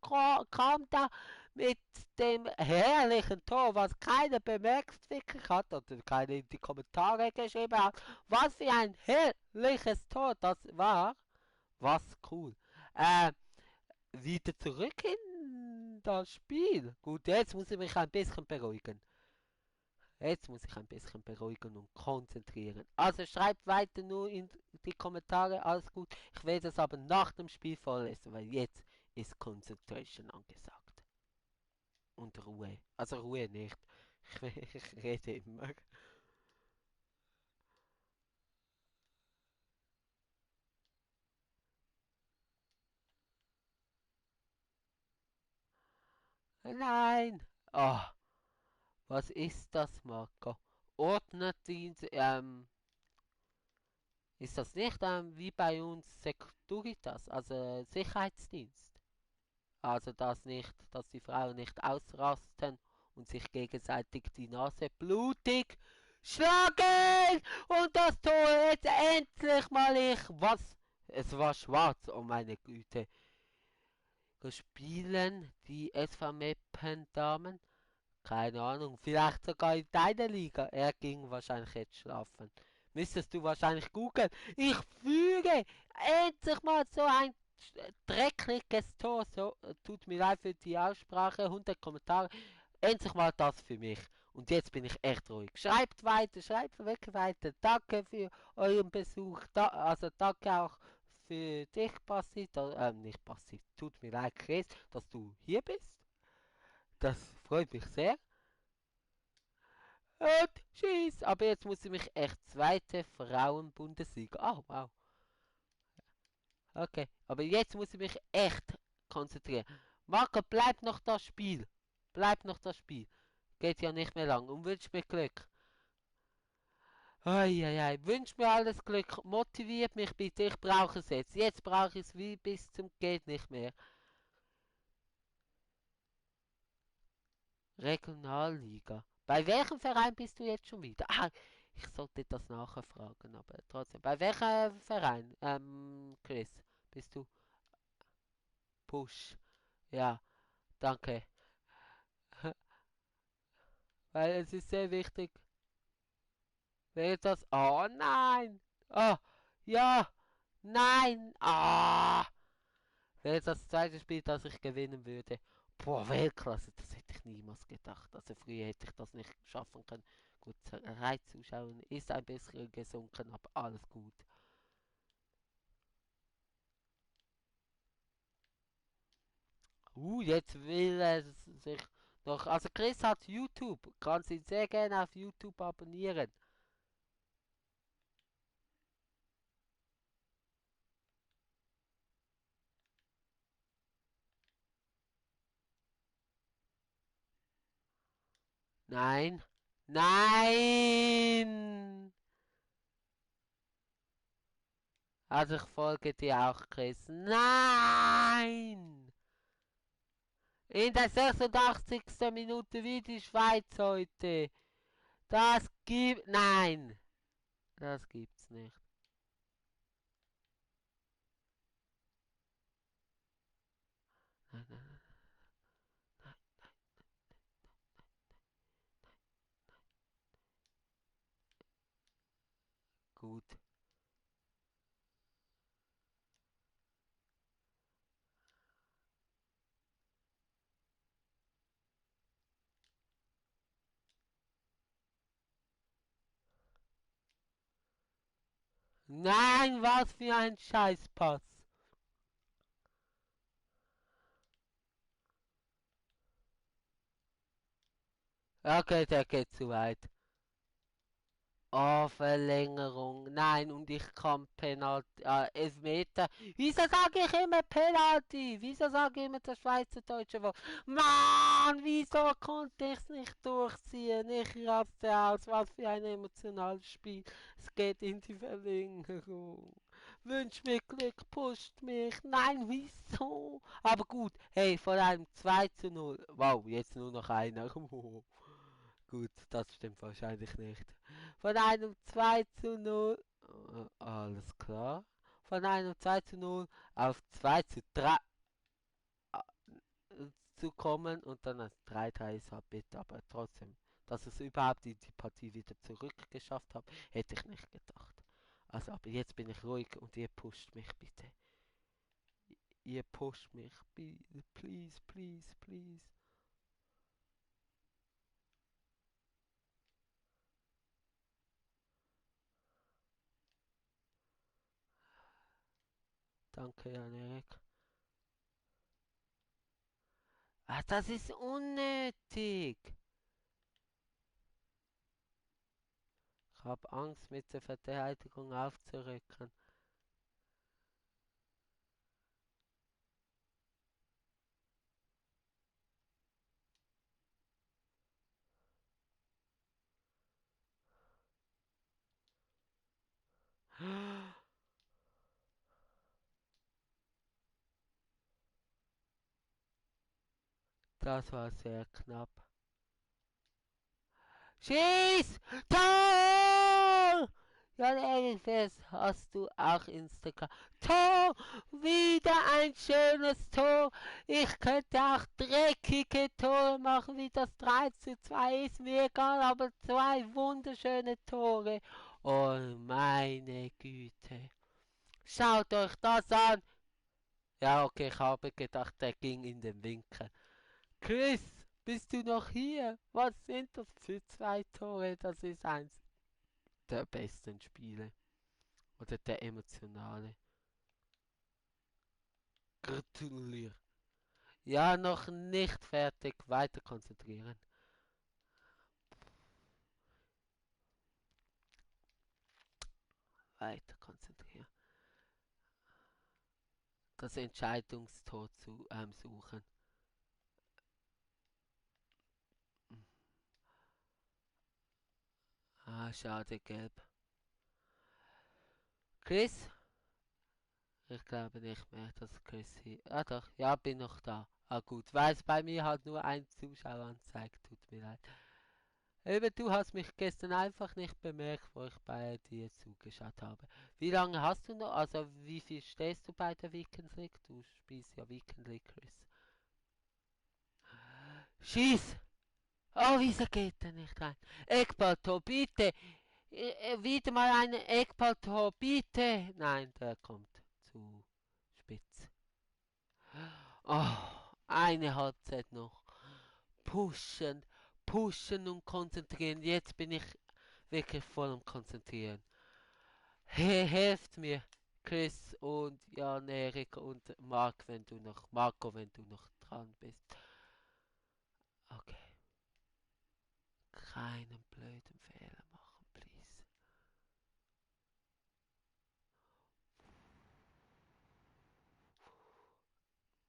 kam da mit dem herrlichen Tor, was keiner bemerkt wirklich hat oder keiner in die Kommentare geschrieben hat. Was für ein herrliches Tor das war. Was cool. Äh, Wieder zurück in das Spiel. Gut, jetzt muss ich mich ein bisschen beruhigen. Jetzt muss ich ein bisschen beruhigen und konzentrieren. Also schreibt weiter nur in die Kommentare, alles gut. Ich werde es aber nach dem Spiel vorlesen, weil jetzt ist Concentration angesagt. Und Ruhe. Also Ruhe nicht. Ich rede immer. Nein! Oh, was ist das, Marco? Ordnerdienst, ist das nicht wie bei uns Securitas, also Sicherheitsdienst? Also dass nicht, dass die Frauen nicht ausrasten und sich gegenseitig die Nase blutig schlagen und das Tor jetzt endlich mal ich. Was? Es war schwarz, oh meine Güte. spielen die SV Meppen Damen? Keine Ahnung, vielleicht sogar in deiner Liga. Er ging wahrscheinlich jetzt schlafen. Müsstest du wahrscheinlich googeln. Ich füge endlich mal so ein dreckliges Tor. So, tut mir leid für die Aussprache, 100 Kommentare. Endlich mal das für mich. Und jetzt bin ich echt ruhig. Schreibt weiter, schreibt wirklich weiter. Danke für euren Besuch. Also danke auch für dich, Passi. Nicht Passi. Tut mir leid, Chris, dass du hier bist. Das freut mich sehr. Und schieß. Aber jetzt muss ich mich echt zweite Frauen-Bundesliga. Oh, wow. Okay. Aber jetzt muss ich mich echt konzentrieren. Marco, bleib noch das Spiel. Bleib noch das Spiel. Geht ja nicht mehr lang. Und wünsch mir Glück. Eieiei. Wünsch mir alles Glück. Motiviert mich bitte. Ich brauche es jetzt. Jetzt brauche ich es wie bis zum geht nicht mehr. Regionalliga. Bei welchem Verein bist du jetzt schon wieder? Ah, ich sollte das nachher fragen, aber trotzdem. Bei welchem Verein, Chris, bist du? Push. Ja, danke. Weil es ist sehr wichtig. Wäre das. Oh nein! Oh, ja! Nein! Ah! Wäre das zweite Spiel, das ich gewinnen würde. Boah, Weltklasse, das hätte ich niemals gedacht. Also früher hätte ich das nicht schaffen können. Gut, Reizzuschauen ist ein bisschen gesunken, aber alles gut. Jetzt will er sich noch. Also Chris hat YouTube. Kannst ihn sehr gerne auf YouTube abonnieren. Nein. Nein! Also ich folge dir auch, Chris. Nein! In der 86. Minute wie die Schweiz heute. Das gibt. Nein! Das gibt's nicht. Nein, nein, nein, nein, gut. Nein, was für ein Scheißpass. Okay, der geht zu weit. Oh, Verlängerung. Nein, und ich kann Penalty. Elfmeter. Wieso sage ich immer Penalty? Wieso sage ich immer das schweizerdeutsche Wort? Mann, wieso konnte ich es nicht durchziehen? Ich raste aus. Was für ein emotionales Spiel. Es geht in die Verlängerung. Wünsch mir Glück, pusht mich. Nein, wieso? Aber gut, hey, von einem 2:0. Wow, jetzt nur noch einer. Gut, das stimmt wahrscheinlich nicht. Von einem 2:0, alles klar. Von einem 2:0 auf 2:3 zu kommen und dann als 3:3 ist halt bitter, aber trotzdem, dass es überhaupt in die Partie wieder zurückgeschafft habe, hätte ich nicht gedacht. Also, aber jetzt bin ich ruhig und ihr pusht mich bitte. Ihr pusht mich, please, please, please. Danke, Jan-Erik. Ah, das ist unnötig. Ich habe Angst, mit der Verteidigung aufzurücken. Das war sehr knapp. Schieß! Tor! Ja, Elvis, hast du auch Instagram? Tor! Wieder ein schönes Tor! Ich könnte auch dreckige Tore machen, wie das 3:2 ist mir egal, aber zwei wunderschöne Tore. Oh, meine Güte. Schaut euch das an! Ja, okay, ich habe gedacht, der ging in den Winkel. Chris, bist du noch hier? Was sind das für zwei Tore? Das ist eins der besten Spiele. Oder der emotionale. Gratuliere. Ja, noch nicht fertig. Weiter konzentrieren. Weiter konzentrieren. Das Entscheidungstor zu suchen. Ah, schade, gelb. Chris? Ich glaube nicht mehr, dass Chris hier. Ah doch, ja, bin noch da. Ah gut, weil es bei mir halt nur ein Zuschauer anzeigt. Tut mir leid. Eben, du hast mich gestern einfach nicht bemerkt, wo ich bei dir zugeschaut habe. Wie lange hast du noch? Also, wie viel stehst du bei der Weekend League? Du spielst ja Weekend League, Chris. Schieß! Oh, wieso geht der nicht rein? Eckballtor, bitte! Wieder mal eine Eckballtor, bitte! Nein, der kommt zu spitz. Oh, eine Halbzeit noch. Pushen, pushen und konzentrieren. Jetzt bin ich wirklich voll am Konzentrieren. Helft mir, Chris und Jan, Erik und Marco, wenn du noch dran bist. Okay. Keinen blöden Fehler machen, please.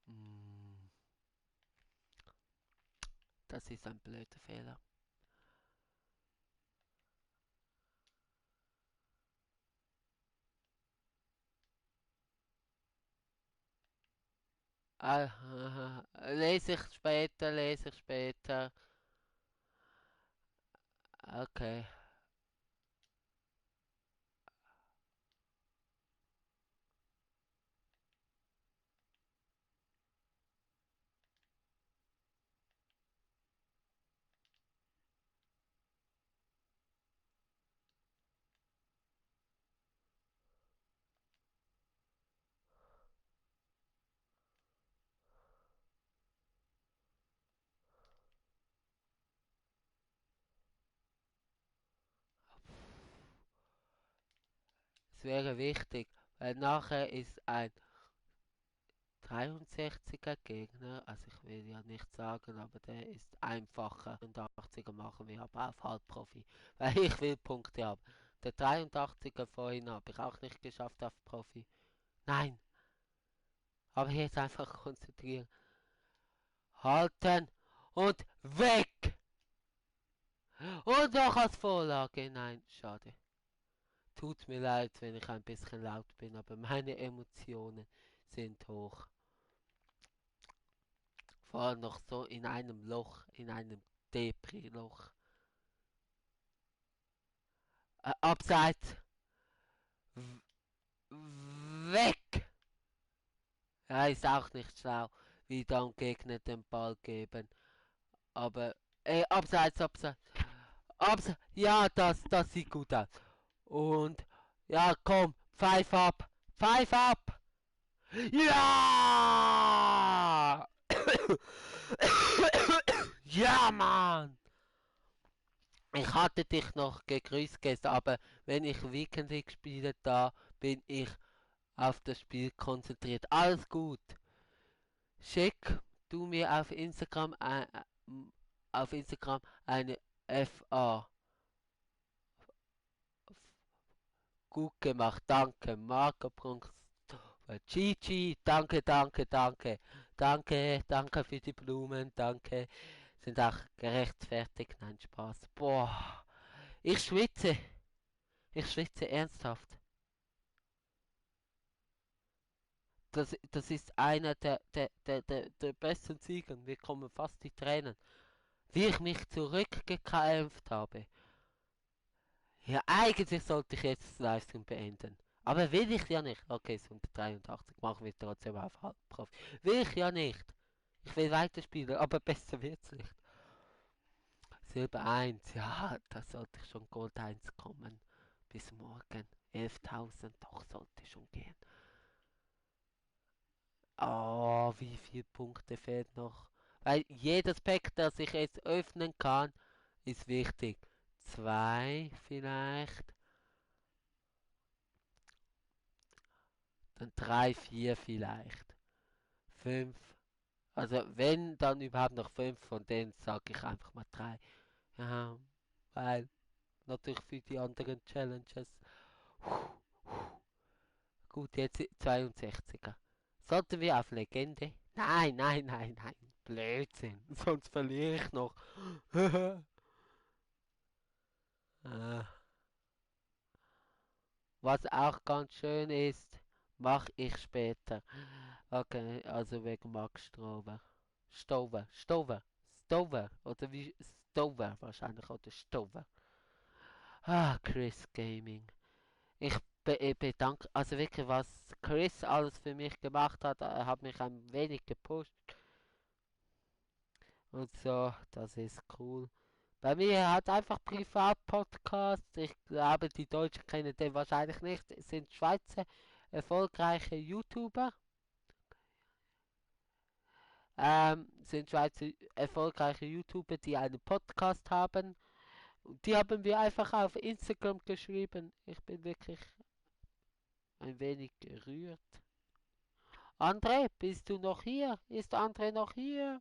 Mm, das ist ein blöder Fehler. Lese ich später, lese ich später. Okay. Es wäre wichtig, weil nachher ist ein 63er Gegner, also ich will ja nicht sagen, aber der ist einfacher. 83er machen wir aber auf Halbprofi, weil ich will Punkte haben. Der 83er vorhin habe ich auch nicht geschafft auf Profi. Nein, aber jetzt einfach konzentrieren. Halten und weg! Und noch als Vorlage. Nein, schade. Tut mir leid, wenn ich ein bisschen laut bin, aber meine Emotionen sind hoch. Vor allem noch so in einem Loch, in einem Depri-Loch. Abseits. Weg! Ja, ist auch nicht schlau, wie dann Gegner den Ball geben. Aber, abseits, abseits. Abseits. Ja, das sieht gut aus. Und, ja, komm, pfeif ab. Pfeif ab! Ja! Ja, Mann! Ich hatte dich noch gegrüßt gestern, aber wenn ich Weekend League spiele, da bin ich auf das Spiel konzentriert. Alles gut. Schick du mir auf Instagram eine FA. Gut gemacht, danke. Marco. Gigi, danke, danke, danke. Danke, danke für die Blumen, danke. Sind auch gerechtfertigt, nein, Spaß. Boah, ich schwitze. Ich schwitze ernsthaft. Das ist einer der besten Sieger. Mir kommen fast die Tränen. Wie ich mich zurückgekämpft habe. Ja, eigentlich sollte ich jetzt das Livestream beenden. Aber will ich ja nicht. Okay, es sind 183. Machen wir trotzdem auf Halbprofi. Will ich ja nicht. Ich will weiterspielen, aber besser wird's nicht. Silber 1, ja, da sollte ich schon Gold 1 kommen. Bis morgen. 11.000, doch sollte schon gehen. Oh, wie viele Punkte fehlen noch? Weil jedes Pack, das ich jetzt öffnen kann, ist wichtig. 2 vielleicht. Dann 3, 4 vielleicht. 5. Also wenn dann überhaupt noch 5 von denen sage ich einfach mal 3. Ja, weil natürlich für die anderen Challenges. Gut, jetzt 62er. Sollten wir auf Legende? Nein, nein, nein, nein. Blödsinn. Sonst verliere ich noch. Äh, Was auch ganz schön ist, mache ich später. Okay, also wegen Max Strover. Stover. Oder wie Stover wahrscheinlich. Oder Stover. Ah, Chris Gaming. Ich bedanke, also wirklich, was Chris alles für mich gemacht hat, er hat mich ein wenig gepusht und so, das ist cool. Bei mir hat einfach Privatpodcast, ich glaube, die Deutschen kennen den wahrscheinlich nicht, es sind Schweizer erfolgreiche YouTuber, sind Schweizer erfolgreiche YouTuber, die einen Podcast haben. Und die haben wir einfach auf Instagram geschrieben. Ich bin wirklich ein wenig gerührt. André, bist du noch hier? Ist André noch hier?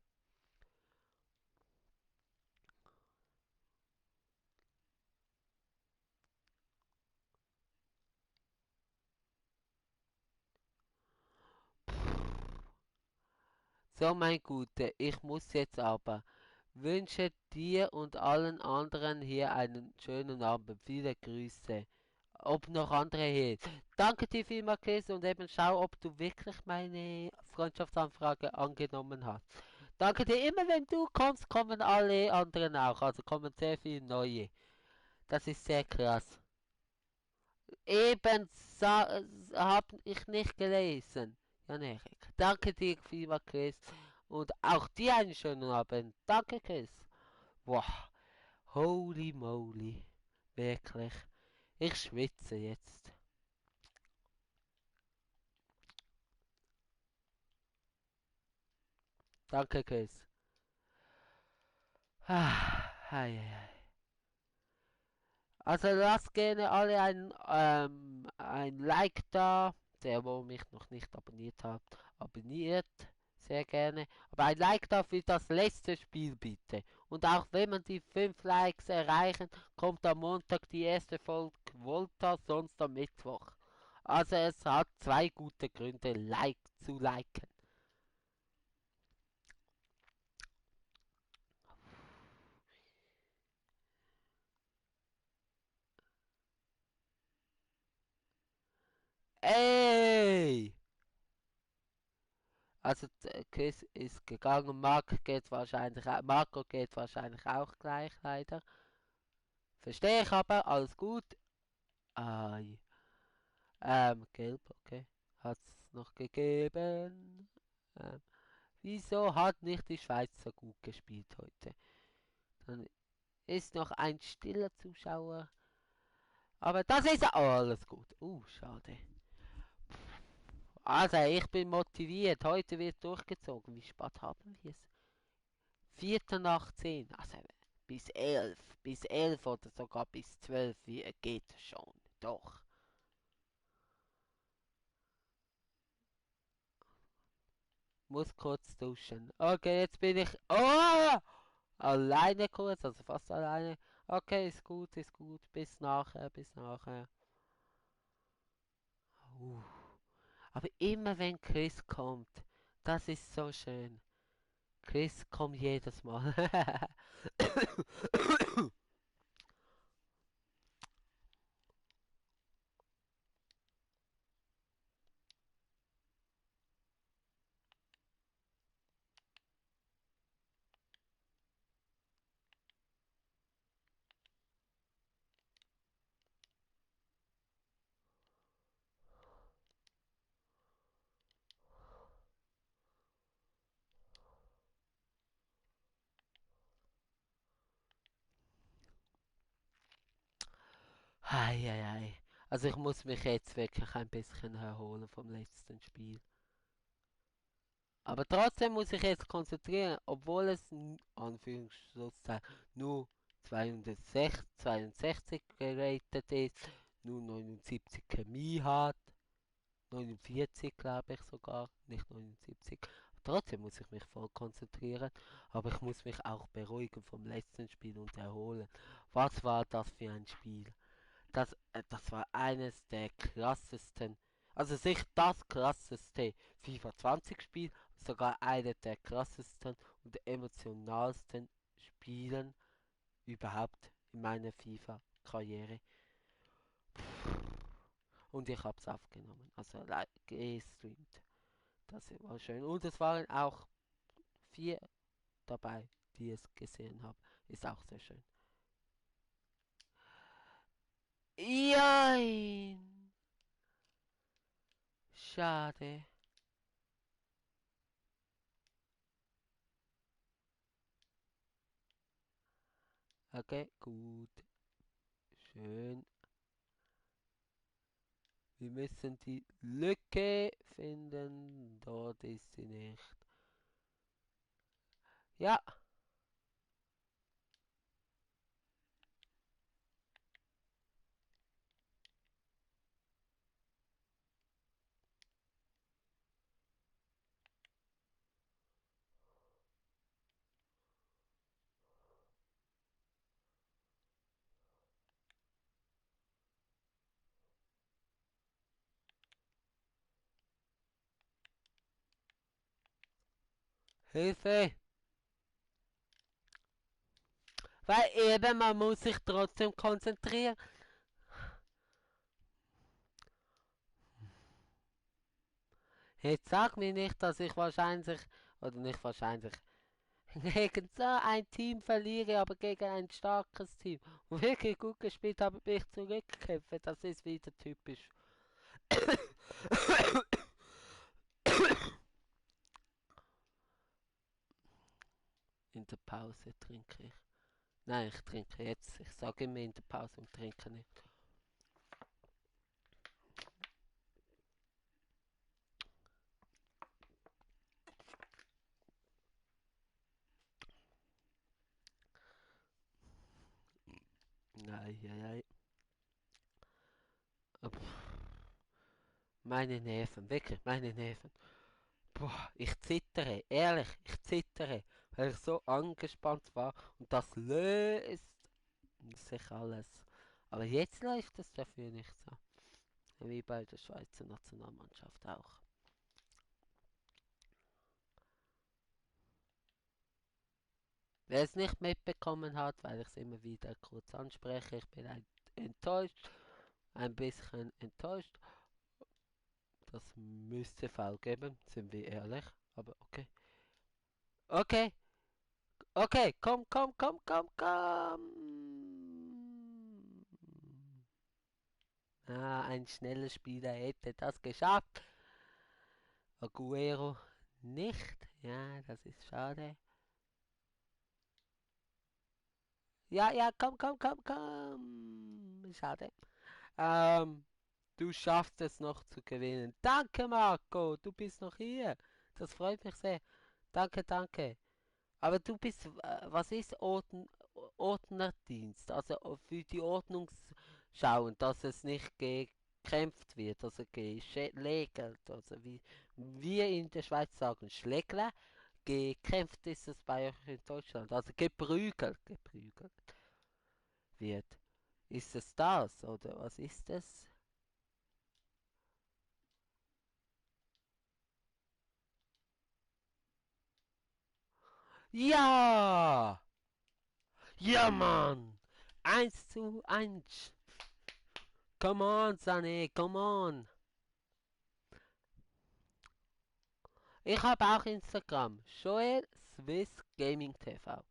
So, mein Guter, ich muss jetzt aber. Wünsche dir und allen anderen hier einen schönen Abend. Viele Grüße. Ob noch andere hier. Danke dir vielmals, Chris, und eben schau, ob du wirklich meine Freundschaftsanfrage angenommen hast. Danke dir. Immer wenn du kommst, kommen alle anderen auch. Also kommen sehr viele neue. Das ist sehr krass. Eben habe ich nicht gelesen. Ja, nee. Danke dir vielmals, Chris. Und auch dir einen schönen Abend. Danke, Chris. Wow, holy moly. Wirklich. Ich schwitze jetzt. Danke, Chris. Ah, hei, hei, hei. Also lasst gerne alle ein Like da. Der, wo mich noch nicht abonniert hat, abonniert sehr gerne. Aber ein Like da für das letzte Spiel bitte. Und auch wenn man die 5 Likes erreichen, kommt am Montag die erste Folge Volta, sonst am Mittwoch. Also es hat zwei gute Gründe, Like zu liken. Ey! Also Chris ist gegangen, Marco geht wahrscheinlich auch gleich leider. Verstehe ich aber, alles gut. Ai. Gelb, okay. Hat's noch gegeben. Wieso hat nicht die Schweiz so gut gespielt heute? Dann ist noch ein stiller Zuschauer. Aber das ist alles gut. Schade. Also, ich bin motiviert. Heute wird durchgezogen. Wie spät haben wir es? Viertel nach 10. Also, bis 11. Bis 11 oder sogar bis 12 geht es schon. Doch. Muss kurz duschen. Okay, jetzt bin ich. Oh! Alleine kurz, also fast alleine. Okay, ist gut, ist gut. Bis nachher, bis nachher. Uh. Aber immer wenn Chris kommt, das ist so schön. Chris kommt jedes Mal. Eieiei. Also ich muss mich jetzt wirklich ein bisschen erholen vom letzten Spiel. Aber trotzdem muss ich jetzt konzentrieren, obwohl es Anführungszeichen nur 62 geratet ist, nur 79 Chemie hat, 49 glaube ich sogar, nicht 79. Trotzdem muss ich mich voll konzentrieren, aber ich muss mich auch beruhigen vom letzten Spiel und erholen. Was war das für ein Spiel? Das war eines der krassesten, also sicher das krasseste FIFA 20 Spiel, sogar eine der krassesten und emotionalsten Spielen überhaupt in meiner FIFA-Karriere. Und ich habe es aufgenommen, also gestreamt. Das war schön. Und es waren auch 4 dabei, die es gesehen haben. Ist auch sehr schön. Jein. Schade. Okay, gut. Schön. Wir müssen die Lücke finden. Dort ist sie nicht. Ja, Hilfe. Weil eben, man muss sich trotzdem konzentrieren. Jetzt sag mir nicht, dass ich wahrscheinlich, oder nicht wahrscheinlich, gegen so ein Team verliere, aber gegen ein starkes Team. Und wirklich gut gespielt habe, mich zurückkämpfe. Das ist wieder typisch. In der Pause trinke ich. Nein, ich trinke jetzt. Ich sage immer in der Pause und trinke nicht. Nein, nein, nein. Meine Nerven, wirklich, meine Nerven. Boah, ich zittere, ehrlich, ich zittere, weil ich so angespannt war und das löst sich alles. Aber jetzt läuft es dafür nicht so. Wie bei der Schweizer Nationalmannschaft auch. Wer es nicht mitbekommen hat, weil ich es immer wieder kurz anspreche, ich bin enttäuscht, ein bisschen enttäuscht. Das müsste Fall geben, sind wir ehrlich, aber okay. Okay, okay, komm, komm, komm, komm, komm. Ah, ein schneller Spieler hätte das geschafft. Aguero nicht. Ja, das ist schade. Ja, ja, komm, komm, komm, komm. Schade. Ähm, Du schaffst es noch zu gewinnen. Danke, Marco. Du bist noch hier. Das freut mich sehr. Danke, danke. Aber du bist, was ist Ordnerdienst? Also für die Ordnung schauen, dass es nicht gekämpft wird, also geschlägelt. Also wie wir in der Schweiz sagen, Schlägle. Gekämpft ist es bei euch in Deutschland. Also geprügelt wird. Ist es das oder was ist es? Ja! Ja, Mann! 1:1. Come on, Sané, come on. Ich habe auch Instagram. Joel Swiss Gaming TV.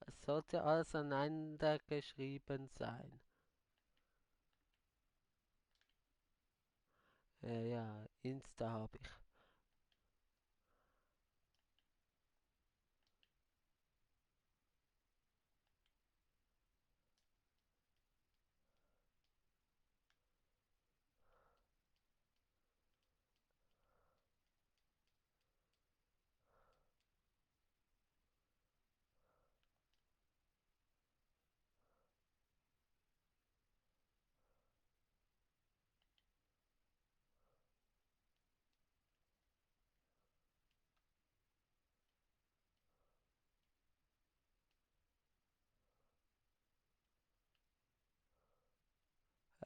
Es sollte alles aneinander geschrieben sein. Ja, ja, Insta habe ich.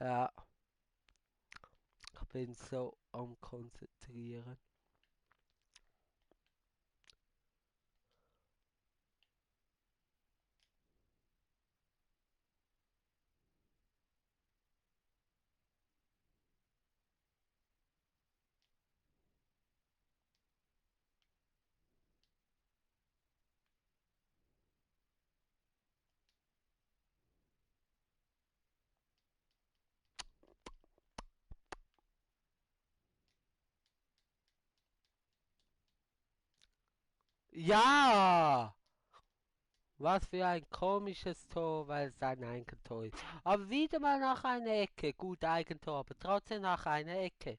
Ja, ich bin so am Konzentrieren. Ja! Was für ein komisches Tor, weil es ein Eigentor ist. Aber wieder mal nach einer Ecke. Gut, Eigentor, aber trotzdem nach einer Ecke.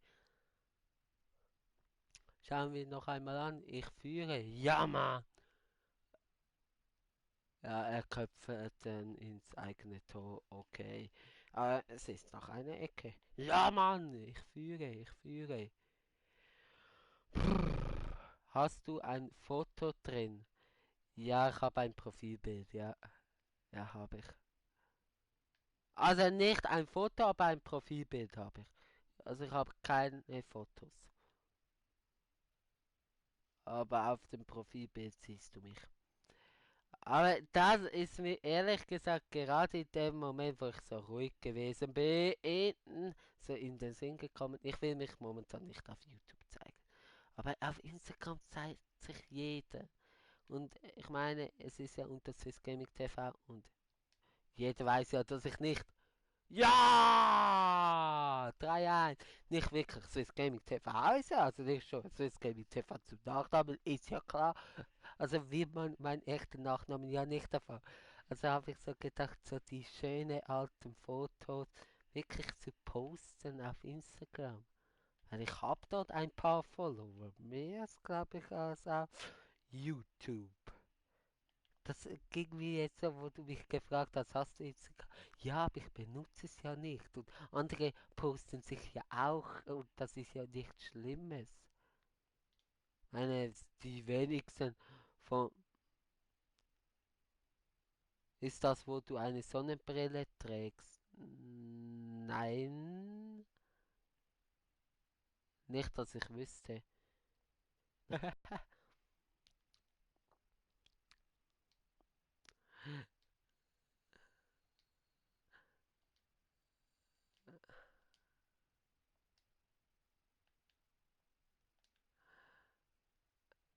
Schauen wir noch einmal an. Ich führe. Ja, Mann! Ja, er köpft dann ins eigene Tor. Okay. Aber es ist noch eine Ecke. Ja, Mann! Ich führe, ich führe. Hast du ein Foto drin? Ja, ich habe ein Profilbild. Ja, ja, habe ich. Also nicht ein Foto, aber ein Profilbild habe ich. Also ich habe keine Fotos. Aber auf dem Profilbild siehst du mich. Aber das ist mir ehrlich gesagt gerade in dem Moment, wo ich so ruhig gewesen bin, so in den Sinn gekommen. Ich will mich momentan nicht auf YouTube zeigen. Aber auf Instagram zeigt sich jeder. Und ich meine, es ist ja unter Swiss Gaming TV und jeder weiß ja, dass ich nicht. Ja! 3-1. Nicht wirklich Swiss Gaming TV ist ja, also nicht schon Swiss Gaming TV zum Nachnamen, ist ja klar. Also wie man meinen echten Nachnamen ja nicht davon. Also habe ich so gedacht, so die schönen alten Fotos wirklich zu posten auf Instagram. Weil ich habe dort ein paar Follower, mehr glaube ich als auf YouTube. Das ging mir jetzt so, wo du mich gefragt hast, hast du Instagram? Ja, aber ich benutze es ja nicht. Und andere posten sich ja auch und das ist ja nichts Schlimmes. Meine, die wenigsten von. Ist das, wo du eine Sonnenbrille trägst? Nein, nicht, dass ich wüsste.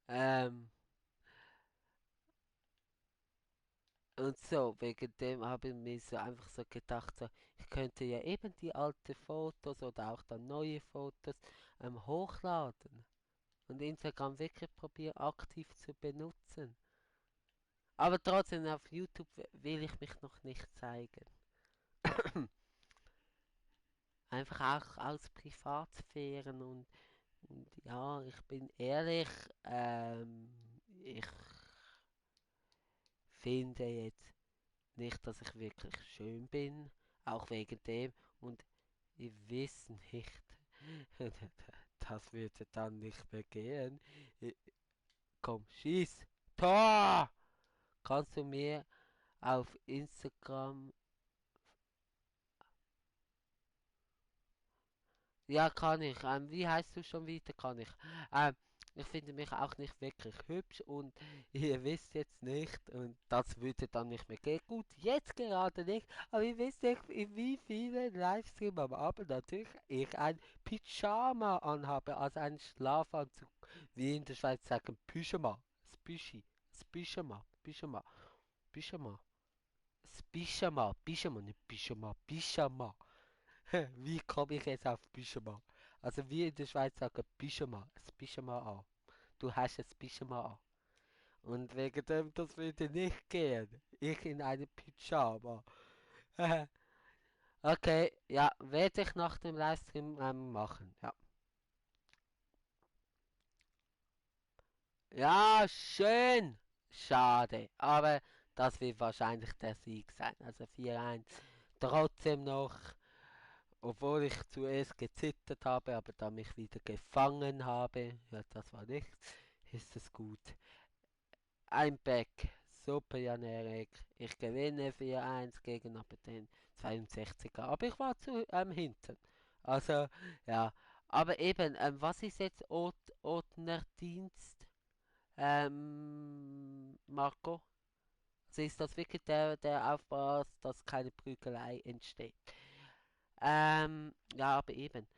ähm, und so, wegen dem habe ich mir so einfach so gedacht, so, ich könnte ja eben die alten Fotos oder auch dann neue Fotos hochladen und Instagram wirklich probieren aktiv zu benutzen. Aber trotzdem auf YouTube will ich mich noch nicht zeigen. Einfach auch aus Privatsphären und ja, ich bin ehrlich, ich finde jetzt nicht, dass ich wirklich schön bin, auch wegen dem und ich weiß nicht, das würde dann nicht mehr gehen. Komm, schieß! Tor! Kannst du mir auf Instagram. Ja, kann ich. Wie heißt du schon wieder? Kann ich. Ich finde mich auch nicht wirklich hübsch und ihr wisst jetzt nicht und das würde dann nicht mehr gehen. Gut, jetzt gerade nicht, aber ihr wisst nicht, in wie vielen Livestream am Abend natürlich ich ein Pyjama anhabe, also einen Schlafanzug, wie in der Schweiz sagen, Pyjama, Pyjama, Pyjama, Pyjama, Pyjama, nicht Pyjama, Pyjama. Wie komme ich jetzt auf Pyjama? Also wir in der Schweiz sagen Pyjama, das Pyjama an. Du hast das Pyjama an. Und wegen dem, das würde nicht gehen. Ich in einem Pyjama. Okay, ja, werde ich nach dem Livestream machen. Ja. Ja, schön. Schade. Aber das wird wahrscheinlich der Sieg sein. Also 4-1. Trotzdem noch. Obwohl ich zuerst gezittert habe, aber dann mich wieder gefangen habe, ja, das war nichts, ist es gut. Ein Back, super Jan Erik. Ich gewinne 4-1 gegen Apeten. 62er, aber ich war zu hinten. Also, ja. Aber eben, was ist jetzt Ordner Dienst, Marco? Also ist das wirklich der aufpasst, dass keine Prügelei entsteht? Ja, aber eben,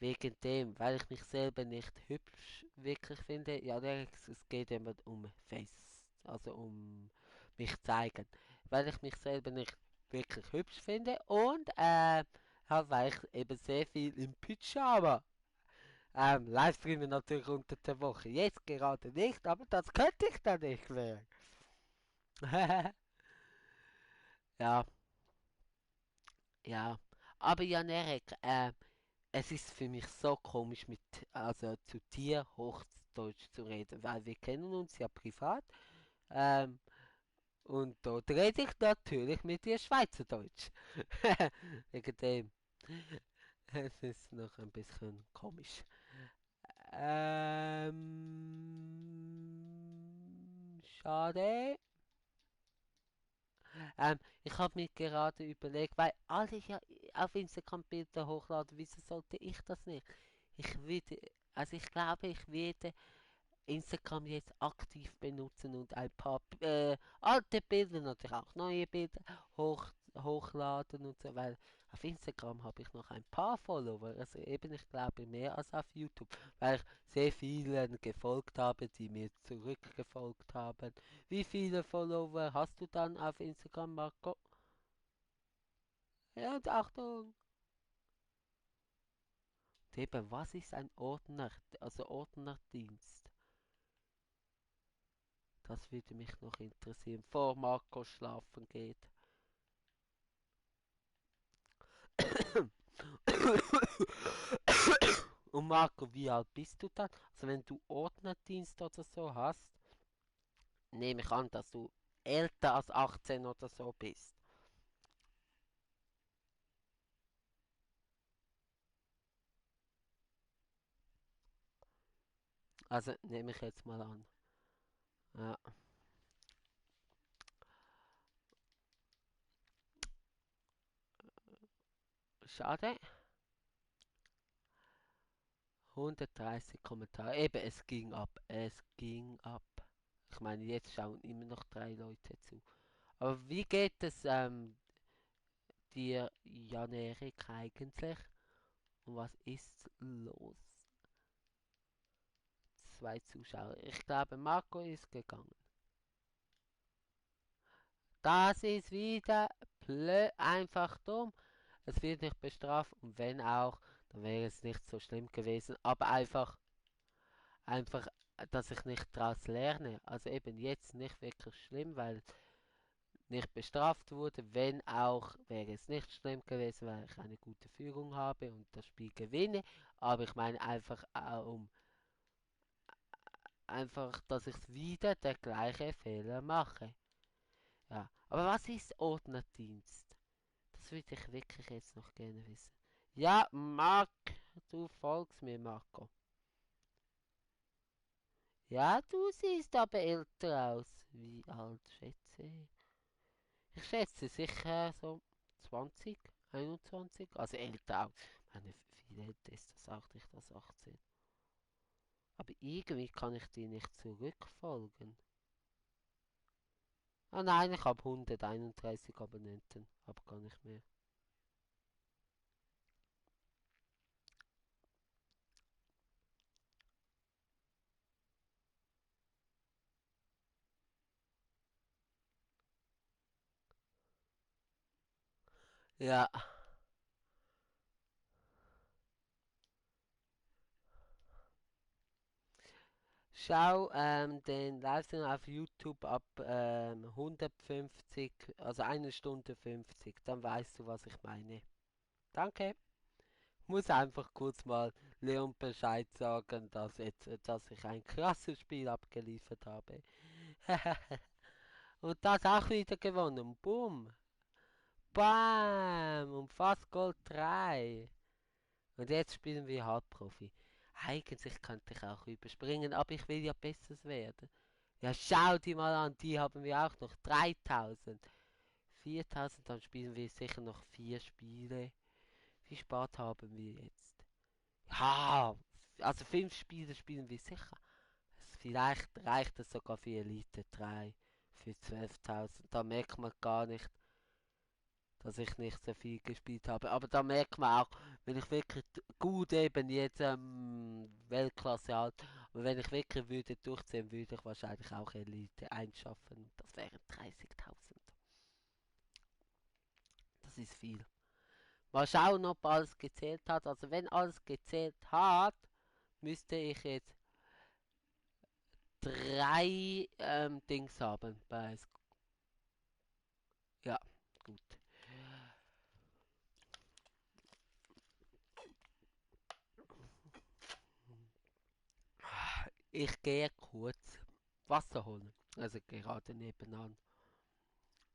wegen dem, weil ich mich selber nicht hübsch wirklich finde, ja, es geht immer um Face, also um mich zeigen, weil ich mich selber nicht wirklich hübsch finde und halt, weil ich eben sehr viel im Pyjama livestreamen natürlich unter der Woche. Jetzt gerade nicht, aber das könnte ich dann nicht mehr. Ja, ja. Aber Jan Erik, es ist für mich so komisch also zu dir Hochdeutsch zu reden, weil wir kennen uns ja privat. Ähm, und dort rede ich natürlich mit dir Schweizerdeutsch. Wegen dem. Es ist noch ein bisschen komisch. Schade. Ich habe mir gerade überlegt, weil alle ja auf Instagram Bilder hochladen, wieso sollte ich das nicht? Ich würde, also ich glaube, ich werde Instagram jetzt aktiv benutzen und ein paar alte Bilder, natürlich auch neue Bilder hochladen und so, weil auf Instagram habe ich noch ein paar Follower, also eben ich glaube mehr als auf YouTube, weil ich sehr vielen gefolgt habe, die mir zurückgefolgt haben. Wie viele Follower hast du dann auf Instagram, Marco? Ja, und Achtung! Und eben, was ist ein Ordner, also Ordnerdienst? Das würde mich noch interessieren, bevor Marco schlafen geht. Und Marco, wie alt bist du dann? Also wenn du Ordnerdienst oder so hast, nehme ich an, dass du älter als 18 oder so bist. Also nehme ich jetzt mal an. Ja, schade. 130 Kommentare. Eben, es ging ab. Es ging ab. Ich meine, jetzt schauen immer noch 3 Leute zu. Aber wie geht es dir, Jan-Erik, eigentlich? Und was ist los? 2 Zuschauer. Ich glaube, Marco ist gegangen. Das ist wieder einfach dumm. Es wird nicht bestraft und wenn auch, dann wäre es nicht so schlimm gewesen. Aber einfach, dass ich nicht daraus lerne. Also eben jetzt nicht wirklich schlimm, weil nicht bestraft wurde. Wenn auch, wäre es nicht schlimm gewesen, weil ich eine gute Führung habe und das Spiel gewinne. Aber ich meine einfach einfach, dass ich wieder der gleiche Fehler mache. Ja. Aber was ist Ordnerdienst? Das würde ich wirklich jetzt noch gerne wissen. Ja, Marc, du folgst mir, Marco. Ja, du siehst aber älter aus. Wie alt schätze ich? Ich schätze sicher so 20, 21. Also älter aus. Ich meine, viel älter ist das auch nicht als 18. Aber irgendwie kann ich dir nicht zurückfolgen. Ah nein, ich habe 131 Abonnenten. Aber gar nicht mehr. Ja. Schau den Livestream auf YouTube ab 150, also 1 Stunde 50, dann weißt du, was ich meine. Danke. Muss einfach kurz mal Leon Bescheid sagen, dass ich ein krasses Spiel abgeliefert habe. Und das auch wieder gewonnen. Boom. Bam. Und fast Gold 3. Und jetzt spielen wir Halbprofi. Eigentlich könnte ich auch überspringen, aber ich will ja besser werden. Ja, schau die mal an, die haben wir auch noch. 3000. 4000, dann spielen wir sicher noch 4 Spiele. Wie spät haben wir jetzt? Ja, also 5 Spiele spielen wir sicher. Vielleicht reicht es sogar für Elite 3 für 12.000. Da merkt man gar nicht, dass ich nicht so viel gespielt habe. Aber da merkt man auch, wenn ich wirklich gut eben jetzt Weltklasse halt, aber wenn ich wirklich würde durchziehen, würde ich wahrscheinlich auch Elite einschaffen. Das wären 30.000. Das ist viel. Mal schauen, ob alles gezählt hat. Also wenn alles gezählt hat, müsste ich jetzt 3 Dings haben. Ja, gut. Ich gehe kurz Wasser holen. Also gerade nebenan.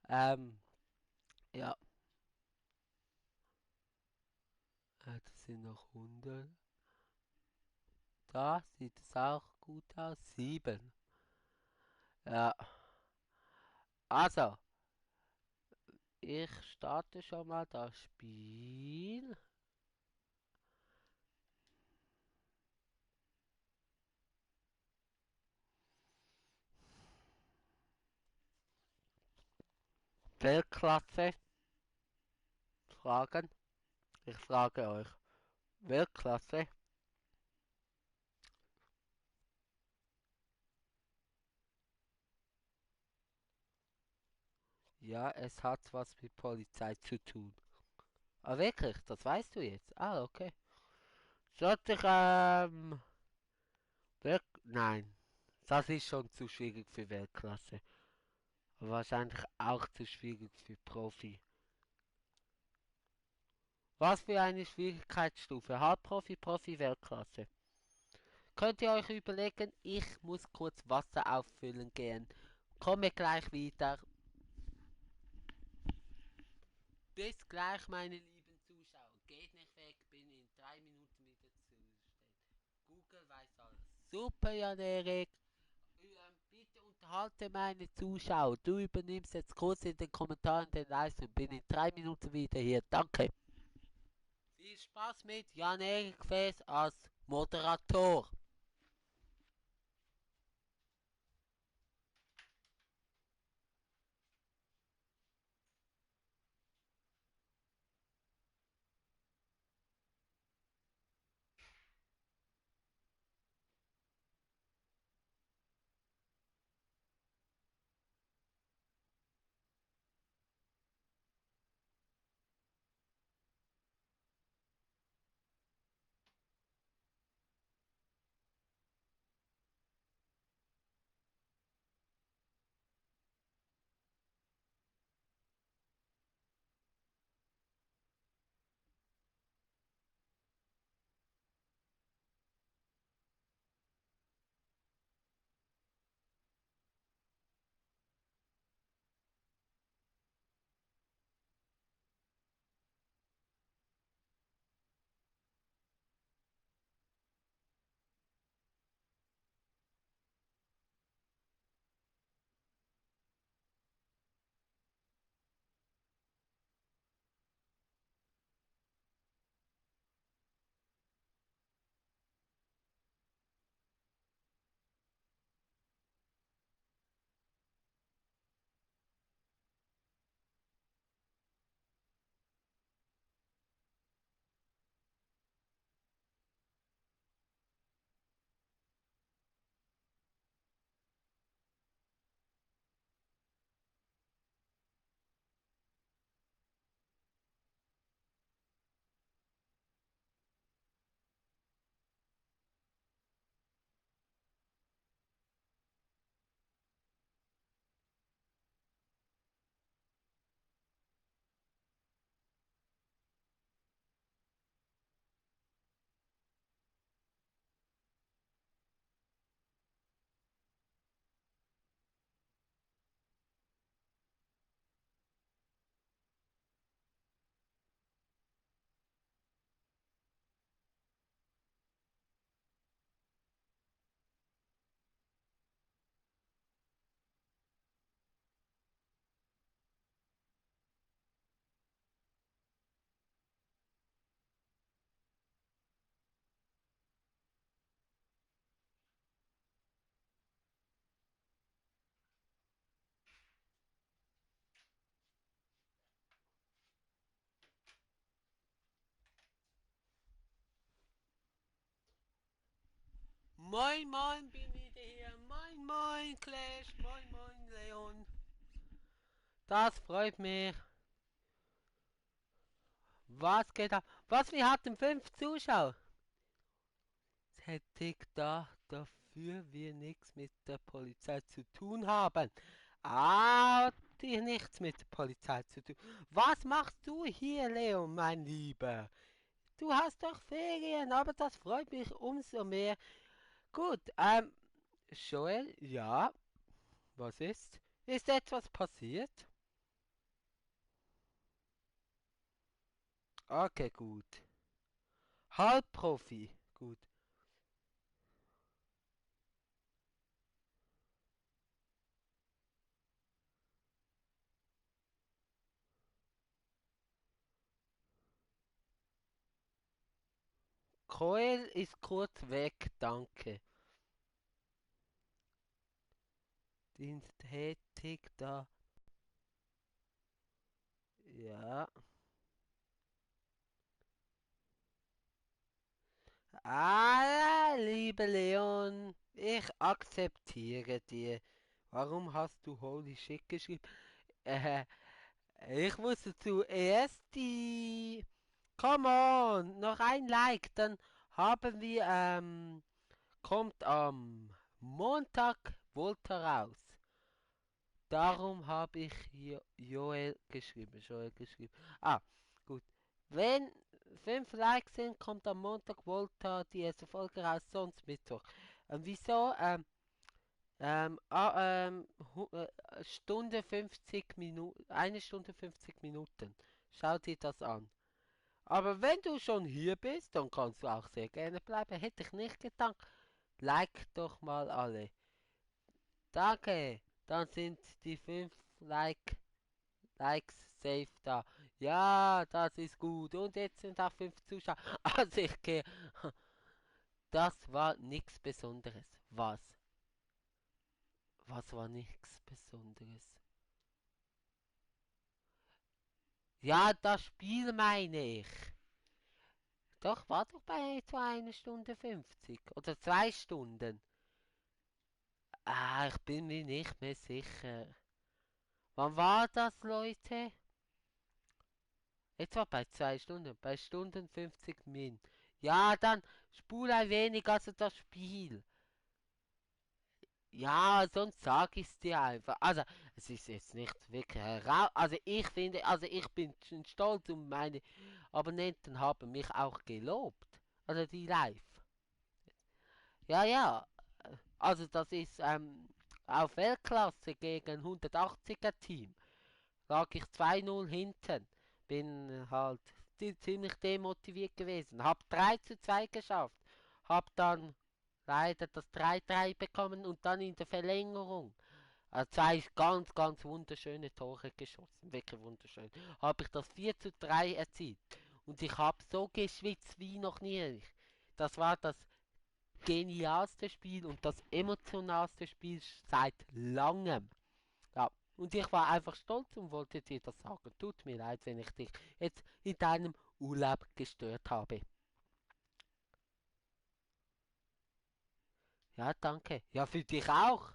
Ähm, ja, das sind noch 100. Da sieht es auch gut aus. 7. Ja, also, ich starte schon mal das Spiel. Weltklasse fragen. Ich frage euch. Weltklasse? Ja, es hat was mit Polizei zu tun. Ah, wirklich? Das weißt du jetzt? Ah, okay. Sollte ich, Nein. Das ist schon zu schwierig für Weltklasse. Wahrscheinlich auch zu schwierig für Profi. Was für eine Schwierigkeitsstufe? Halbprofi, Profi, Weltklasse. Könnt ihr euch überlegen, ich muss kurz Wasser auffüllen gehen. Komme gleich wieder. Bis gleich, meine lieben Zuschauer. Geht nicht weg, bin in 3 Minuten wieder zuständig. Google weiß alles. Super, Jan-Erik. Bitte unterhalte meine Zuschauer. Du übernimmst jetzt kurz in den Kommentaren den Livestream. Bin in 3 Minuten wieder hier. Danke. Viel Spaß mit Jan-Erik Fes als Moderator. Moin, moin, bin wieder hier. Moin, moin, Clash. Moin, moin, Leon. Das freut mich. Was geht ab? Was, wir hatten 5 Zuschauer. Das hätte ich gedacht, dafür wir nichts mit der Polizei zu tun haben. Ah, die nichts mit der Polizei zu tun. Was machst du hier, Leon, mein Lieber? Du hast doch Ferien, aber das freut mich umso mehr. Gut, Joel, ja, was ist? Ist etwas passiert? Okay, gut. Halbprofi, gut. Coil ist kurz weg, danke. Dienst tätig da. Ja. Ah, liebe Leon, ich akzeptiere dir. Warum hast du Holy Shit geschrieben? Äh, ich wusste zuerst die. Come on, noch ein Like, dann haben wir, kommt am Montag Volta raus. Darum habe ich hier Joel geschrieben. Ah, gut. Wenn 5 Likes sind, kommt am Montag Volta die erste Folge raus, sonst Mittwoch. Wieso? Stunde 50 Minuten, 1 Stunde 50 Minuten. Schau dir das an. Aber wenn du schon hier bist, dann kannst du auch sehr gerne bleiben. Hätte ich nicht gedacht. Like doch mal alle. Danke. Dann sind die 5 Likes safe da. Ja, das ist gut. Und jetzt sind auch 5 Zuschauer. Also ich gehe. Das war nichts Besonderes. Was? Was war nichts Besonderes? Ja, das Spiel meine ich. Doch, war doch bei etwa 1 Stunde 50. Oder 2 Stunden. Ah, ich bin mir nicht mehr sicher. Wann war das, Leute? Etwa bei 2 Stunden. Bei Stunden 50 Min. Ja, dann spul ein wenig also das Spiel. Ja, sonst sag ich's dir einfach. Also, es ist jetzt nicht wirklich heraus. Also, ich finde, also ich bin schon stolz und meine Abonnenten haben mich auch gelobt. Also, die live. Ja, ja. Also, das ist auf Weltklasse gegen 180er Team. Lag ich 2-0 hinten. Bin halt ziemlich demotiviert gewesen. Hab 3:2 geschafft. Hab dann leider das 3:3 bekommen und dann in der Verlängerung. Zwei ganz, ganz wunderschöne Tore geschossen. Wirklich wunderschön. Habe ich das 4:3 erzielt. Und ich habe so geschwitzt wie noch nie. Das war das genialste Spiel und das emotionalste Spiel seit langem. Ja, und ich war einfach stolz und wollte dir das sagen. Tut mir leid, wenn ich dich jetzt in deinem Urlaub gestört habe. Ja, danke. Ja, für dich auch.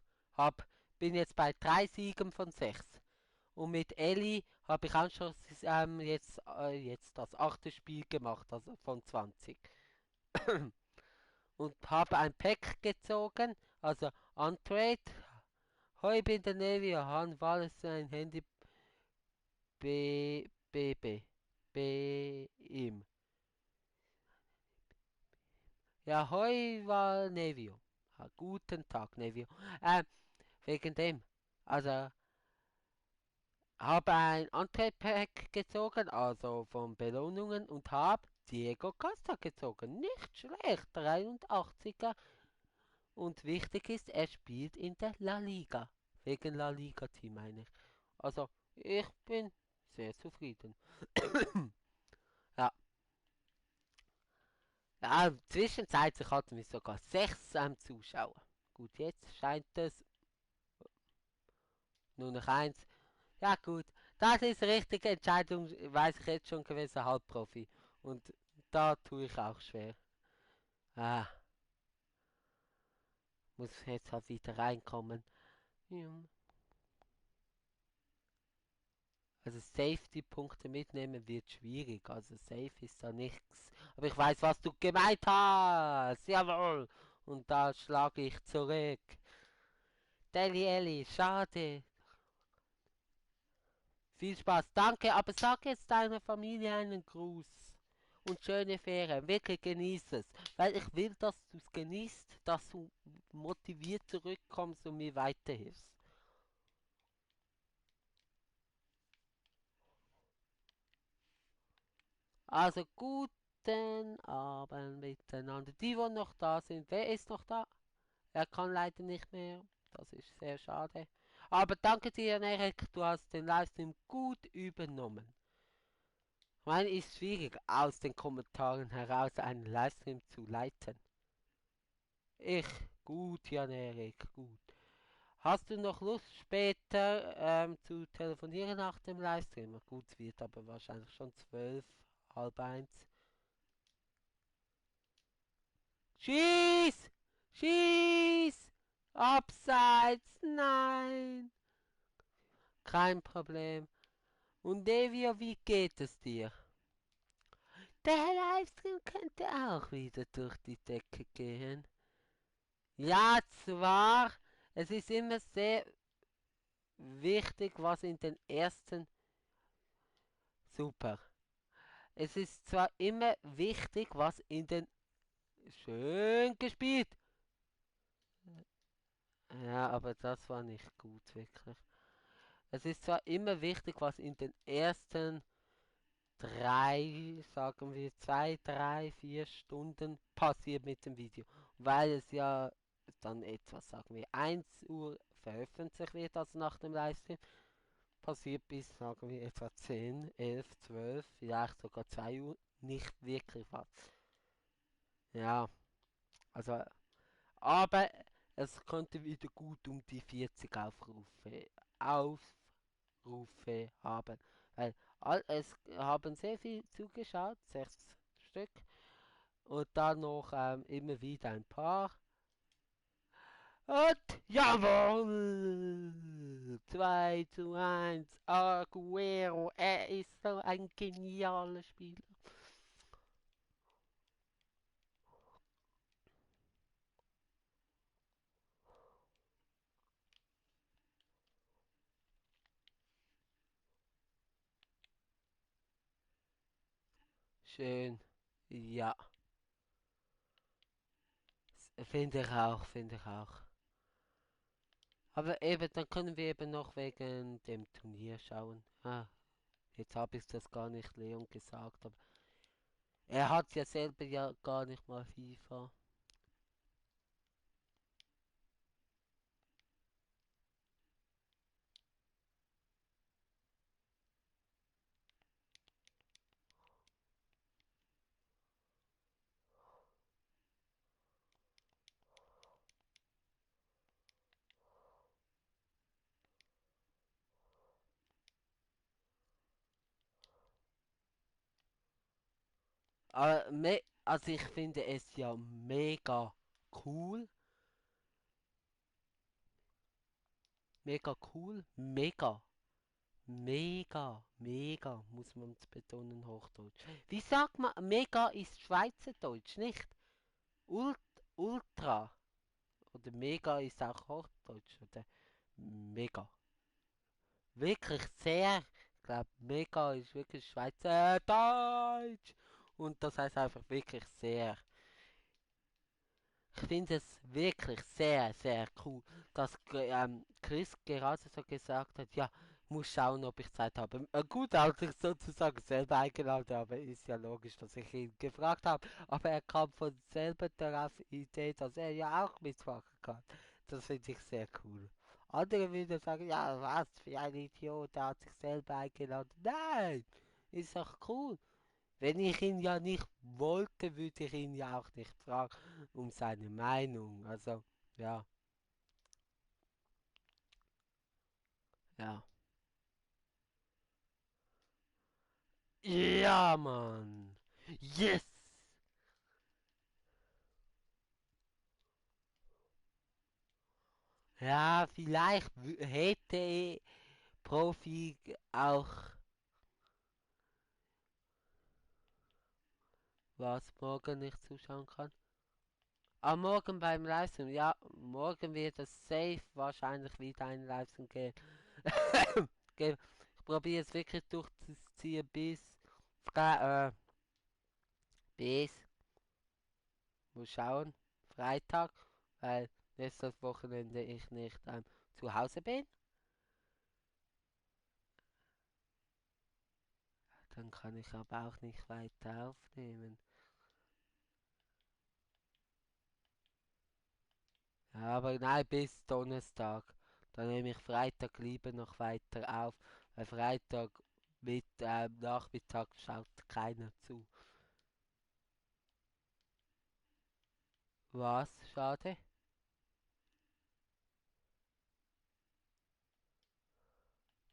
Bin jetzt bei 3 Siegen von 6. Und mit Ellie habe ich auch schon jetzt das 8. Spiel gemacht, also von 20. Und habe ein Pack gezogen, also Untrade. Hoi bin der Navy, Han Wallace sein Handy B ihm. Ja, hoi war Nevio. Guten Tag, Nevio. Wegen dem. Also, habe ein Antriebpack gezogen, also von Belohnungen und habe Diego Costa gezogen. Nicht schlecht, 83er. Und wichtig ist, er spielt in der La Liga. Wegen La Liga Team meine ich. Also, ich bin sehr zufrieden. Ja, ja, zwischenzeitlich hatten wir sogar 6 Zuschauer. Gut, jetzt scheint es nur noch eins. Ja gut, das ist die richtige Entscheidung, weiß ich jetzt schon gewesen, Halbprofi. Und da tue ich auch schwer. Ah, Muss jetzt halt wieder reinkommen. Ja. Also Safety-Punkte mitnehmen wird schwierig. Also safe ist da nichts. Aber ich weiß, was du gemeint hast. Jawohl. Und da schlage ich zurück. Deli Elli, schade. Viel Spaß. Danke, aber sag jetzt deiner Familie einen Gruß. Und schöne Ferien. Wirklich genieß es. Weil ich will, dass du es genießt, dass du motiviert zurückkommst und mir weiterhilfst. Also guten Abend miteinander. Die, die noch da sind, wer ist noch da? Er kann leider nicht mehr. Das ist sehr schade. Aber danke dir, Erik, du hast den Livestream gut übernommen. Ich meine, ist schwierig, aus den Kommentaren heraus einen Livestream zu leiten. Ich, gut, Jan Erik, gut. Hast du noch Lust später zu telefonieren nach dem Livestream? Gut, es wird aber wahrscheinlich schon 12, halb eins. Schieß! Schieß! Abseits! Nein! Kein Problem. Und Devia, wie geht es dir? Der Livestream könnte auch wieder durch die Decke gehen. Ja, zwar, es ist immer sehr wichtig, was in den ersten... Super. Es ist zwar immer wichtig, was in den... Schön gespielt. Ja, aber das war nicht gut, wirklich. Es ist zwar immer wichtig, was in den ersten 3, sagen wir 2, 3, 4 Stunden passiert mit dem Video. Weil es ja dann etwas, sagen wir 1 Uhr veröffentlicht wird, also nach dem Livestream, passiert bis, sagen wir etwa 10, 11, 12, vielleicht sogar 2 Uhr nicht wirklich was. Ja, also, aber es konnte wieder gut um die 40 Aufrufe haben. Weil es haben sehr viel zugeschaut, 6 Stück. Und dann noch immer wieder ein paar. Und jawohl! 2:1. Aguero, er ist so ein genialer Spieler. Schön. Ja, finde ich auch, finde ich auch. Aber eben, dann können wir eben noch wegen dem Turnier schauen. Ah, jetzt habe ich das gar nicht Leon gesagt, aber er hat ja selber ja gar nicht mal FIFA. Aber also ich finde es ja mega cool. Mega cool. Mega. Mega, muss man betonen, Hochdeutsch. Wie sagt man, mega ist Schweizerdeutsch, nicht? Ult Ultra. Oder mega ist auch Hochdeutsch, oder? Mega. Wirklich sehr. Ich glaube, mega ist wirklich Schweizerdeutsch. Und das heißt einfach wirklich sehr. Ich finde es wirklich sehr cool, dass Chris gerade so gesagt hat, ja, muss schauen, ob ich Zeit habe. Gut, als ich sozusagen selber eingeladen habe, ist ja logisch, dass ich ihn gefragt habe, aber er kam von selber darauf die Idee, dass er ja auch mitmachen kann. Das finde ich sehr cool. Andere würden sagen, ja, was für ein Idiot, der hat sich selber eingeladen. Nein, ist doch cool. Wenn ich ihn ja nicht wollte, würde ich ihn ja auch nicht fragen um seine Meinung. Also, ja, ja. Ja, Mann. Yes! Ja, vielleicht hätte Profi auch was morgen nicht zuschauen kann. Aber morgen beim Livestream, ja, morgen wird es safe wahrscheinlich wieder ein Livestream gehen. Ich probiere es wirklich durchzuziehen bis, muss schauen, Freitag, weil nächstes Wochenende ich nicht zu Hause bin. Dann kann ich aber auch nicht weiter aufnehmen. Ja, aber nein, bis Donnerstag. Dann nehme ich Freitag lieber noch weiter auf, weil Freitag mit Nachmittag schaut keiner zu. Was? Schade?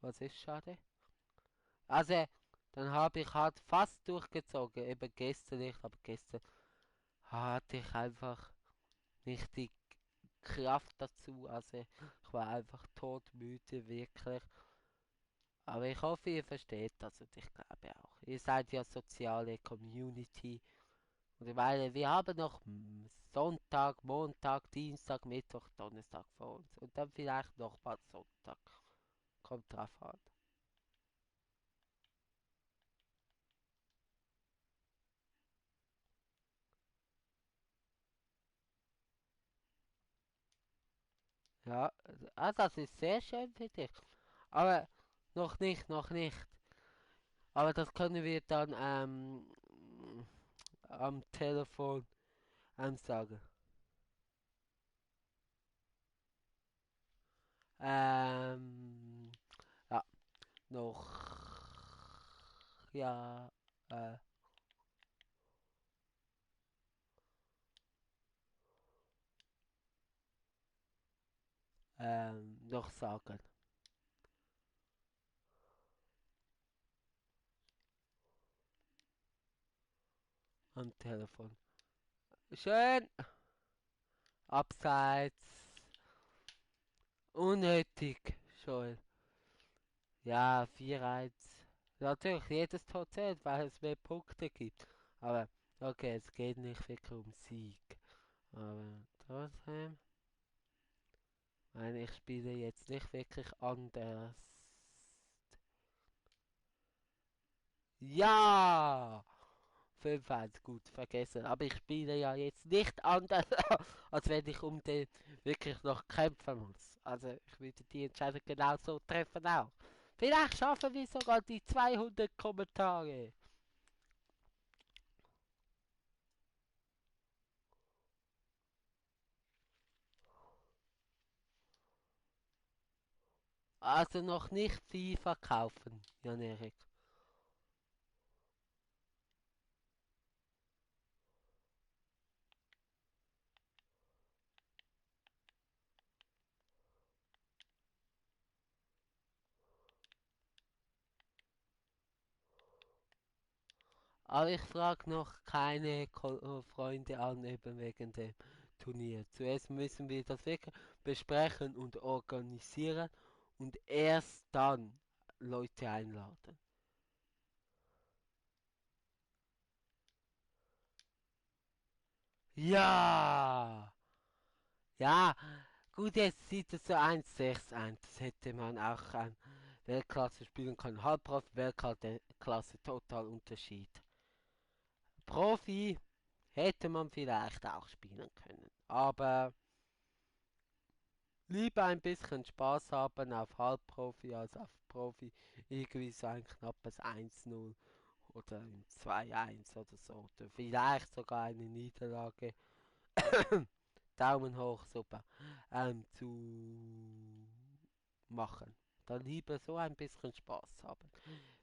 Was ist schade? Also, dann habe ich halt fast durchgezogen. Eben gestern nicht, aber gestern hatte ich einfach nicht die Kraft dazu. Also, ich war einfach todmüde, wirklich. Aber ich hoffe, ihr versteht das und ich glaube auch. Ihr seid ja soziale Community. Und ich meine, wir haben noch Sonntag, Montag, Dienstag, Mittwoch, Donnerstag vor uns. Und dann vielleicht nochmal Sonntag. Kommt drauf an. Ja, das ist sehr schön für dich. Aber noch nicht, noch nicht. Aber das können wir dann am Telefon sagen. Ähm, ja, noch, ja, äh, noch sagen am Telefon. Schön, abseits, unnötig, Joel. Ja, 4-1. Natürlich, jedes Tor zählt, weil es mehr Punkte gibt. Aber, okay, es geht nicht wirklich um Sieg. Aber trotzdem, meine, ich spiele jetzt nicht wirklich anders. Ja! 5-1, gut, vergessen. Aber ich spiele ja jetzt nicht anders, als wenn ich um den wirklich noch kämpfen muss. Also ich würde die Entscheidung genau so treffen auch. Vielleicht schaffen wir sogar die 200 Kommentare. Also noch nicht FIFA kaufen, Jan-Erik. Aber ich frage noch keine Freunde an, eben wegen dem Turnier. Zuerst müssen wir das wirklich besprechen und organisieren und erst dann Leute einladen. Ja! Ja, gut, jetzt sieht es so 1-6 ein. Das hätte man auch Weltklasse spielen können. Halbprofi, Weltklasse, total Unterschied. Profi hätte man vielleicht auch spielen können. Aber lieber ein bisschen Spaß haben auf Halbprofi als auf Profi. Irgendwie so ein knappes 1-0 oder ein 2-1 oder so. Oder vielleicht sogar eine Niederlage. Daumen hoch, super. Zu machen. Dann lieber so ein bisschen Spaß haben.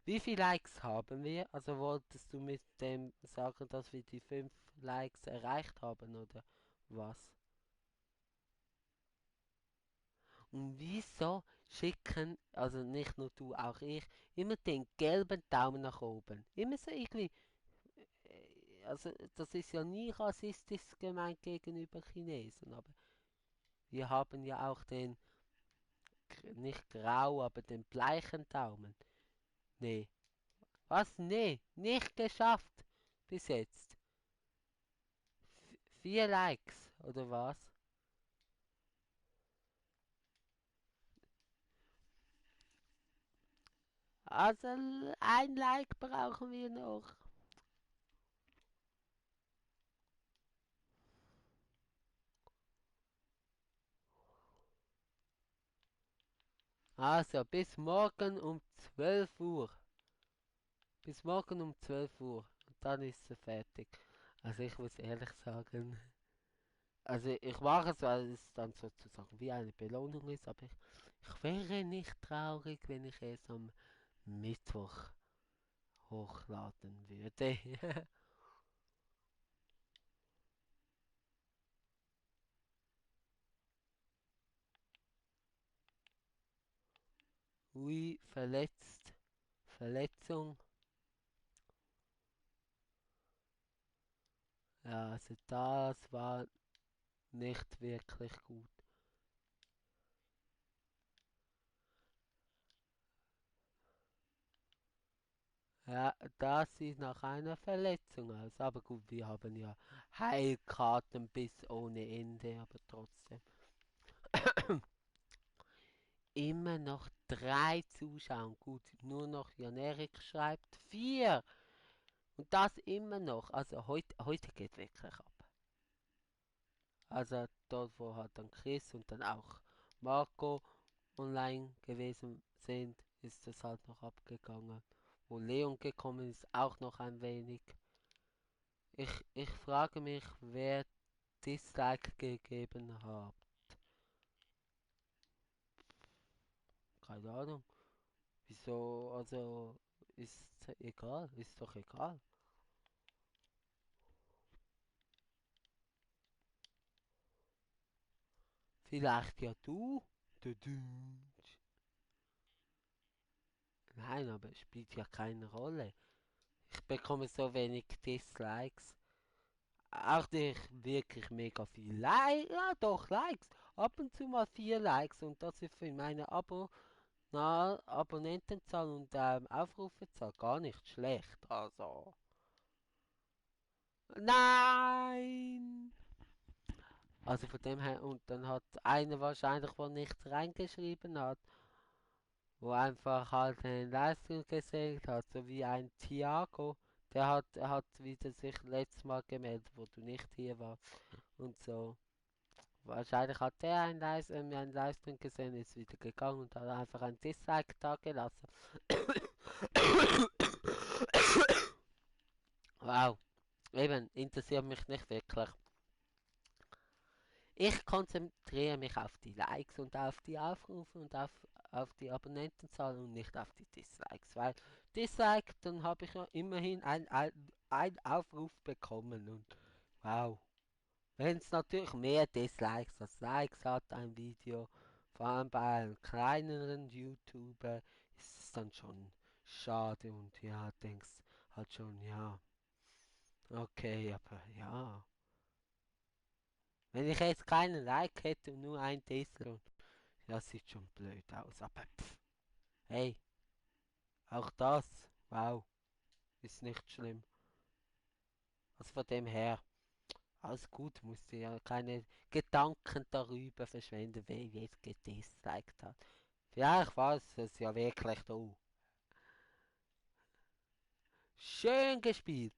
Wie viele Likes haben wir? Also wolltest du mit dem sagen, dass wir die 5 Likes erreicht haben oder was? Und wieso schicken, also nicht nur du, auch ich, immer den gelben Daumen nach oben? Immer so irgendwie, also das ist ja nie rassistisch gemeint gegenüber Chinesen, aber Wir haben ja auch den, nicht grau, aber den bleichen Daumen. Nee. Was? Nee, nicht geschafft. Bis jetzt. 4 Likes, oder was? Also ein Like brauchen wir noch. Also bis morgen um 12 Uhr. Bis morgen um 12 Uhr. Und dann ist sie fertig. Also ich muss ehrlich sagen, also ich mache es, weil es dann sozusagen wie eine Belohnung ist, aber ich wäre nicht traurig, wenn ich es am Mittwoch hochladen würde. Ui, verletzt. Verletzung. Ja, also das war nicht wirklich gut. Ja, das sieht nach einer Verletzung aus. Aber gut, wir haben ja Heilkarten bis ohne Ende, aber trotzdem. Immer noch 3 Zuschauer. Gut, nur noch Jan-Erik schreibt 4. Und das immer noch. Also heute geht wirklich ab. Also dort, wo halt dann Chris und dann auch Marco online gewesen sind, ist es halt noch abgegangen. Wo Leon gekommen ist, auch noch ein wenig. Ich frage mich, wer Dislike gegeben hat. Keine Ahnung. Wieso? Also ist egal, ist doch egal. Vielleicht ja du? Du. Nein, aber es spielt ja keine Rolle. Ich bekomme so wenig Dislikes. Auch nicht wirklich mega viel Likes. Ja, doch, Likes. Ab und zu mal 4 Likes und das ist für meine Abonnentenzahl und Aufrufezahl gar nicht schlecht. Also. Nein! Also von dem her, und dann hat einer wahrscheinlich, der nichts reingeschrieben hat, wo einfach halt eine Leistung gesenkt hat, so wie ein Thiago, der hat wieder sich letztes Mal gemeldet, wo du nicht hier warst und so. Wahrscheinlich hat der eine Leistung gesehen, ist wieder gegangen und hat einfach ein Dislike da gelassen. Wow, eben, interessiert mich nicht wirklich. Ich konzentriere mich auf die Likes und auf die Aufrufe und auf die Abonnentenzahl und nicht auf die Dislikes, weil Dislike, dann habe ich ja immerhin ein Aufruf bekommen und wow. Wenn es natürlich mehr Dislikes als Likes hat, ein Video, vor allem bei einem kleineren YouTuber, ist es dann schon schade und ja, denkst halt schon, ja, okay, aber ja. Wenn ich jetzt keinen Like hätte und nur ein Tesla, das sieht schon blöd aus. Aber pff, hey, auch das, wow, ist nicht schlimm. Also von dem her, alles gut, musst du ja keine Gedanken darüber verschwenden, wer jetzt gedisliked hat. Vielleicht war es ja wirklich du. Schön gespielt.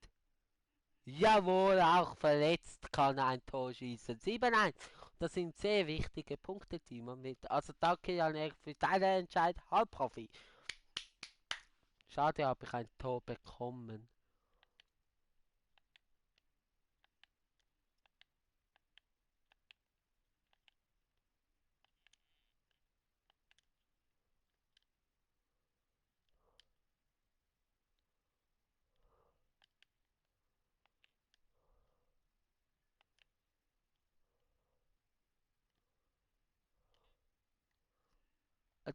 Jawohl, auch verletzt kann ein Tor schießen. 7-1. Das sind sehr wichtige Punkte, Timo. Also danke, Jan, für deinen Entscheid. Halbprofi. Schade, habe ich ein Tor bekommen.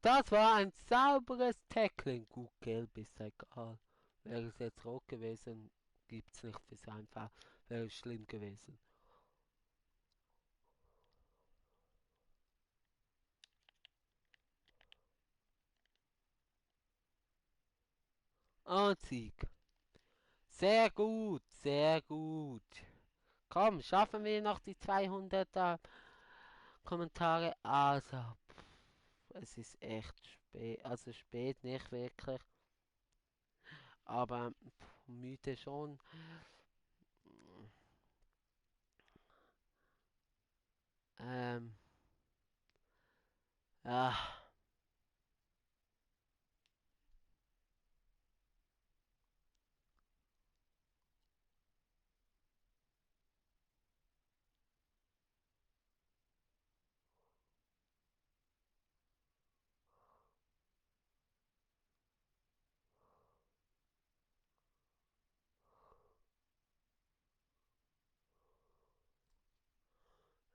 Das war ein sauberes Tackling. Gut, gelb ist egal. Wäre es jetzt rot gewesen, gibt's nicht für sein Fall. Wäre es schlimm gewesen. Und Sieg. Sehr gut, sehr gut. Komm, schaffen wir noch die 200 Kommentare. Also, es ist echt spät. Also spät nicht wirklich. Aber müde schon. Ähm, ah,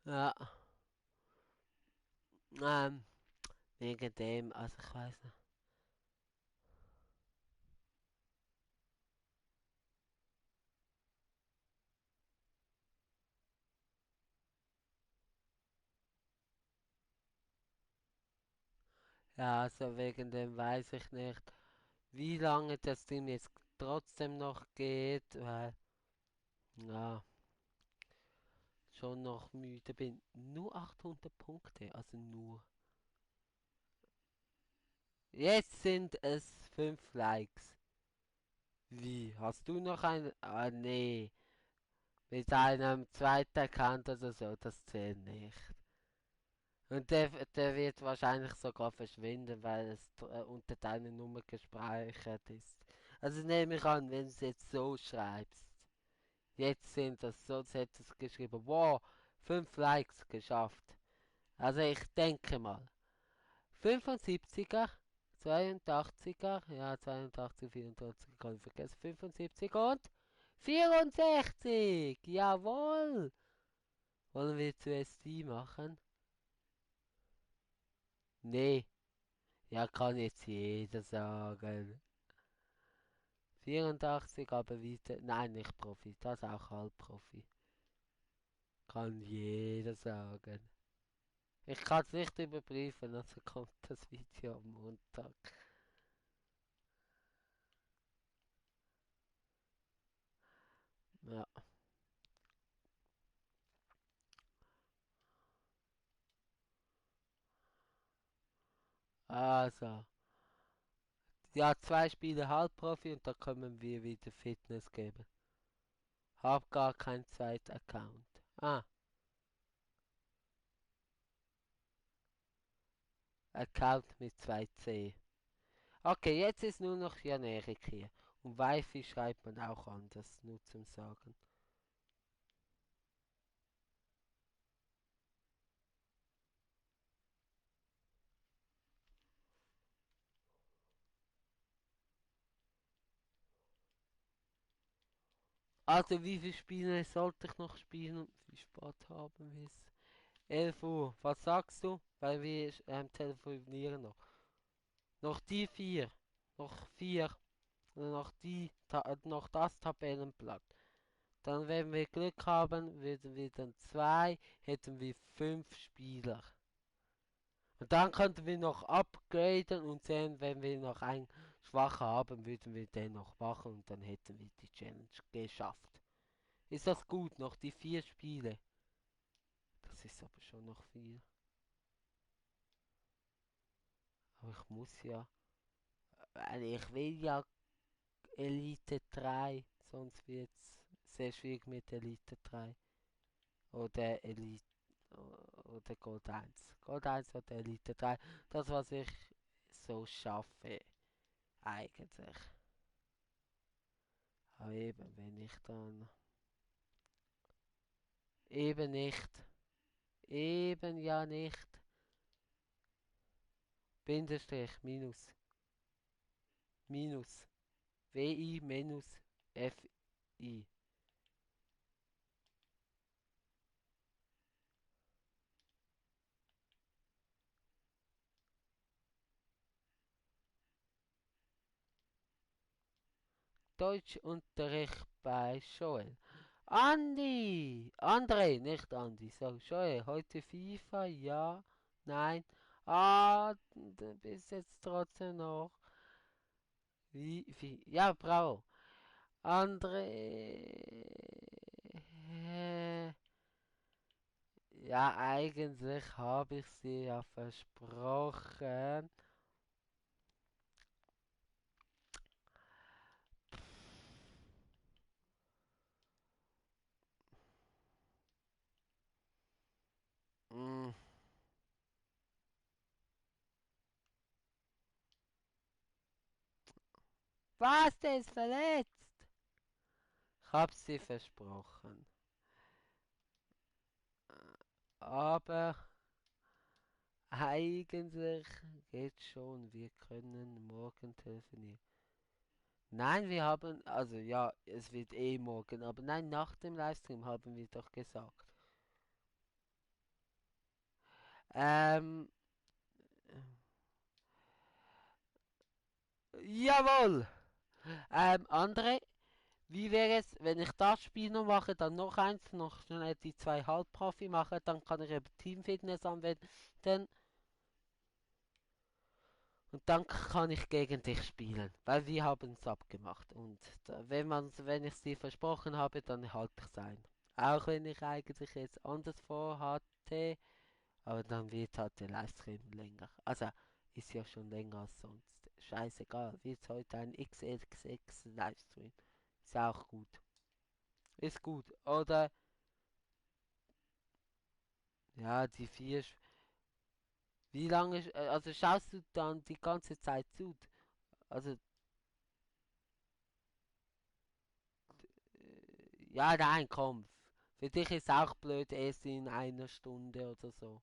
ja. Ähm, wegen dem, also ich weiß nicht. Ja, also wegen dem weiß ich nicht, wie lange das Ding jetzt trotzdem noch geht, weil, ja, schon noch müde bin. Nur 800 Punkte, also nur. Jetzt sind es 5 Likes. Wie? Hast du noch ein? Ah, nee. Mit einem zweiten Account oder so, das zählt nicht. Und der wird wahrscheinlich sogar verschwinden, weil es unter deiner Nummer gespeichert ist. Also nehme ich an, wenn du es jetzt so schreibst. Jetzt sind das, sonst hättest du geschrieben, wow, 5 Likes geschafft. Also ich denke mal, 75er, 82er, ja 82, 84, kann ich vergessen, 75 und 64, jawohl. Wollen wir zuerst die machen? Nee, ja kann jetzt jeder sagen. 84, aber wieder, nein nicht Profi, das auch Halbprofi. Kann jeder sagen. Ich kann es nicht überprüfen, also kommt das Video am Montag. Ja, also. Ja, 2 Spiele Halbprofi und da können wir wieder Fitness geben. Hab gar keinen zweiten Account. Ah, Account mit 2C. Okay, jetzt ist nur noch Janerik hier. Und Wifi schreibt man auch anders, nur zum Sagen. Also, wie viele Spiele sollte ich noch spielen und wie spät haben wir es? 11 Uhr. Was sagst du? Weil wir telefonieren noch. Noch die 4. Noch 4. Noch noch das Tabellenblatt. Dann, wenn wir Glück haben, würden wir dann 2, hätten wir 5 Spieler. Und dann könnten wir noch upgraden und sehen, wenn wir noch einen schwachen haben, würden wir den noch machen und dann hätten wir die Challenge geschafft. Ist das gut? Noch die 4 Spiele? Das ist aber schon noch viel. Aber ich muss ja, weil ich will ja Elite 3, sonst wird es sehr schwierig mit Elite 3. Oder Elite oder Gold 1. Gold 1 oder Elite 3. Das, was ich so schaffe, eigentlich. Aber eben, wenn ich dann. Eben nicht. Eben ja nicht. Bindestrich, minus. Minus. WI minus FI. Deutschunterricht bei Joel. Andi! André, nicht Andi. So, Joel, heute FIFA? Ja? Nein? Ah, du bist jetzt trotzdem noch. Wie? Ja, bravo. Andere. Ja, eigentlich habe ich sie ja versprochen. Hm, was, der ist verletzt? Ich habe sie versprochen. Aber eigentlich geht schon. Wir können morgen telefonieren. Nein, wir haben, also ja, es wird eh morgen, aber nein, nach dem Livestream haben wir doch gesagt. Ähm, jawohl! André, wie wäre es, wenn ich das Spiel noch mache, dann noch eins, noch schnell die zwei Halbprofi mache, dann kann ich eben Teamfitness anwenden und dann kann ich gegen dich spielen, weil wir haben es abgemacht und wenn ich sie versprochen habe, dann halte ich es ein. Auch wenn ich eigentlich jetzt anders vorhatte, aber dann wird halt der Livestream länger. Also ist ja schon länger als sonst. Scheißegal, wird heute ein XXX Livestream. Ist auch gut. Ist gut. Oder ja, die vier. Wie lange, also schaust du dann die ganze Zeit zu? Also, ja, nein, komm. Für dich ist auch blöd, erst in einer Stunde oder so.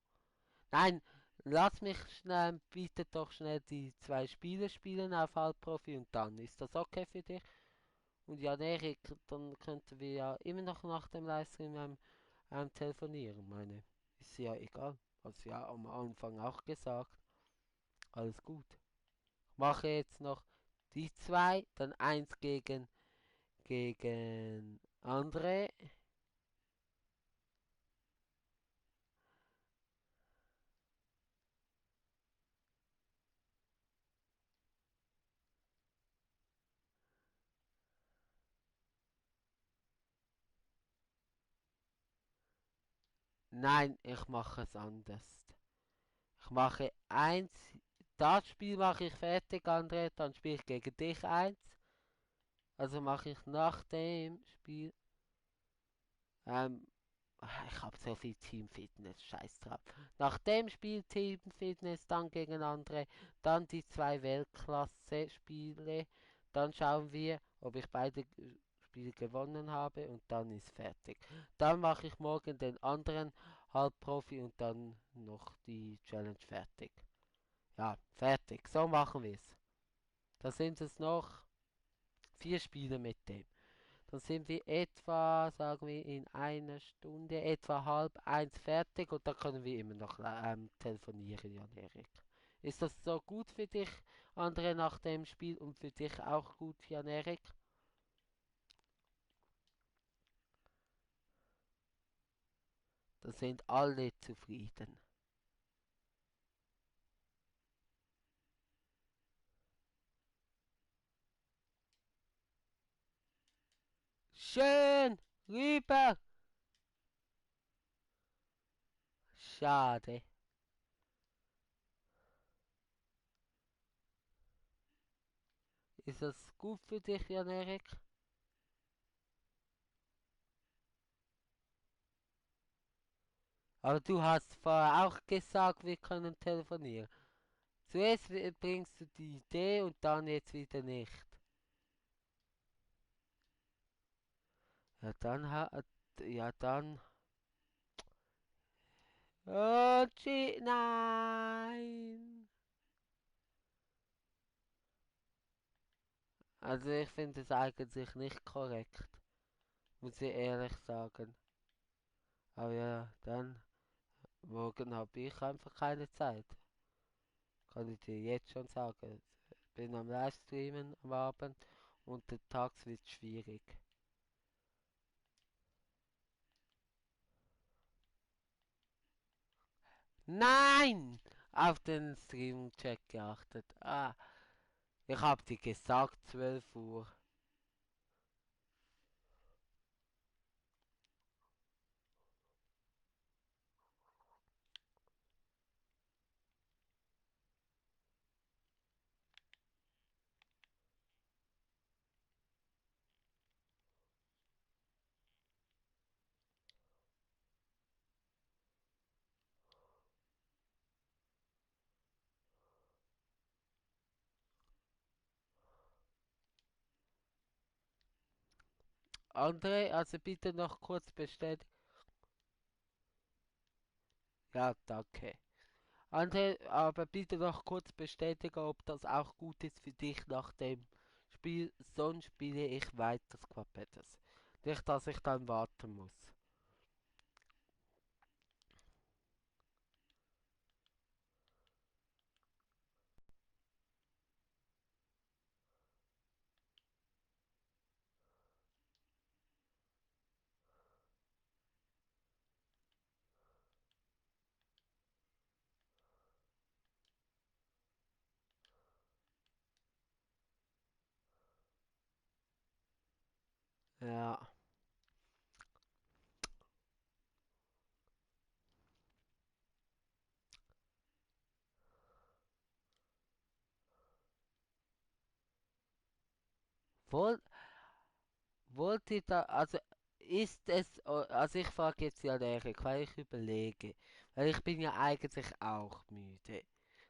Nein, lass mich schnell, bitte doch schnell die zwei Spiele spielen auf Halbprofi und dann. Ist das okay für dich? Und ja, Erik, dann könnten wir ja immer noch nach dem Livestream telefonieren, meine. Ist ja egal. Hast ja am Anfang auch gesagt. Alles gut. Mache jetzt noch die zwei, dann eins gegen andere. Nein, ich mache es anders. Ich mache eins, das Spiel mache ich fertig, André, dann spiele ich gegen dich eins. Also mache ich nach dem Spiel, ähm, ich habe so viel Teamfitness, scheiß drauf. Nach dem Spiel Teamfitness, dann gegen andere, dann die zwei Weltklasse-Spiele. Dann schauen wir, ob ich beide Spiele gewonnen habe und dann ist fertig. Dann mache ich morgen den anderen Halbprofi und dann noch die Challenge fertig. Ja, fertig. So machen wir es. Da sind es noch vier Spiele mit dem. Dann sind wir etwa, sagen wir, in einer Stunde, etwa halb eins fertig und dann können wir immer noch telefonieren, Jan-Erik. Ist das so gut für dich, andere nach dem Spiel und für dich auch gut, Jan-Erik? Da sind alle zufrieden. Schön, rüber. Schade. Ist das gut für dich, Jan-Erik? Aber du hast vorher auch gesagt, wir können telefonieren. Zuerst bringst du die Idee und dann jetzt wieder nicht. Ja, ja, dann. Oh, nein. Also ich finde es eigentlich nicht korrekt, muss ich ehrlich sagen. Aber ja, dann, morgen habe ich einfach keine Zeit. Kann ich dir jetzt schon sagen. Bin am Livestreamen am Abend und der Tag wird schwierig. Nein! Auf den Stream-Check geachtet. Ah, Ich hab dir gesagt, 12 Uhr. André, also bitte noch kurz bestätigen. Ja, danke. André, aber bitte noch kurz bestätigen, ob das auch gut ist für dich nach dem Spiel. Sonst spiele ich weiter Squad Battles. Nicht, dass ich dann warten muss. Ja. Wohl, wollt ihr da, also ist es, also ich frage jetzt ja Erik, weil ich überlege, weil ich bin ja eigentlich auch müde.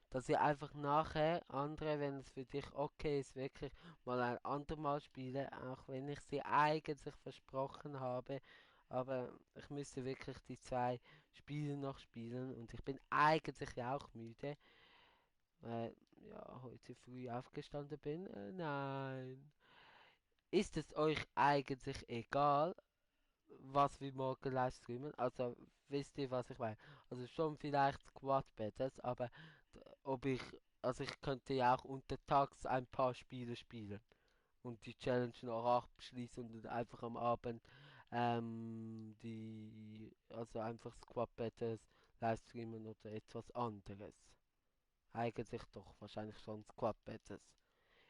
Dass ich einfach nachher andere, wenn es für dich okay ist, wirklich mal ein andermal spiele, auch wenn ich sie eigentlich versprochen habe. Aber ich müsste wirklich die zwei Spiele noch spielen und ich bin eigentlich ja auch müde, weil ja heute früh aufgestanden bin. Nein. Ist es euch eigentlich egal, was wir morgen live streamen? Also wisst ihr, was ich meine? Also schon vielleicht Squad Battles, aber ob ich, also ich könnte ja auch untertags ein paar Spiele spielen und die Challenge noch abschließen und dann einfach am Abend also einfach Squad Battles live streamen oder etwas anderes. Eigentlich doch, wahrscheinlich schon Squad Battles.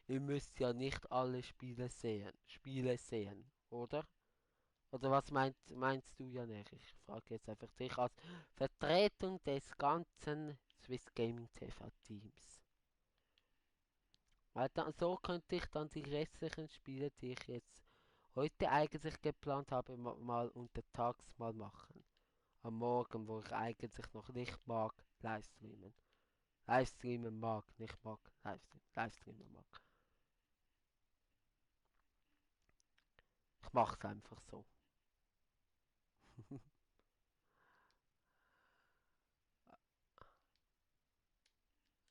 Ihr müsst ja nicht alle Spiele sehen, oder? Oder was meinst du, Janek? Ich frage jetzt einfach dich als Vertretung des ganzen Swiss Gaming TV Teams. Weil dann, so könnte ich dann die restlichen Spiele, die ich jetzt heute eigentlich geplant habe, mal untertags mal machen. Am Morgen, wo ich eigentlich noch nicht mag, Livestreamen. Livestreamen mag, nicht mag, Livestreamen mag. Ich mach's einfach so.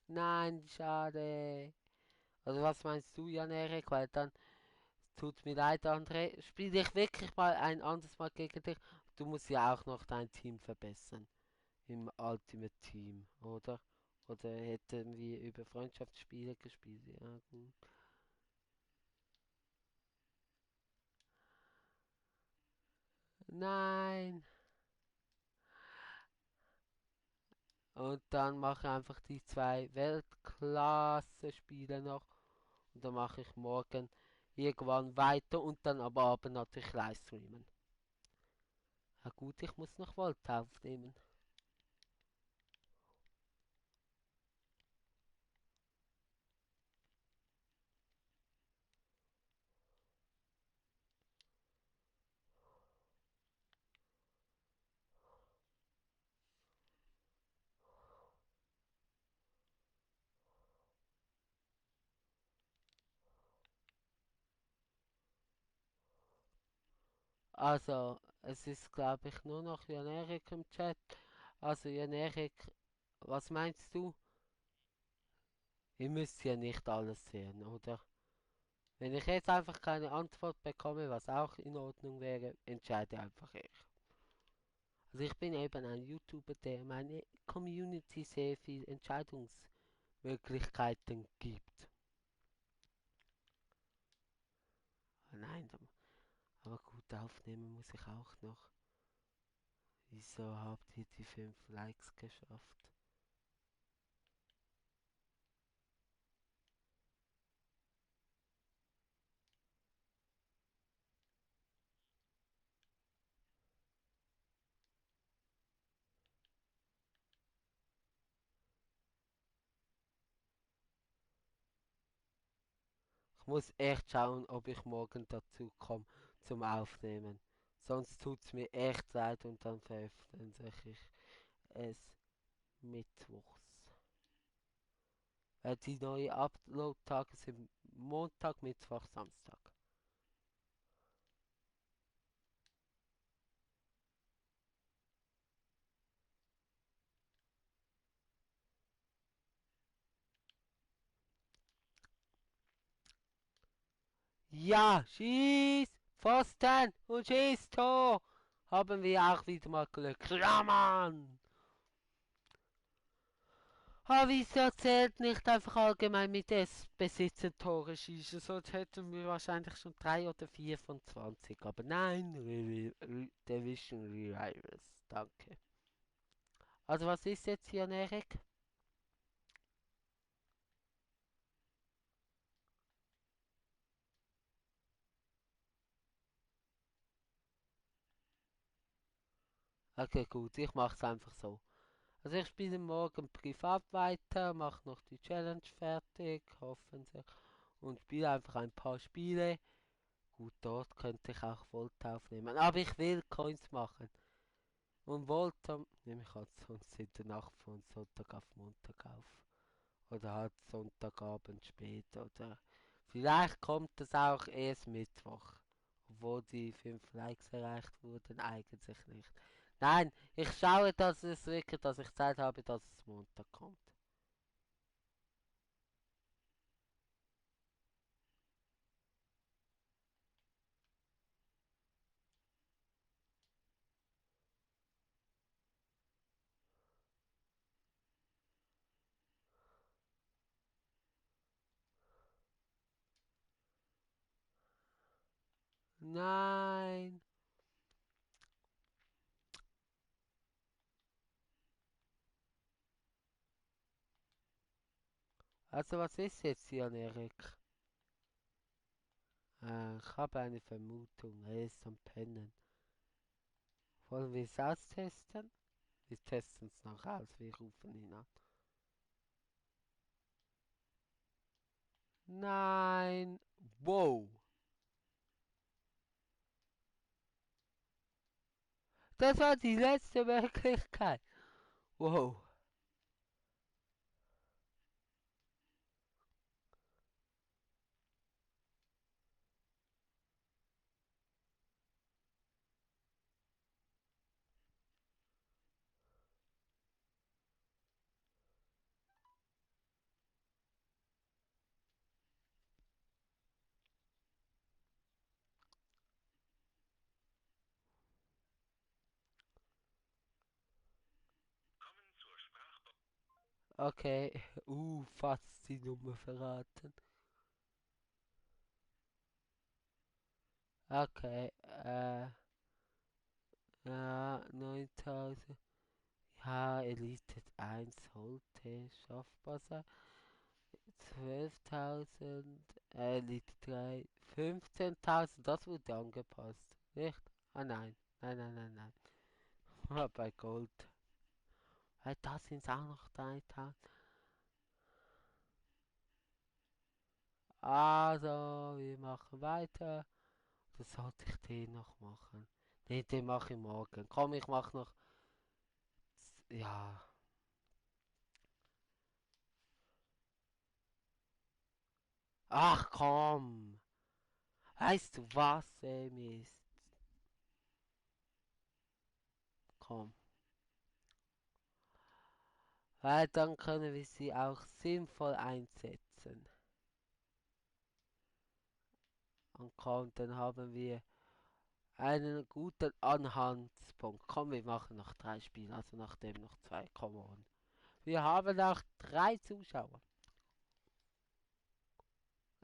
Nein, schade. Also was meinst du, Jan Erik? Weil dann tut mir leid, André. Spiele ich wirklich mal ein anderes Mal gegen dich? Du musst ja auch noch dein Team verbessern. Im Ultimate Team, oder? Oder hätten wir über Freundschaftsspiele gespielt? Ja, gut. Nein. Und dann mache ich einfach die zwei Weltklasse-Spiele noch. Und dann mache ich morgen irgendwann weiter und dann am Abend natürlich Livestreamen. Ja gut, ich muss noch Volt aufnehmen. Also, es ist glaube ich nur noch Jan-Erik im Chat. Also Jan-Erik, was meinst du? Ihr müsst ja nicht alles sehen, oder? Wenn ich jetzt einfach keine Antwort bekomme, was auch in Ordnung wäre, entscheide einfach ich. Also ich bin eben ein YouTuber, der meine Community sehr viel Entscheidungsmöglichkeiten gibt. Ah, nein, aber gut, aufnehmen muss ich auch noch. Wieso habt ihr die 5 Likes geschafft? Ich muss echt schauen, ob ich morgen dazu komme zum Aufnehmen. Sonst tut es mir echt leid und dann veröffentliche ich es mittwochs. Die neuen Upload-Tage sind Montag, Mittwoch, Samstag. Ja, schieß! Pfosten und schieß Tor! Haben wir auch wieder mal Glück. Ja, Mann! Aber wieso zählt nicht einfach allgemein mit S besitzen Tore schießen? Sonst hätten wir wahrscheinlich schon 3 oder 4 von 20. Aber nein, Division Rivals. Danke. Also was ist jetzt hier, Erik? Okay, gut, ich mach's einfach so. Also ich spiele morgen privat weiter, mache noch die Challenge fertig, hoffentlich, und spiele einfach ein paar Spiele. Gut, dort könnte ich auch Volt aufnehmen, aber ich will Coins machen. Und Volt nehme ich halt sonst in der Nacht von Sonntag auf Montag auf. Oder halt Sonntagabend spät, oder vielleicht kommt es auch erst Mittwoch. Obwohl die 5 Likes erreicht wurden, eigentlich nicht. Nein, ich schaue, dass es wirklich, dass ich Zeit habe, dass es Montag kommt. Nein. Also was ist jetzt hier, Erik? Ich habe eine Vermutung. Er ist am Pennen. Wollen wir es austesten? Wir testen es noch aus. Wir rufen ihn an. Nein. Wow. Das war die letzte Möglichkeit. Wow. Okay. Fast die Nummer verraten. Okay. Ja, 9000. Ja, Elite 1 sollte schaffbar sein. 12.000. Elite 3. 15.000. Das wurde angepasst. Nicht? Ah, nein. Nein, nein, nein, nein. Bei Gold. Da sind es auch noch 3.000. Also, wir machen weiter. Das sollte ich den noch machen. Ne, den mache ich morgen. Komm, ich mach noch. Ja. Ach komm. Weißt du was, Mist? Komm. Weil dann können wir sie auch sinnvoll einsetzen. Und komm, dann haben wir einen guten Anhaltspunkt. Komm, wir machen noch 3 Spiele, also nachdem noch 2. Come on. Wir haben auch 3 Zuschauer.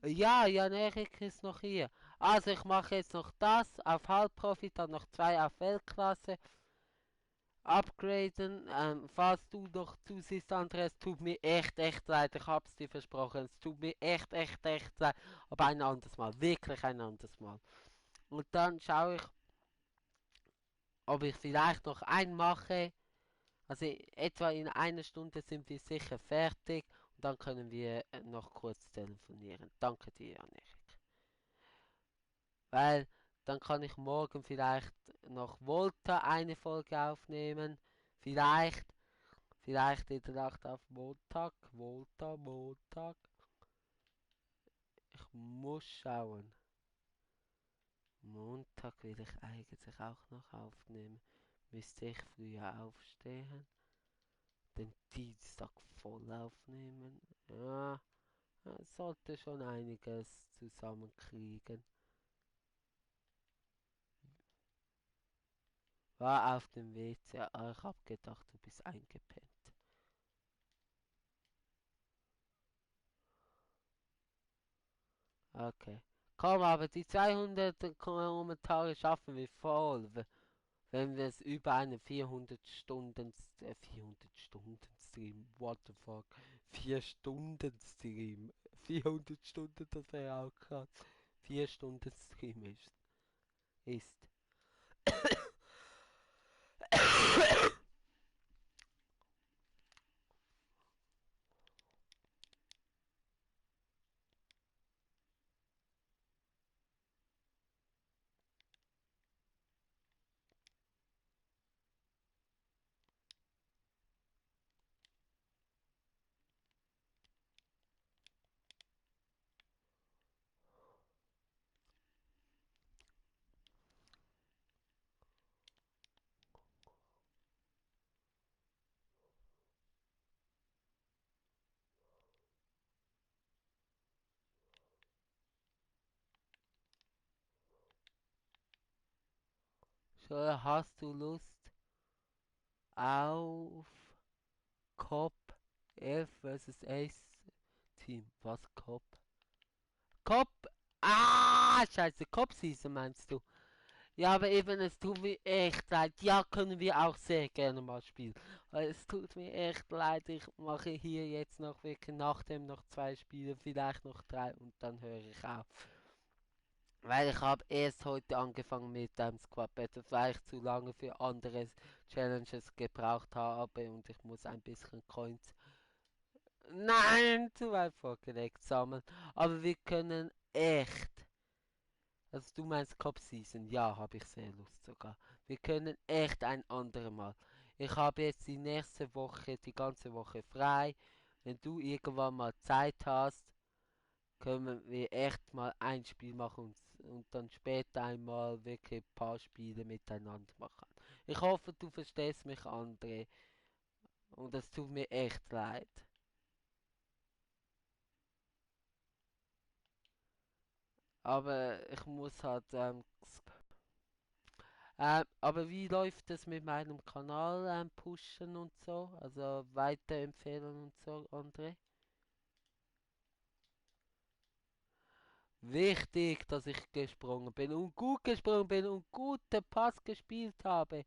Ja, Jan Erik ist noch hier. Also ich mache jetzt noch das auf Halbprofi, dann noch 2 auf Weltklasse. Upgraden. Falls du noch zusiehst, Andreas, tut mir echt leid. Ich hab's dir versprochen. Es tut mir echt leid. Aber ein anderes Mal. Wirklich ein anderes Mal. Und dann schaue ich, ob ich vielleicht noch einen mache. Also etwa in einer Stunde sind wir sicher fertig. Dann können wir noch kurz telefonieren. Danke dir, Janik. Weil dann kann ich morgen vielleicht noch Volta eine Folge aufnehmen. Vielleicht, vielleicht in der Nacht auf Montag. Volta, Montag. Ich muss schauen. Montag will ich eigentlich auch noch aufnehmen. Müsste ich früher aufstehen. Den Dienstag voll aufnehmen. Ja, sollte schon einiges zusammenkriegen. War auf dem WC, aber ich hab gedacht, du bist eingepennt. Okay. Komm, aber die 200 Kommentare schaffen wir voll, wenn wir es über einen 400 Stunden, 400 Stunden Stream, what the fuck, 4 Stunden Stream, 400 Stunden, das wäre auch krass, 4 Stunden Stream ist. So, hast du Lust auf Cop F vs Ace Team? Was Cop? Cop? Ah, scheiße, Cop Season meinst du? Ja, aber eben, es tut mir echt leid. Ja, können wir auch sehr gerne mal spielen. Es tut mir echt leid. Ich mache hier jetzt noch wirklich nach dem noch 2 Spiele, vielleicht noch 3 und dann höre ich auf. Weil ich habe erst heute angefangen mit einem Squad Battle, weil ich zu lange für andere Challenges gebraucht habe und ich muss ein bisschen Coins. Nein, zu weit vorgelegt sammeln. Aber wir können echt. Also du meinst Cup Season? Ja, habe ich sehr Lust sogar. Wir können echt ein andermal. Ich habe jetzt die nächste Woche, die ganze Woche frei. Wenn du irgendwann mal Zeit hast, können wir echt mal ein Spiel machen und dann später einmal wirklich ein paar Spiele miteinander machen. Ich hoffe, du verstehst mich, André. Und es tut mir echt leid. Aber ich muss halt aber wie läuft es mit meinem Kanal pushen und so? Also weiterempfehlen und so, André? Wichtig, dass ich gesprungen bin und gut gesprungen bin und gute Pass gespielt habe.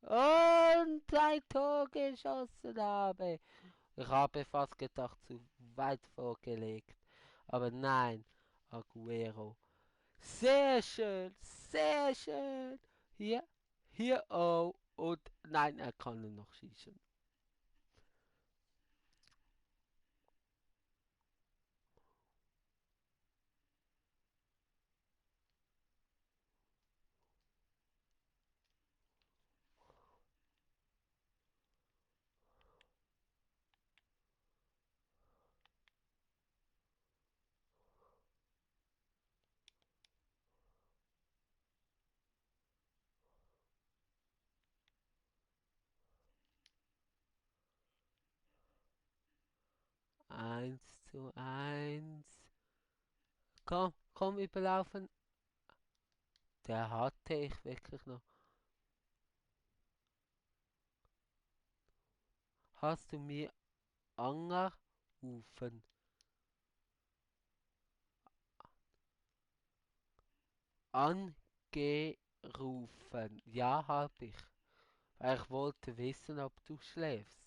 Und ein Tor geschossen habe. Ich habe fast gedacht, zu weit vorgelegt. Aber nein, Aguero. Sehr schön, sehr schön. Hier, hier, oh. Und nein, er kann nur noch schießen. 1:1. Komm, komm, überlaufen. Der hatte ich wirklich noch. Hast du mir angerufen? Angerufen. Ja, hab ich. Weil ich wollte wissen, ob du schläfst.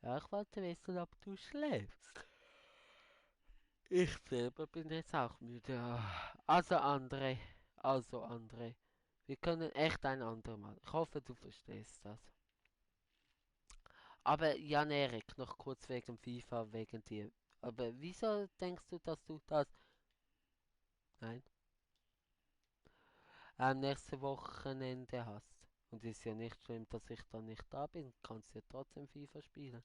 Ja, ich wollte wissen, ob du schläfst. Ich selber bin jetzt auch müde. Also André, wir können echt ein andermal. Ich hoffe, du verstehst das. Aber Jan Erik, noch kurz wegen FIFA, wegen dir. Aber wieso denkst du, dass du das... Nein, am nächsten Wochenende hast? Und ist ja nicht schlimm, dass ich dann nicht da bin. Kannst ja trotzdem FIFA spielen.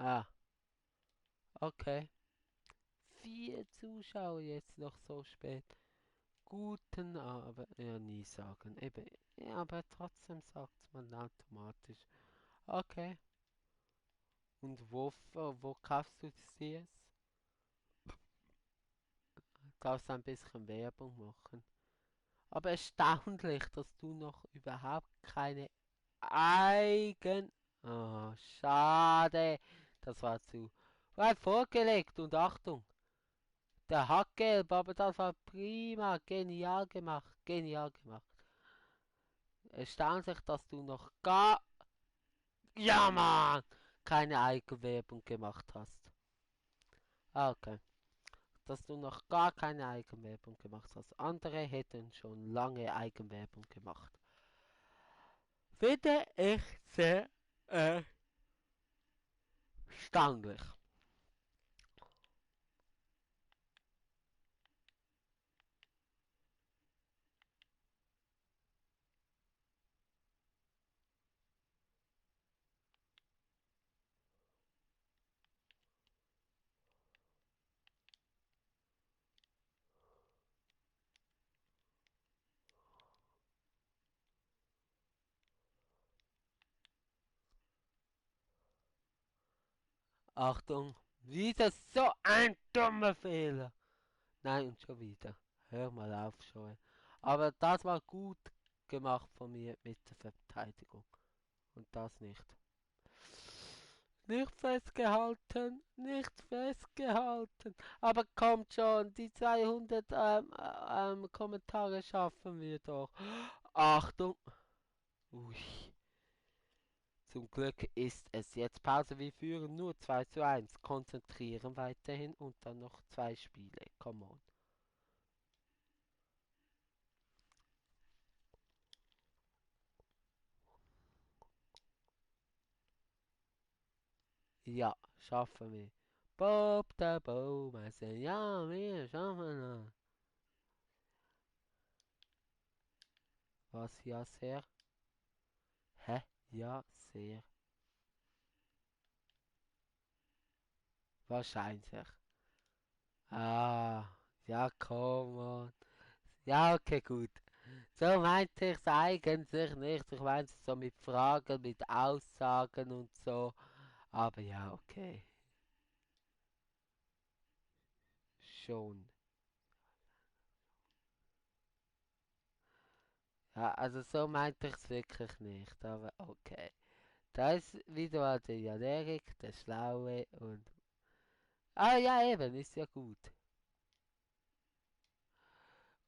Ah, okay. 4 Zuschauer jetzt noch so spät. Guten Abend. Ja, nie sagen. Eben. Ja, aber trotzdem sagt man automatisch. Okay. Und wo kaufst du sie jetzt? Darfst ein bisschen Werbung machen. Aber erstaunlich, dass du noch überhaupt keine eigen... Oh, schade. Das war zu weit vorgelegt. Und Achtung, der hat gelb, aber das war prima. Genial gemacht. Genial gemacht. Erstaunlich, dass du noch gar... Ja, Mann! Keine Eigenwerbung gemacht hast. Ah, okay. Dass du noch gar keine Eigenwerbung gemacht hast. Andere hätten schon lange Eigenwerbung gemacht. Finde ich sehr erstaunlich. Achtung, wieder so ein dummer Fehler. Nein, und schon wieder. Hör mal auf, Joel. Aber das war gut gemacht von mir mit der Verteidigung. Und das nicht. Nicht festgehalten, nicht festgehalten. Aber kommt schon, die 200 Kommentare schaffen wir doch. Achtung. Ui. Zum Glück ist es jetzt Pause. Wir führen nur 2:1. Konzentrieren weiterhin und dann noch 2 Spiele. Come on. Ja, schaffen wir. Bob der Baumeister. Ja, wir schaffen das. Was ja sehr? Hä? Ja, sehr. Wahrscheinlich. Ah, ja, komm on. Ja, okay, gut. So meinte ich es eigentlich nicht. Ich meinte es so mit Fragen, mit Aussagen und so. Aber ja, okay. Schon. Ja, also so meinte ich es wirklich nicht. Aber okay. Da ist wieder mal der Jan-Erik, der Schlaue und... Ah ja, eben, ist ja gut.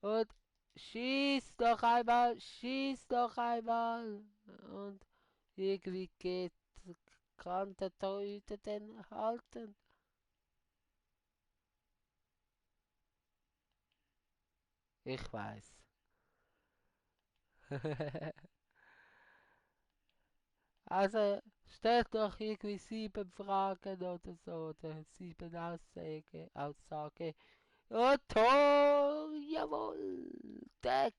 Und schieß doch einmal. Und irgendwie kann der Torhüter den halten. Ich weiß. Also, stell doch irgendwie 7 Fragen oder so, oder 7 Aussage. Oh, Tor! Jawohl! Der,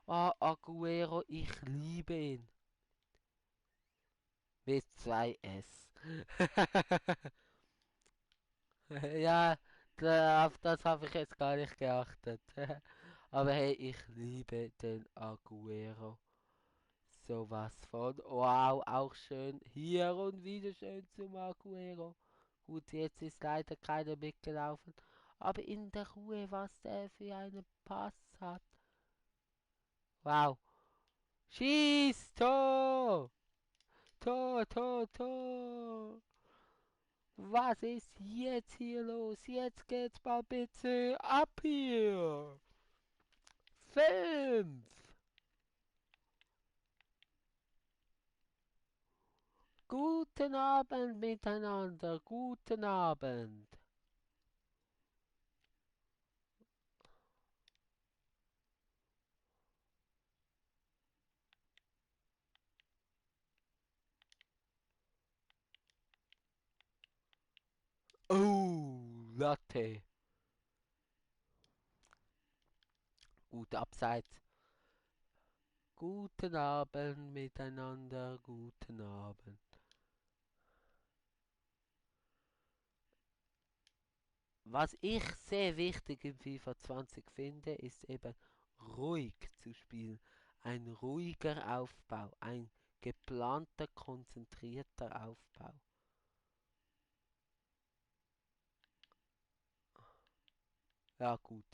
oh, Aguero, ich liebe ihn. Mit 2 S. Ja, auf das habe ich jetzt gar nicht geachtet. Aber hey, ich liebe den Aguero. Sowas von. Wow, auch schön. Hier und wieder schön zum Aguero. Gut, jetzt ist leider keiner mitgelaufen. Aber in der Ruhe, was der für einen Pass hat. Wow. Schieß! Tor! Tor, Tor, Tor! Was ist jetzt hier los? Jetzt geht's mal bitte ab hier! 5! Guten Abend miteinander, guten Abend. Oh, Latte. Gut, abseits. Guten Abend miteinander, guten Abend. Was ich sehr wichtig im FIFA 20 finde, ist eben ruhig zu spielen. Ein ruhiger Aufbau, ein geplanter, konzentrierter Aufbau. Ja, gut.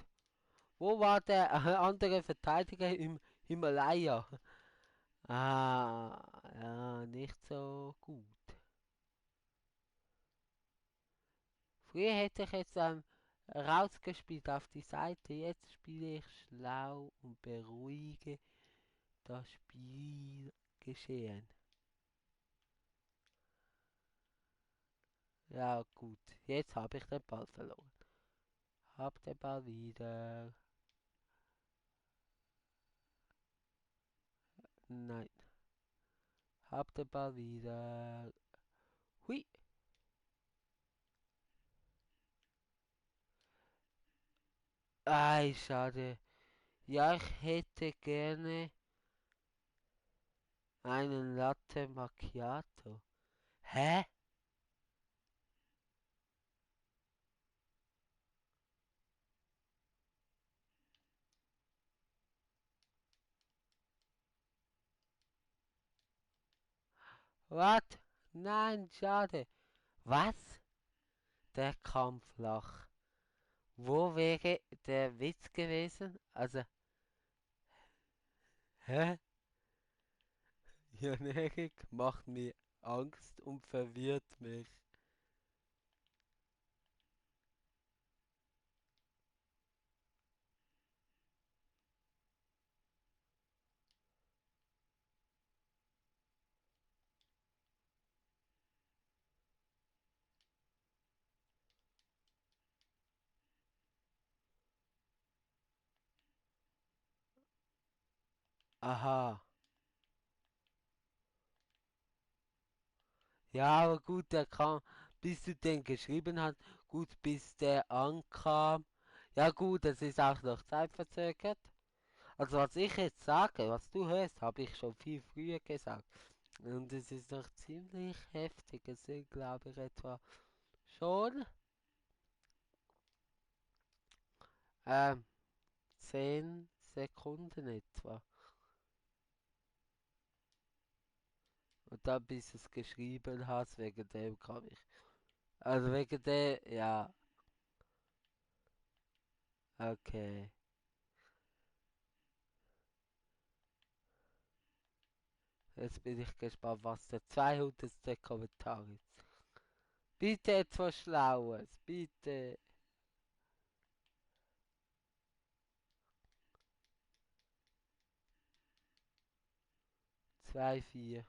Wo war der andere Verteidiger im Himalaya? Ah, ja, nicht so gut. Früher hätte ich jetzt rausgespielt auf die Seite. Jetzt spiele ich schlau und beruhige das Spielgeschehen. Ja, gut. Jetzt habe ich den Ball verloren. Hab den Ball wieder. Nein. Hab den Ball wieder. Hui. Ei, schade. Ja, ich hätte gerne einen Latte Macchiato. Hä? Was? Nein, schade. Was? Der kam flach. Wo wäre der Witz gewesen? Also, hä? Jan Erik macht mir Angst und verwirrt mich. Aha. Ja, aber gut, der kam, bis du den geschrieben hast, gut, bis der ankam. Ja gut, es ist auch noch zeitverzögert. Also was ich jetzt sage, was du hörst, habe ich schon viel früher gesagt. Und es ist noch ziemlich heftig. Es sind, glaube ich, etwa schon ähm, 10 Sekunden etwa. Und dann bis du es geschrieben hast, wegen dem kann ich. Also wegen der, ja, okay. Jetzt bin ich gespannt, was der 200. Kommentar ist. Bitte etwas Schlaues, bitte. 2,4.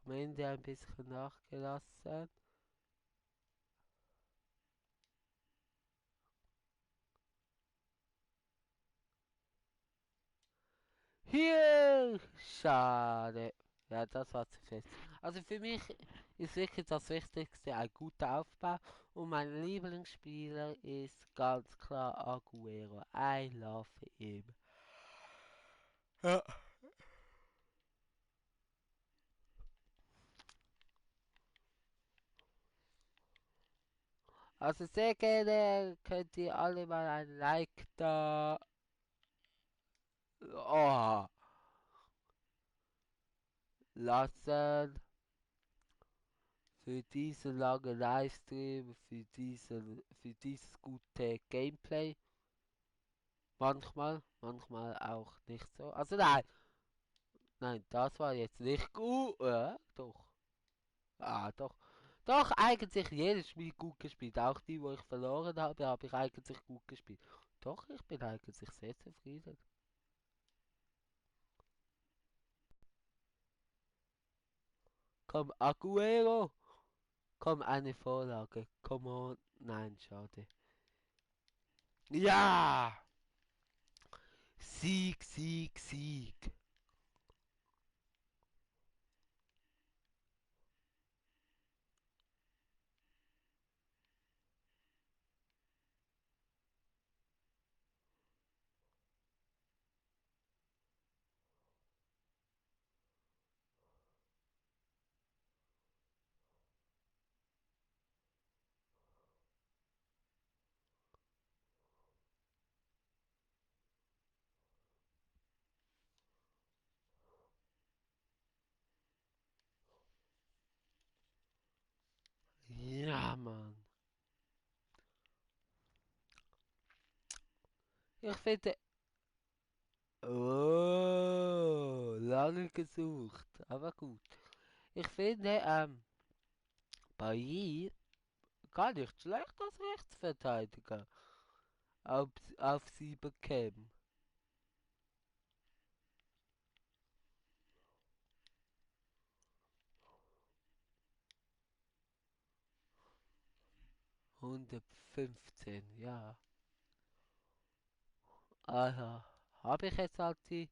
Am Ende ein bisschen nachgelassen. Hier! Schade. Ja, das war zu fest. Also für mich ist wirklich das Wichtigste ein guter Aufbau. Und mein Lieblingsspieler ist ganz klar Aguero. I love him. Ja. Also sehr gerne könnt ihr alle mal ein Like da. Oh, lassen für diesen langen Livestream, für dieses gute Gameplay. Manchmal auch nicht so. Also nein, das war jetzt nicht gut. Doch. Ah, doch. Doch, eigentlich jedes Spiel gut gespielt. Auch die, wo ich verloren habe ich eigentlich gut gespielt. Doch, ich bin eigentlich sehr zufrieden. Komm, Aguero. Komm, eine Vorlage. Come on. Nein, schade. Ja! Sieg. Ja, Mann. Ich finde... Oh, lange gesucht. Aber gut. Ich finde, Bailly gar nicht schlecht als Rechtsverteidiger. Auf 7 kämen. 115, ja. Also, habe ich jetzt halt die.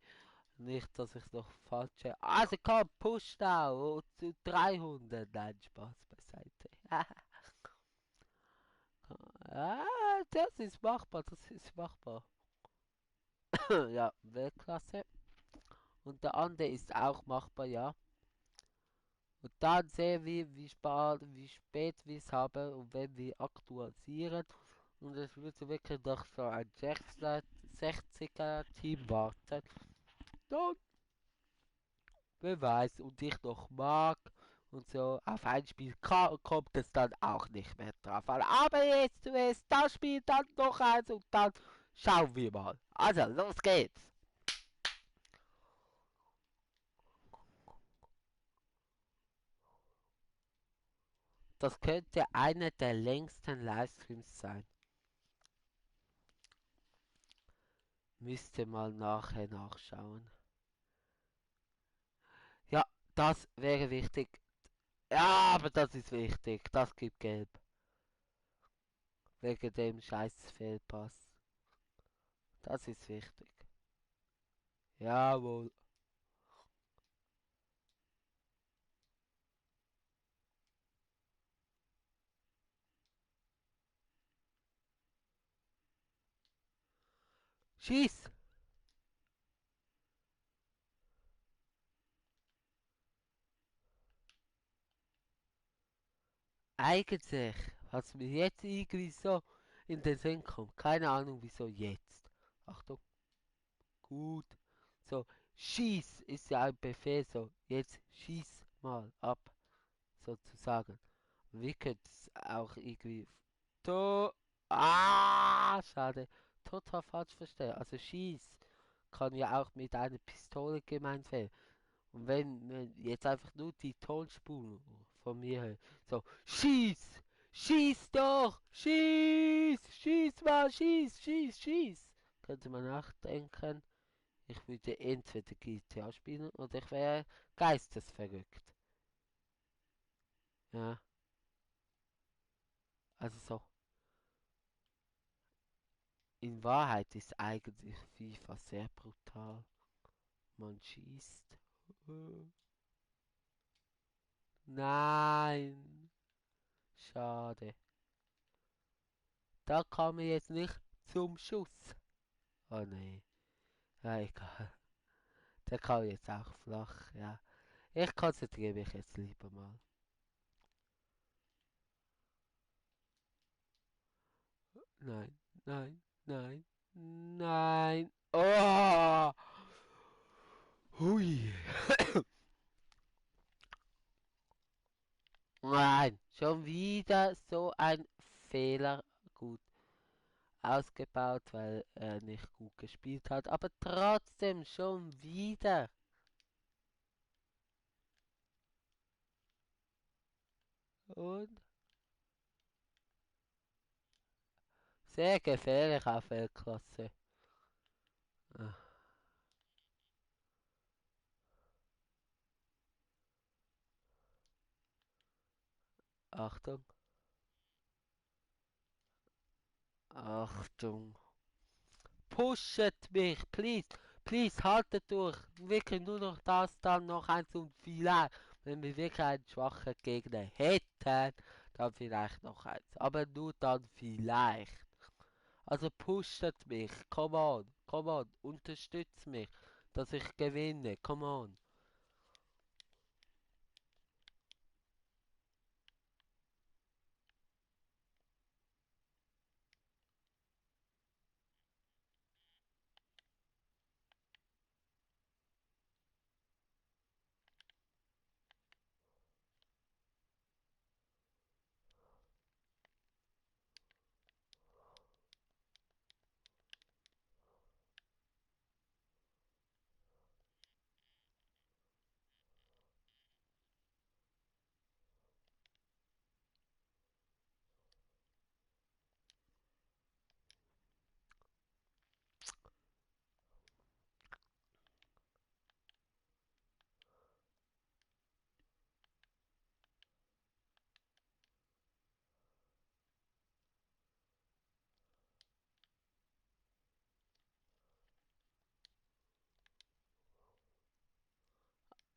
Nicht, dass ich noch falsche. Also komm, push now zu 300. Nein, Spaß beiseite. Ah, das ist machbar, das ist machbar. Ja, Weltklasse. Und der andere ist auch machbar, ja. Und dann sehen wir, wie spät wir es haben und wenn wir aktualisieren. Und es wird wirklich noch so ein 60er Team warten. Dann, wer weiß, und ich noch mag und so, auf ein Spiel kommt es dann auch nicht mehr drauf an. Aber jetzt zuerst das Spiel, dann noch eins und dann schauen wir mal. Also, los geht's. Das könnte einer der längsten Livestreams sein. Müsste mal nachher nachschauen. Ja, das wäre wichtig. Ja, aber das ist wichtig. Das gibt Gelb. Wegen dem scheiß Fehlpass. Das ist wichtig. Jawohl. Schieß! Eigentlich, was mir jetzt irgendwie so in den Sinn kommt. Keine Ahnung wieso jetzt. Achtung. Gut. So, schieß ist ja ein Befehl so. Jetzt schieß mal ab. Sozusagen. Wir können es auch irgendwie. To schade. Total falsch verstehen. Also schieß kann ja auch mit einer Pistole gemeint werden. Und wenn jetzt einfach nur die Tonspur von mir hört, so, schieß! Schieß doch! Schieß! Schieß mal! Schieß! Könnte man nachdenken, ich würde entweder GTA spielen oder ich wäre geistesverrückt. Ja, also so. In Wahrheit ist eigentlich FIFA sehr brutal. Man schießt. Nein! Schade. Da kam wir jetzt nicht zum Schuss. Oh nee. Ja, egal. Der kam jetzt auch flach, ja. Ich konzentriere mich jetzt lieber mal. Nein, nein, nein, nein. Oh! Hui. Schon wieder so ein Fehler. Gut ausgebaut, weil er nicht gut gespielt hat. Aber trotzdem schon wieder. Und sehr gefährlich auf Weltklasse. Ah, Achtung. Achtung. Pushet mich, please. Please, haltet durch. Wirklich nur noch das, dann noch eins und vielleicht, wenn wir wirklich einen schwachen Gegner hätten, dann vielleicht noch eins. Aber nur dann vielleicht. Also pushet mich. Come on. Come on. Unterstützt mich, dass ich gewinne. Come on.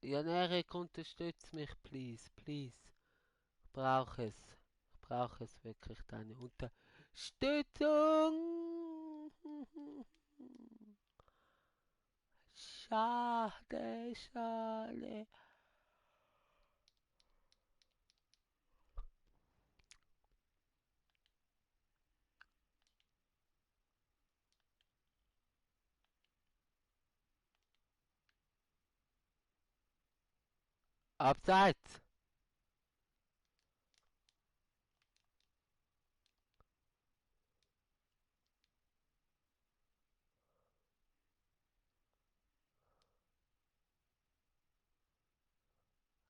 Jan Erik, unterstützt mich, please. Please. Ich brauche es. Ich brauche es wirklich, deine Unterstützung. Schade, schade. Abseits.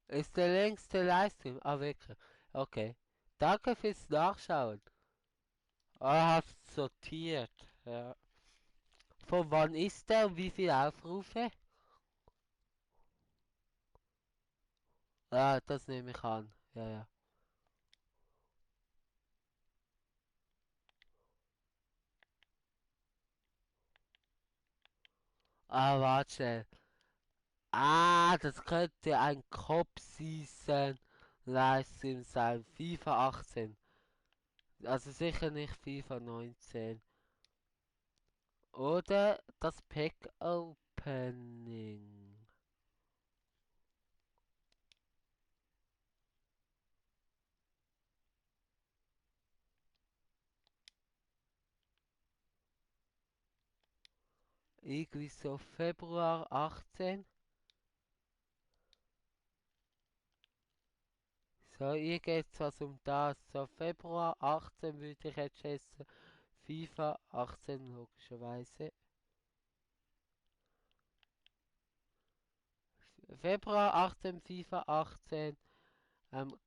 Ist der längste Livestream. Ah, wirklich. Okay. Danke fürs Nachschauen. Ah, hast sortiert. Ja. Von wann ist der und wie viele Aufrufe? Ah, das nehme ich an. Ja, ja. Ah, warte schnell. Ah, das könnte ein Cop-Season Livestream sein. FIFA 18. Also sicher nicht FIFA 19. Oder das Pack Opening. Irgendwie so Februar 18. So, hier geht's was um das. So, Februar 18 würde ich jetzt schätzen. FIFA 18 logischerweise. Februar 18, FIFA 18,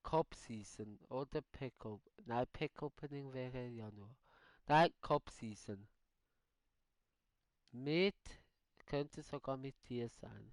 Cup Season oder Pack Opening. Nein, Pack Opening wäre Januar. Nein, Cup Season. Mit, könnte sogar mit dir sein.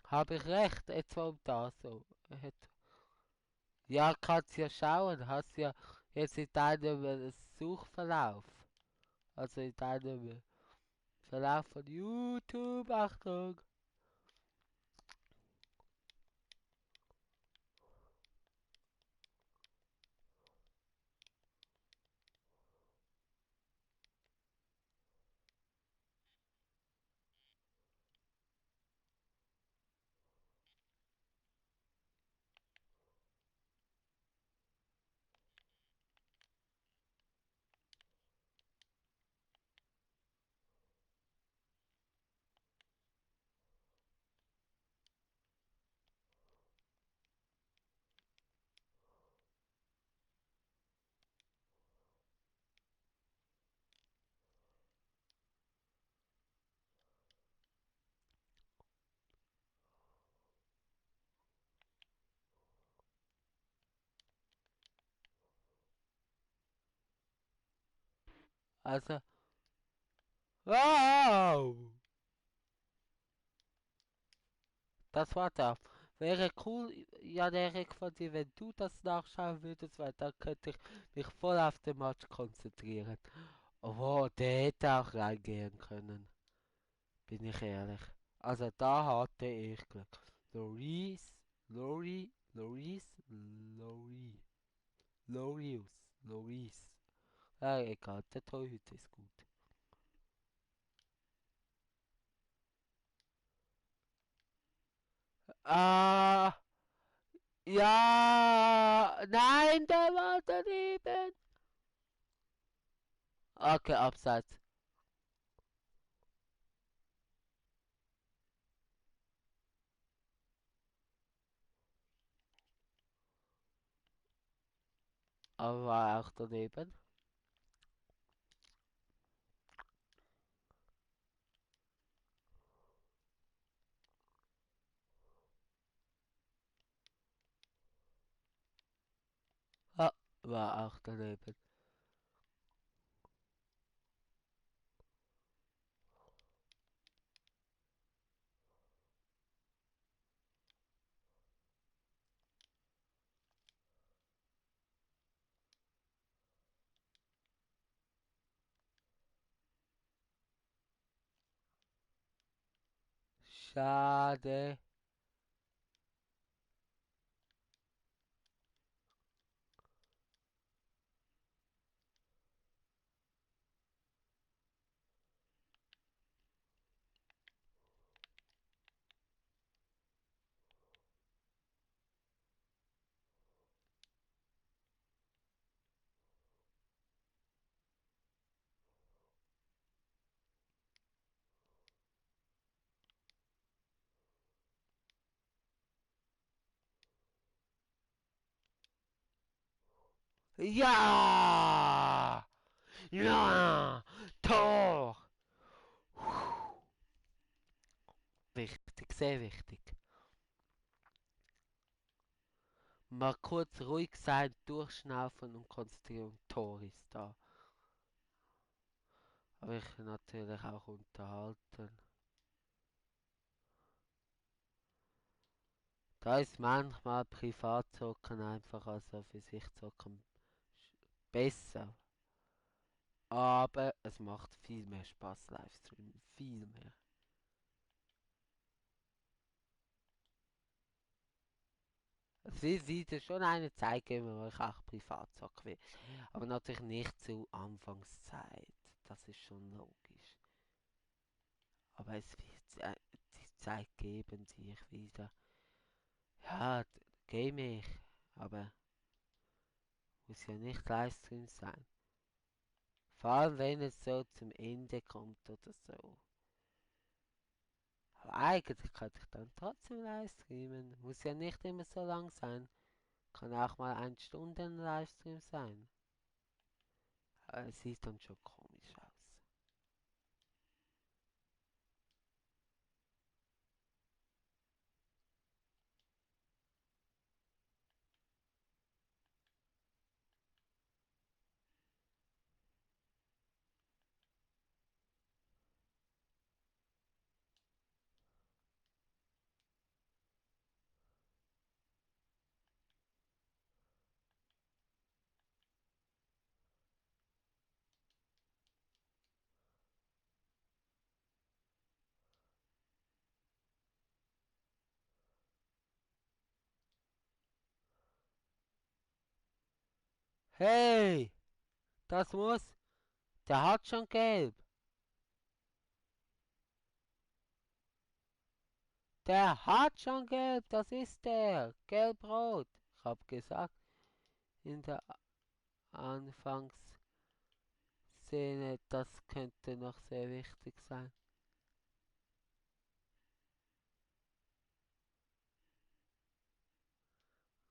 Habe ich recht, etwa um das so. Ja, kannst ja schauen, hast ja jetzt in deinem Suchverlauf, also in deinem Verlauf von YouTube, Achtung. Also, wow! Das war da. Wäre cool, ja, Erik, von dir, wenn du das nachschauen würdest, weil dann könnte ich mich voll auf den Match konzentrieren. Oh, der hätte auch reingehen können, bin ich ehrlich. Also da hatte ich Glück. Loris. Ja, egal, der Torhüter ist gut. Ah, ja, nein, der war daneben. Okay, abseits. Aber war auch daneben. Ah, war auch daneben. Schade. Ja! Ja! Tor! Wichtig, sehr wichtig. Mal kurz ruhig sein, durchschnaufen und konzentrieren. Tor ist da. Aber ich natürlich auch unterhalten. Da ist manchmal Privatzocken einfacher als für sich zocken besser. Aber es macht viel mehr Spaß, Livestream. Viel mehr. Es wird wieder schon eine Zeit geben, wo ich auch privat zocken will. Aber natürlich nicht zu Anfangszeit. Das ist schon logisch. Aber es wird die Zeit geben, die ich wieder. Ja, game ich. Aber muss ja nicht Livestream sein. Vor allem wenn es so zum Ende kommt oder so. Aber eigentlich könnte ich dann trotzdem Livestreamen. Muss ja nicht immer so lang sein. Kann auch mal 1 Stunde Livestream sein. Aber es sieht dann schon komisch aus. Hey! Das muss. Der hat schon gelb. Der hat schon gelb. Das ist der. Gelb-rot. Ich hab gesagt, in der Anfangsszene, das könnte noch sehr wichtig sein.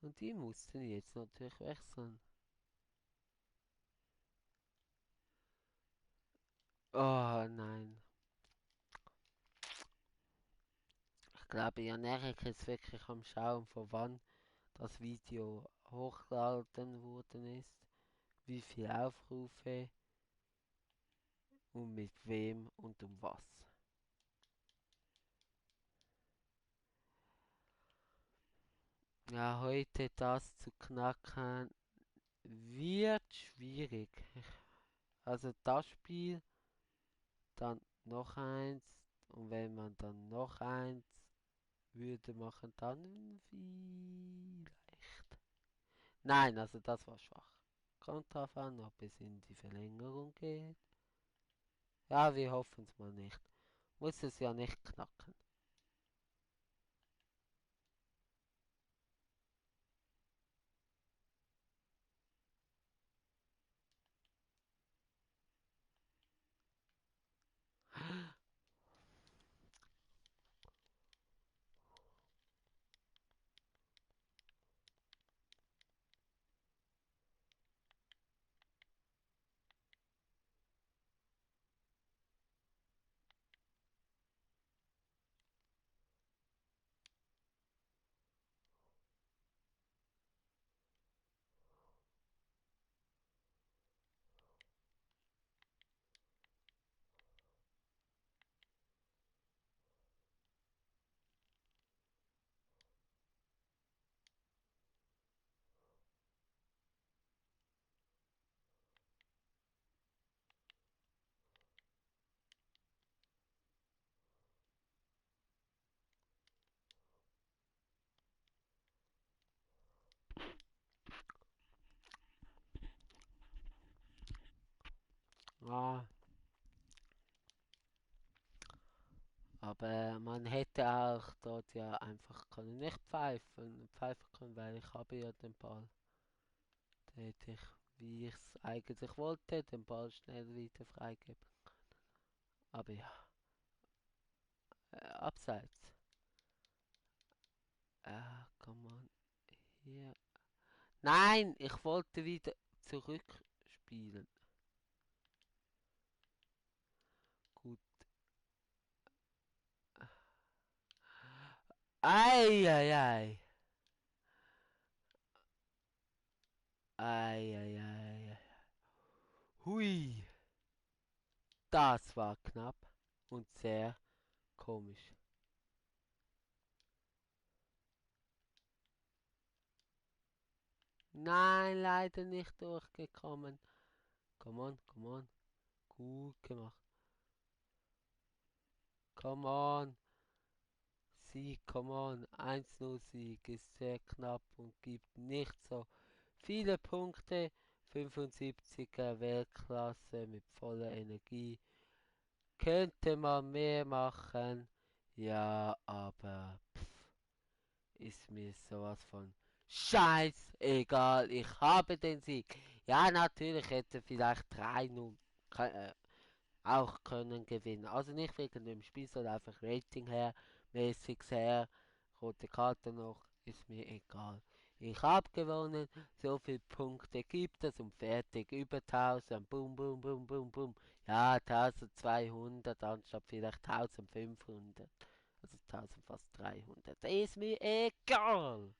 Und die mussten jetzt natürlich wechseln. Oh nein. Ich glaube, Jan-Erik ist wirklich am Schauen, von wann das Video hochgeladen worden ist. Wie viele Aufrufe. und mit wem und um was. Ja, heute das zu knacken wird schwierig. Also das Spiel, dann noch eins und wenn man dann noch eins würde machen, dann vielleicht. Nein, also das war schwach. Kommt drauf an, ob es in die Verlängerung geht. Ja, wir hoffen es mal nicht. Muss es ja nicht knacken. Ja, aber man hätte auch dort ja einfach können nicht pfeifen können, weil ich habe ja den Ball. Da hätte ich, wie ich es eigentlich wollte, den Ball schnell wieder freigeben. Aber ja, abseits. Komm on, hier. Nein, ich wollte wieder zurückspielen. Gut. Ei, ei, ei. Ei, ei, ei. Hui. Das war knapp und sehr komisch. Nein, leider nicht durchgekommen. Come on, come on. Gut gemacht. Come on. Sieg, come on. 1:0 Sieg ist sehr knapp und gibt nicht so viele Punkte. 75er Weltklasse mit voller Energie. Könnte man mehr machen. Ja, aber ist mir sowas von scheißegal. Ich habe den Sieg. Ja, natürlich hätte vielleicht 3:0 auch können gewinnen. Also nicht wegen dem Spiel, sondern einfach Rating her, mäßig her, rote Karte noch, ist mir egal. Ich habe gewonnen, so viele Punkte gibt es und fertig, über 1000, boom, boom, boom, boom, boom. Ja, 1200 anstatt vielleicht 1500, also 1000 fast 300. Ist mir egal.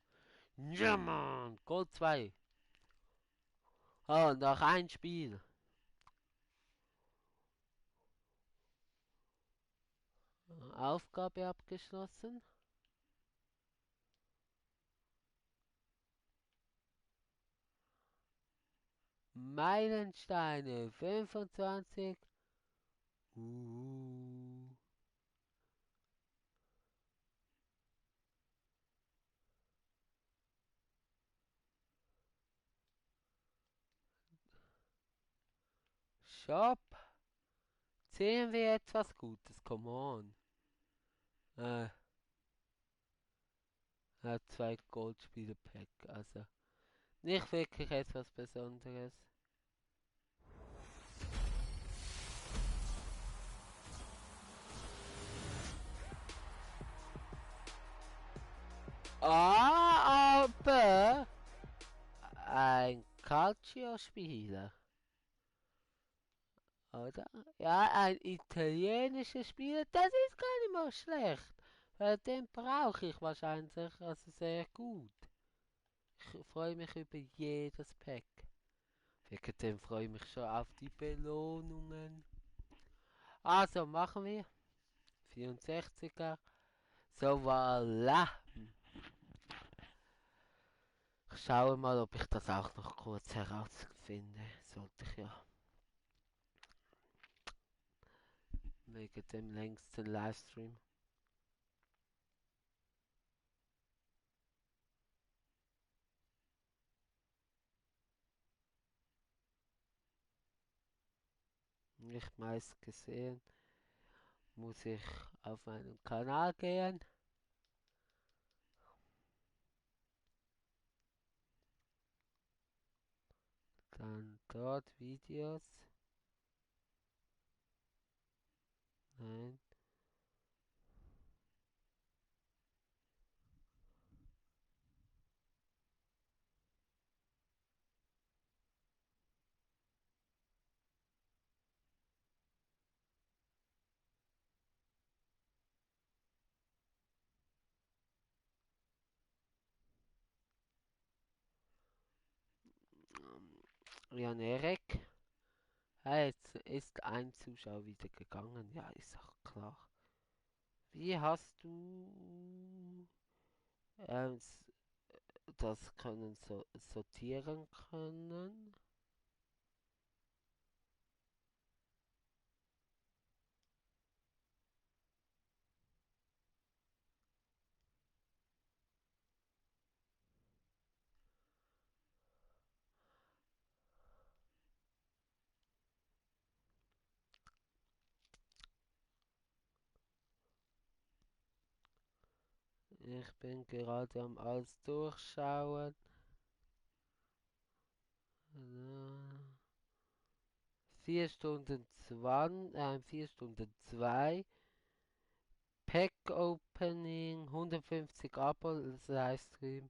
Ja, Mann, Gold 2. Oh, noch ein Spiel. Aufgabe abgeschlossen. Meilensteine 25. Uh, Shop. Sehen wir etwas Gutes? Come on. Äh, hat zwei Goldspiele-Pack. Also nicht wirklich etwas Besonderes. Aber ein Calcio-Spieler. Oder? Ja, ein italienischer Spieler, das ist gar nicht mal schlecht. Weil den brauche ich wahrscheinlich, also sehr gut. Ich freue mich über jedes Pack. Wegen dem freue ich mich schon auf die Belohnungen. Also machen wir 64er. So, voilà. Ich schaue mal, ob ich das auch noch kurz herausfinde. Sollte ich ja. Wegen dem längsten Livestream. Nicht meist gesehen. Muss ich auf meinen Kanal gehen. Dann dort Videos. Nein. Jan Erik. Jetzt ist ein Zuschauer wieder gegangen. Ja, ist auch klar. Wie hast du das können sortieren können? Ich bin gerade am alles durchschauen. 4 Stunden 20, 4 Stunden 2. Pack Opening, 150 Abos Livestream.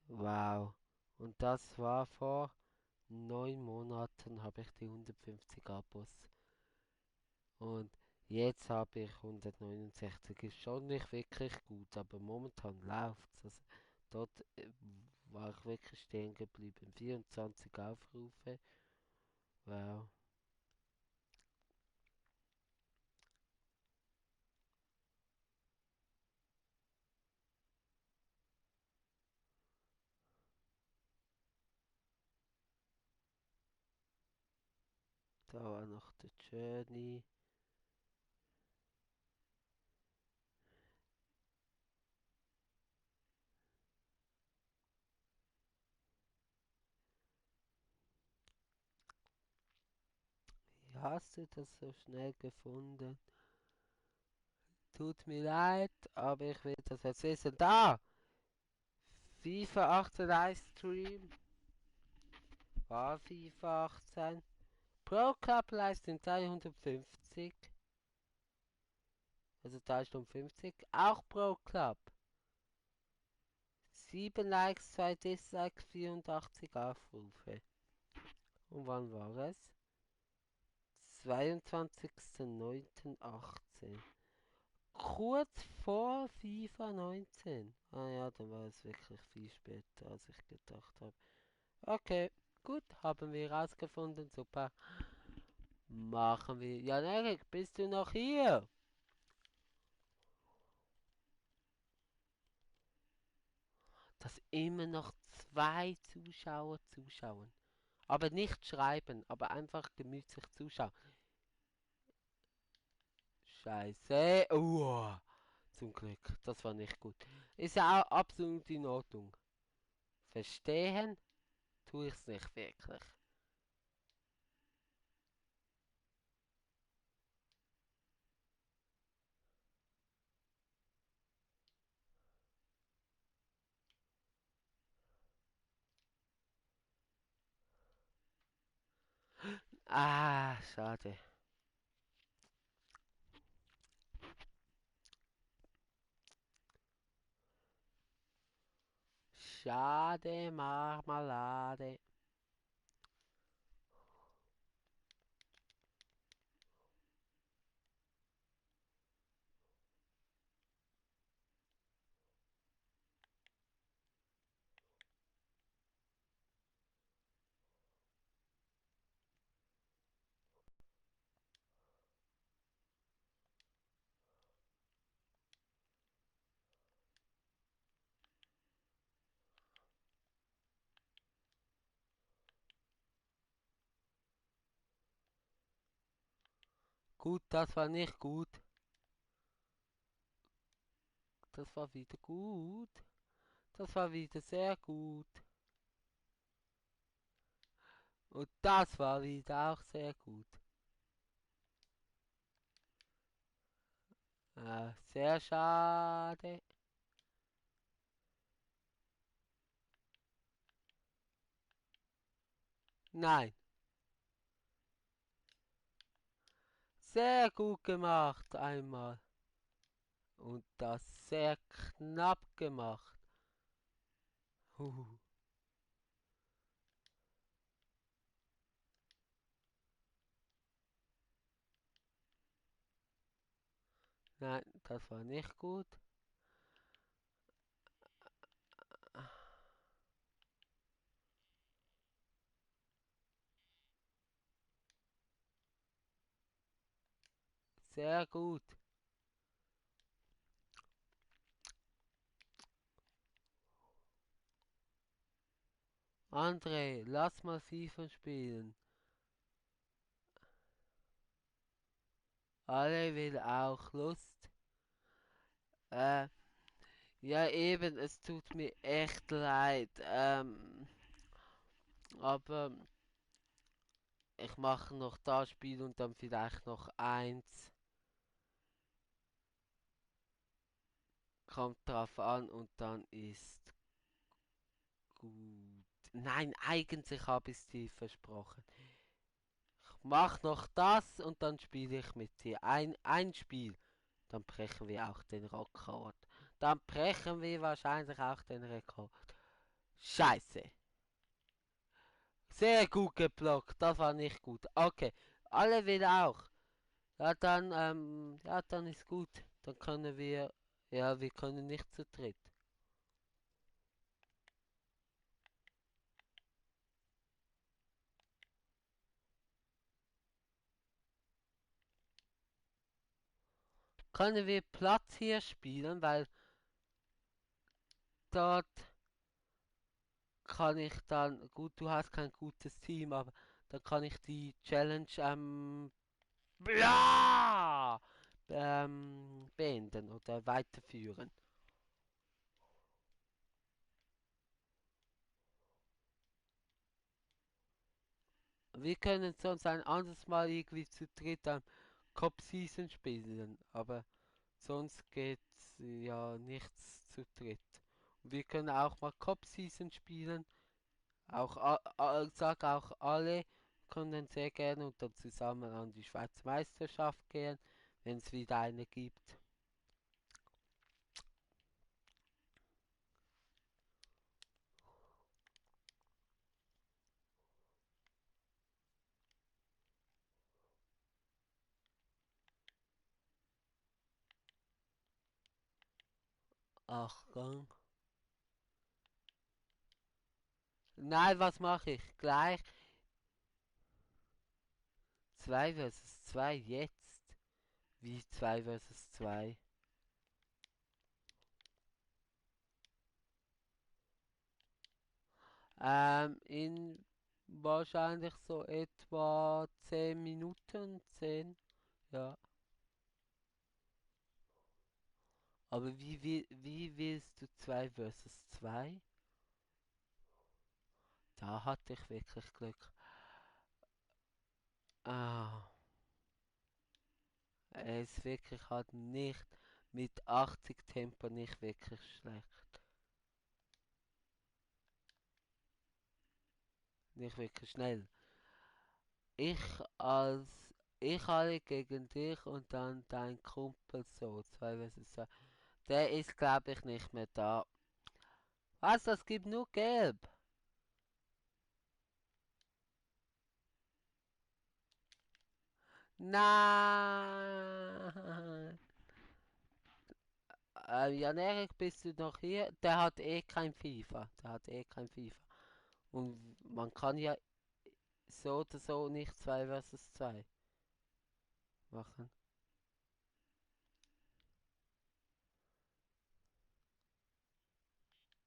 Wow. Und das war vor 9 Monaten habe ich die 150 Abos. Und jetzt habe ich 169. Ist schon nicht wirklich gut, aber momentan läuft's. Also dort war ich wirklich stehen geblieben. 24 Aufrufe. Wow. Da war noch der Journey. Wie hast du das so schnell gefunden? Tut mir leid, aber ich will das jetzt wissen. Da! FIFA 18 Livestream. War FIFA 18. Pro Club Livestream 350. Also 3 Stunden 50. Auch Pro Club. 7 Likes, 2 Dislikes, 84 Aufrufe. Und wann war es? 22.09.18. Kurz vor FIFA 19. Ah ja, dann war es wirklich viel später, als ich gedacht habe. Okay, gut, haben wir herausgefunden. Super. Machen wir. Jan Erik, bist du noch hier? Dass immer noch 2 Zuschauer zuschauen. Aber nicht schreiben, aber einfach gemütlich zuschauen. Scheiße. Zum Glück, das war nicht gut. Ist ja auch absolut in Ordnung. Verstehen tue ich es nicht wirklich. Ah, schade. Schade, Marmelade. Gut, das war nicht gut. Das war wieder gut. Das war wieder sehr gut. Und das war wieder auch sehr gut. Sehr schade. Nein. Sehr gut gemacht einmal. Und das sehr knapp gemacht. Huhu. Nein, das war nicht gut. Sehr gut. André, lass mal FIFA spielen. Alle will auch Lust. Äh, ja eben, es tut mir echt leid. Aber ich mache noch das Spiel und dann vielleicht noch eins. Kommt drauf an und dann ist gut. Nein, eigentlich habe ich es dir versprochen. Ich mach noch das und dann spiele ich mit dir. Ein Spiel. Dann brechen wir auch den Rekord. Dann brechen wir wahrscheinlich auch den Rekord. Scheiße. Sehr gut geblockt. Das war nicht gut. Okay. Alle wieder auch. Ja, dann ist gut. Dann können wir, ja, wir können nicht zu dritt. Können wir Platz hier spielen, weil dort kann ich dann, gut, du hast kein gutes Team, aber dann kann ich die Challenge, ja, beenden oder weiterführen. Wir können sonst ein anderes Mal irgendwie zu dritt ein Cop Season spielen, aber sonst geht's ja nichts zu dritt. Und wir können auch mal Cop Season spielen. Auch, sag auch alle können sehr gerne und dann zusammen an die Schweizer Meisterschaft gehen, wenn es wieder eine gibt. Achtung. Nein, was mache ich? Gleich 2 versus 2 jetzt. Wie 2 versus 2? In wahrscheinlich so etwa 10 Minuten. 10, ja. Aber wie willst du 2 versus 2? Da hatte ich wirklich Glück. Ah, er ist wirklich halt nicht mit 80 Tempo nicht wirklich schlecht. Nicht wirklich schnell. Ich als ich alle gegen dich und dann dein Kumpel so. 2 versus 2. Der ist glaube ich nicht mehr da. Was? Das gibt nur Gelb. Nein. Jan Erik, bist du noch hier? Der hat eh kein FIFA. Der hat eh kein FIFA. Und man kann ja so oder so nicht 2 versus 2 machen.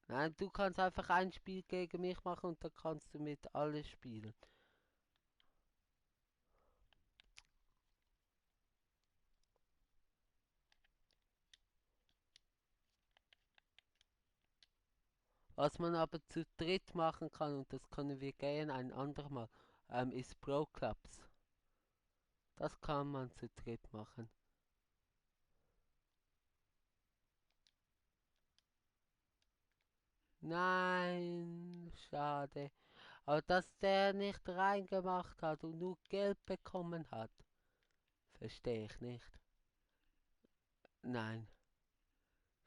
Nein, du kannst einfach ein Spiel gegen mich machen und dann kannst du mit alles spielen. Was man aber zu dritt machen kann, und das können wir gerne ein andermal, ist Pro Clubs. Das kann man zu dritt machen. Nein, schade. Aber dass der nicht reingemacht hat und nur Geld bekommen hat, verstehe ich nicht. Nein.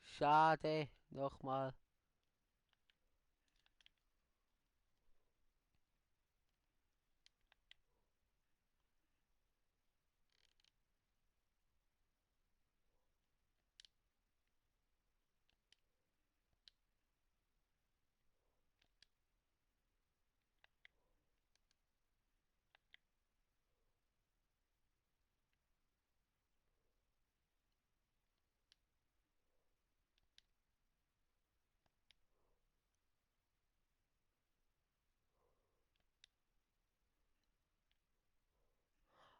Schade. Nochmal.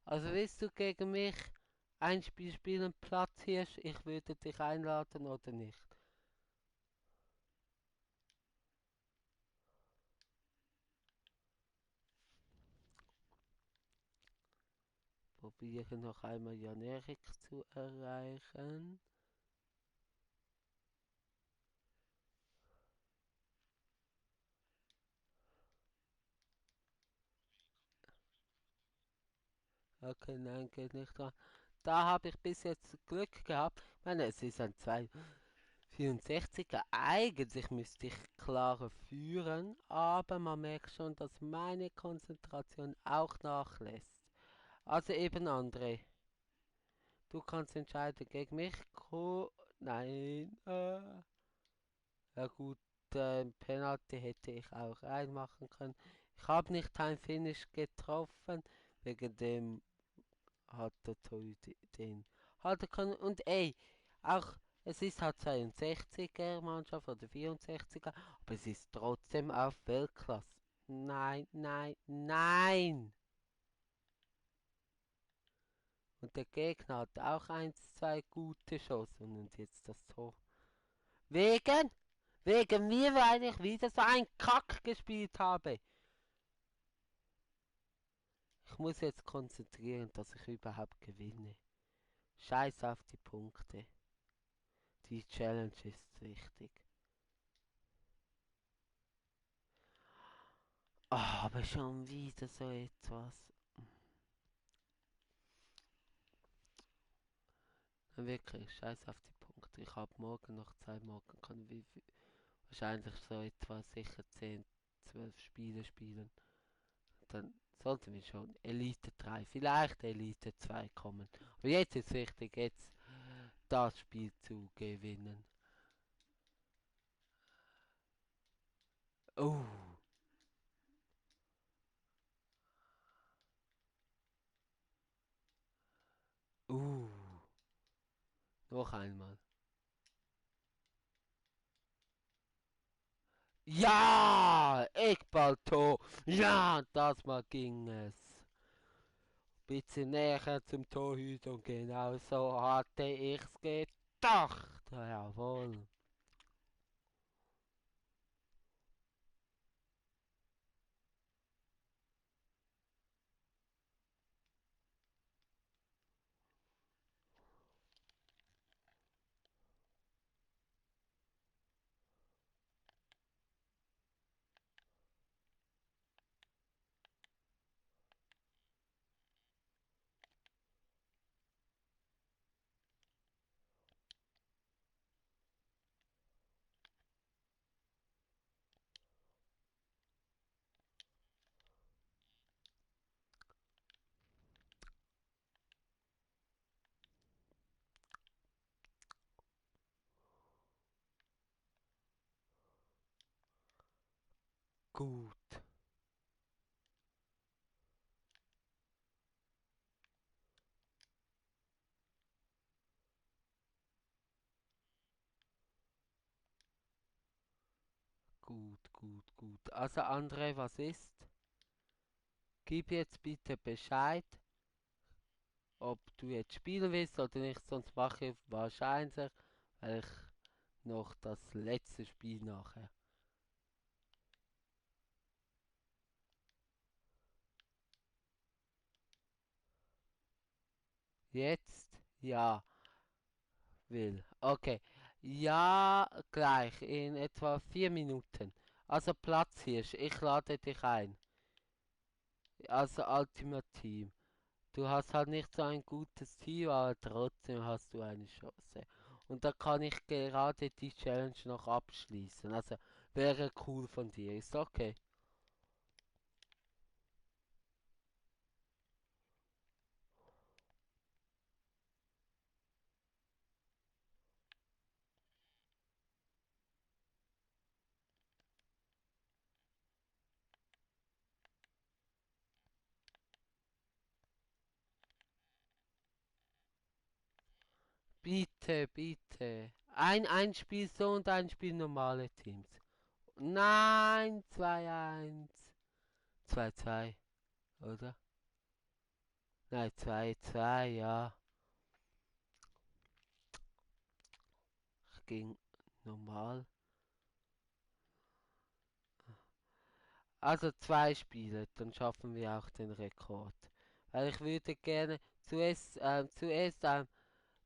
Also willst du gegen mich ein Spiel spielen, Platzhirsch? Ich würde dich einladen oder nicht? Probiere noch einmal Jan Erik zu erreichen. Okay, nein, geht nicht dran. Da habe ich bis jetzt Glück gehabt. Ich meine, es ist ein 264er. Eigentlich müsste ich klarer führen, aber man merkt schon, dass meine Konzentration auch nachlässt. Also eben André, du kannst entscheiden gegen mich. Nein. Ja gut, Penalty hätte ich auch reinmachen können. Ich habe nicht ein Finish getroffen, wegen dem hat der Torhüter den halten können. Und ey, auch es ist halt 62er Mannschaft oder 64er, aber es ist trotzdem auf Weltklasse. Nein, nein, nein! Und der Gegner hat auch eins, zwei gute Chancen und jetzt das Tor. Wegen? Wegen mir, weil ich wieder so ein Kack gespielt habe. Ich muss jetzt konzentrieren, dass ich überhaupt gewinne. Scheiß auf die Punkte. Die Challenge ist wichtig. Aber schon wieder so etwas. Wirklich, scheiß auf die Punkte. Ich habe morgen noch Zeit. Morgen kann ich wahrscheinlich so etwa sicher 10, 12 Spiele spielen. Dann sollten wir schon Elite 3, vielleicht Elite 2 kommen. Aber jetzt ist wichtig, jetzt das Spiel zu gewinnen. Oh, uh, noch einmal. Ja, Eckballtor. Ja, das mal ging es. Bisschen näher zum Torhüter und genau so hatte ich's gedacht. Jawohl. Gut, gut. Also André, was ist? Gib jetzt bitte Bescheid, ob du jetzt spielen willst oder nicht, sonst mache ich wahrscheinlich, weil ich noch das letzte Spiel nachher. Jetzt? Ja, will. Okay. Ja, gleich. In etwa 4 Minuten. Also Platzhirsch, ich lade dich ein. Also Ultimate Team. Du hast halt nicht so ein gutes Team, aber trotzdem hast du eine Chance. Und da kann ich gerade die Challenge noch abschließen. Also wäre cool von dir. Ist okay. Bitte, bitte. Ein Spiel so und ein Spiel normale Teams. Nein, 2-1. 2-2, oder? Nein, 2-2, ja. Ging normal. Also 2 Spiele, dann schaffen wir auch den Rekord. Weil ich würde gerne zuerst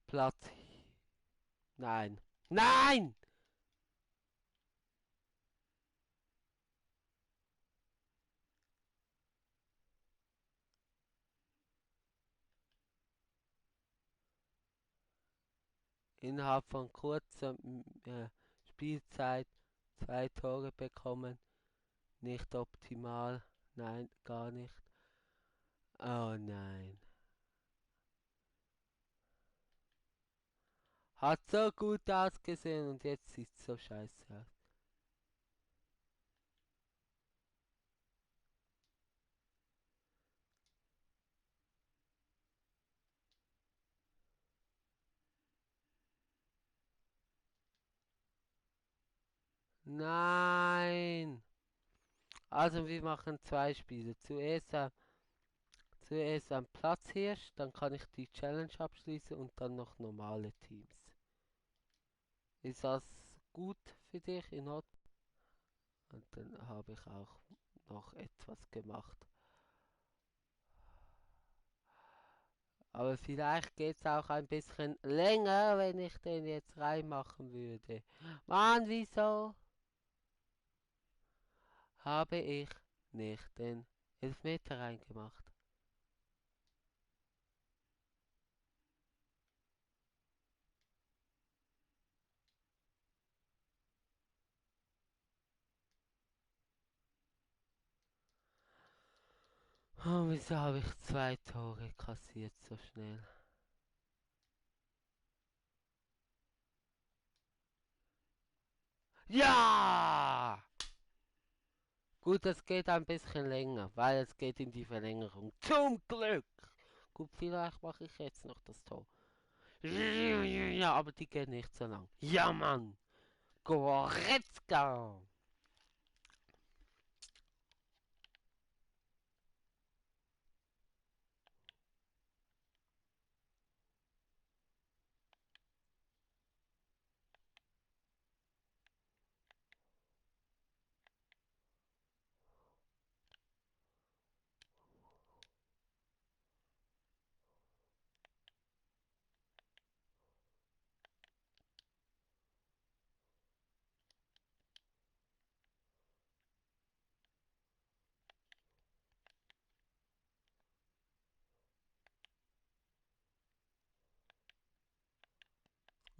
Platz. Nein. Nein! Innerhalb von kurzer Spielzeit 2 Tore bekommen. Nicht optimal. Nein, gar nicht. Oh nein. Hat so gut ausgesehen und jetzt sieht so scheiße aus. Nein! Also wir machen 2 Spiele. Zuerst ein Platzhirsch, dann kann ich die Challenge abschließen und dann noch normale Teams. Ist das gut für dich in Ordnung? Und dann habe ich auch noch etwas gemacht. Aber vielleicht geht es auch ein bisschen länger, wenn ich den jetzt reinmachen würde. Mann, wieso habe ich nicht den Elfmeter reingemacht? Oh, wieso habe ich 2 Tore kassiert so schnell? Ja! Gut, es geht ein bisschen länger, weil es geht in die Verlängerung. Zum Glück! Gut, vielleicht mache ich jetzt noch das Tor. Ja, aber die geht nicht so lang. Ja, Mann! Goretzka!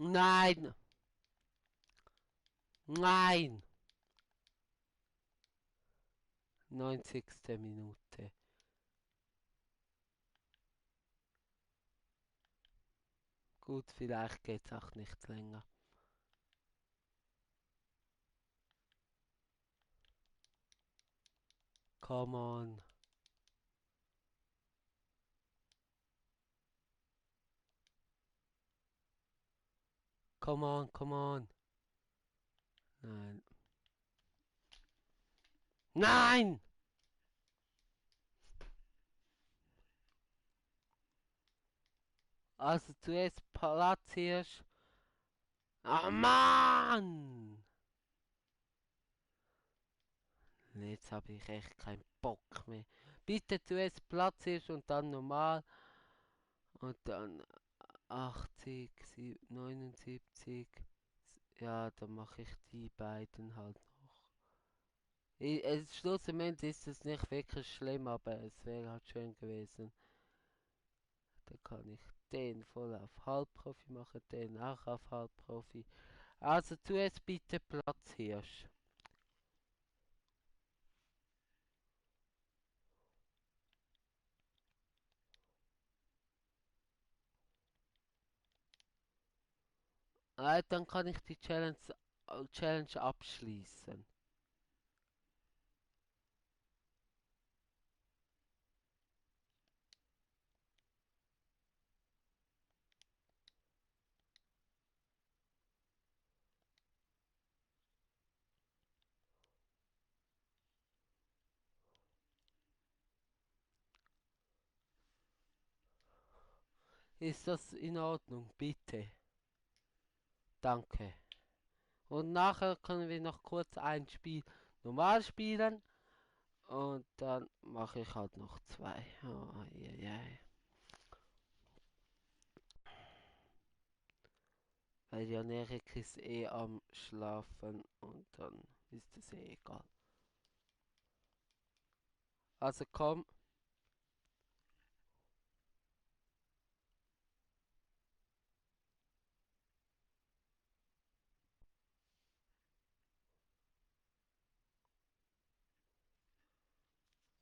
Nein! Nein! 90. Minute. Gut, vielleicht geht's auch nicht länger. Come on. Come on, come on. Nein. Nein! Also zuerst Platzhirsch. Ah, Mann! Jetzt habe ich echt keinen Bock mehr. Bitte zuerst Platzhirsch und dann normal. Und dann 80, 79. Ja, dann mache ich die beiden halt noch. Schlussendlich ist es nicht wirklich schlimm, aber es wäre halt schön gewesen. Dann kann ich den voll auf Halbprofi machen, den auch auf Halbprofi. Also zuerst bitte Platzhirsch. Dann kann ich die Challenge abschließen. Ist das in Ordnung? Bitte. Danke. Und nachher können wir noch kurz ein Spiel normal spielen. Und dann mache ich halt noch zwei. Oh, yeah. Weil Janerik ist eh am Schlafen und dann ist es eh egal. Also komm.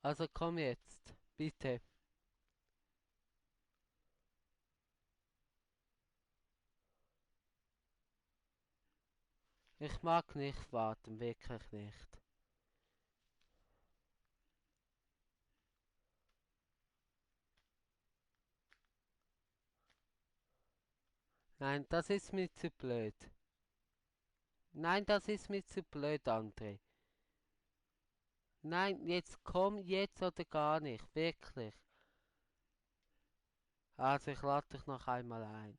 Also komm jetzt. Bitte. Ich mag nicht warten, wirklich nicht. Nein, das ist mir zu blöd. Nein, das ist mir zu blöd, André. Nein, jetzt komm jetzt oder gar nicht, wirklich. Also ich lade dich noch einmal ein.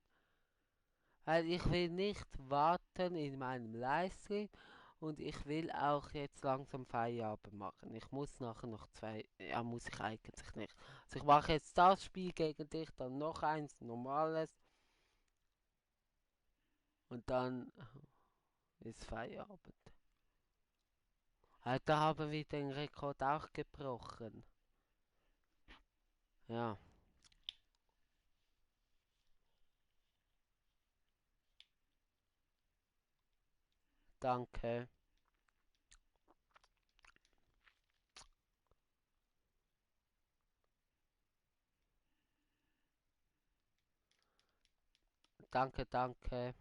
Weil ich will nicht warten in meinem Livestream und ich will auch jetzt langsam Feierabend machen. Ich muss nachher noch zwei, ja muss ich eigentlich nicht. Also ich mache jetzt das Spiel gegen dich, dann noch eins normales und dann ist Feierabend. Heute haben wir den Rekord auch gebrochen. Ja, danke. Danke.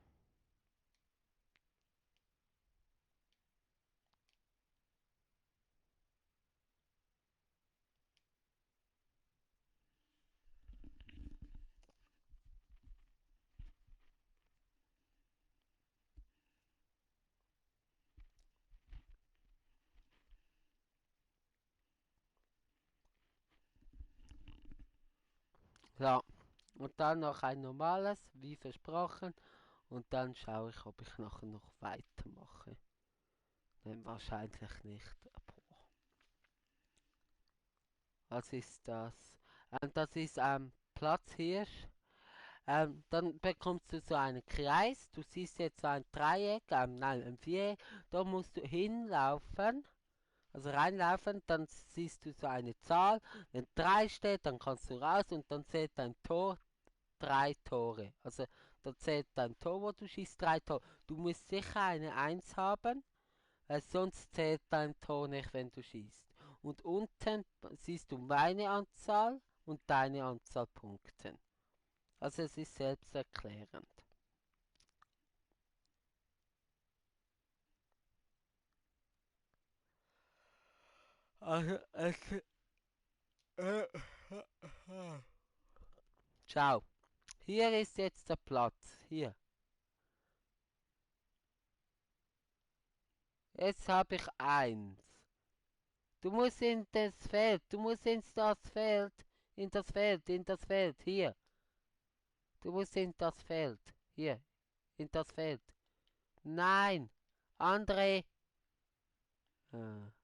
Ja, und dann noch ein normales, wie versprochen. Und dann schaue ich, ob ich nachher noch weitermache. Nein, wahrscheinlich nicht. Boah. Was ist das? Das ist Platzhirsch. Dann bekommst du so einen Kreis. Du siehst jetzt so ein Dreieck, nein, ein Viereck. Da musst du hinlaufen, also reinlaufen. Dann siehst du so eine Zahl. Wenn 3 steht, dann kannst du raus und dann zählt dein Tor 3 Tore. Also da zählt dein Tor, wo du schießt, 3 Tore. Du musst sicher eine Eins haben, weil sonst zählt dein Tor nicht, wenn du schießt. Und unten siehst du meine Anzahl und deine Anzahl Punkten. Also es ist selbsterklärend. Also äh, Ciao. Hier ist jetzt der Platz. Hier. Jetzt habe ich eins. Du musst in das Feld. Du musst ins das Feld. In das Feld. In das Feld. Hier. Du musst in das Feld. Hier. In das Feld. Nein. André. Ah.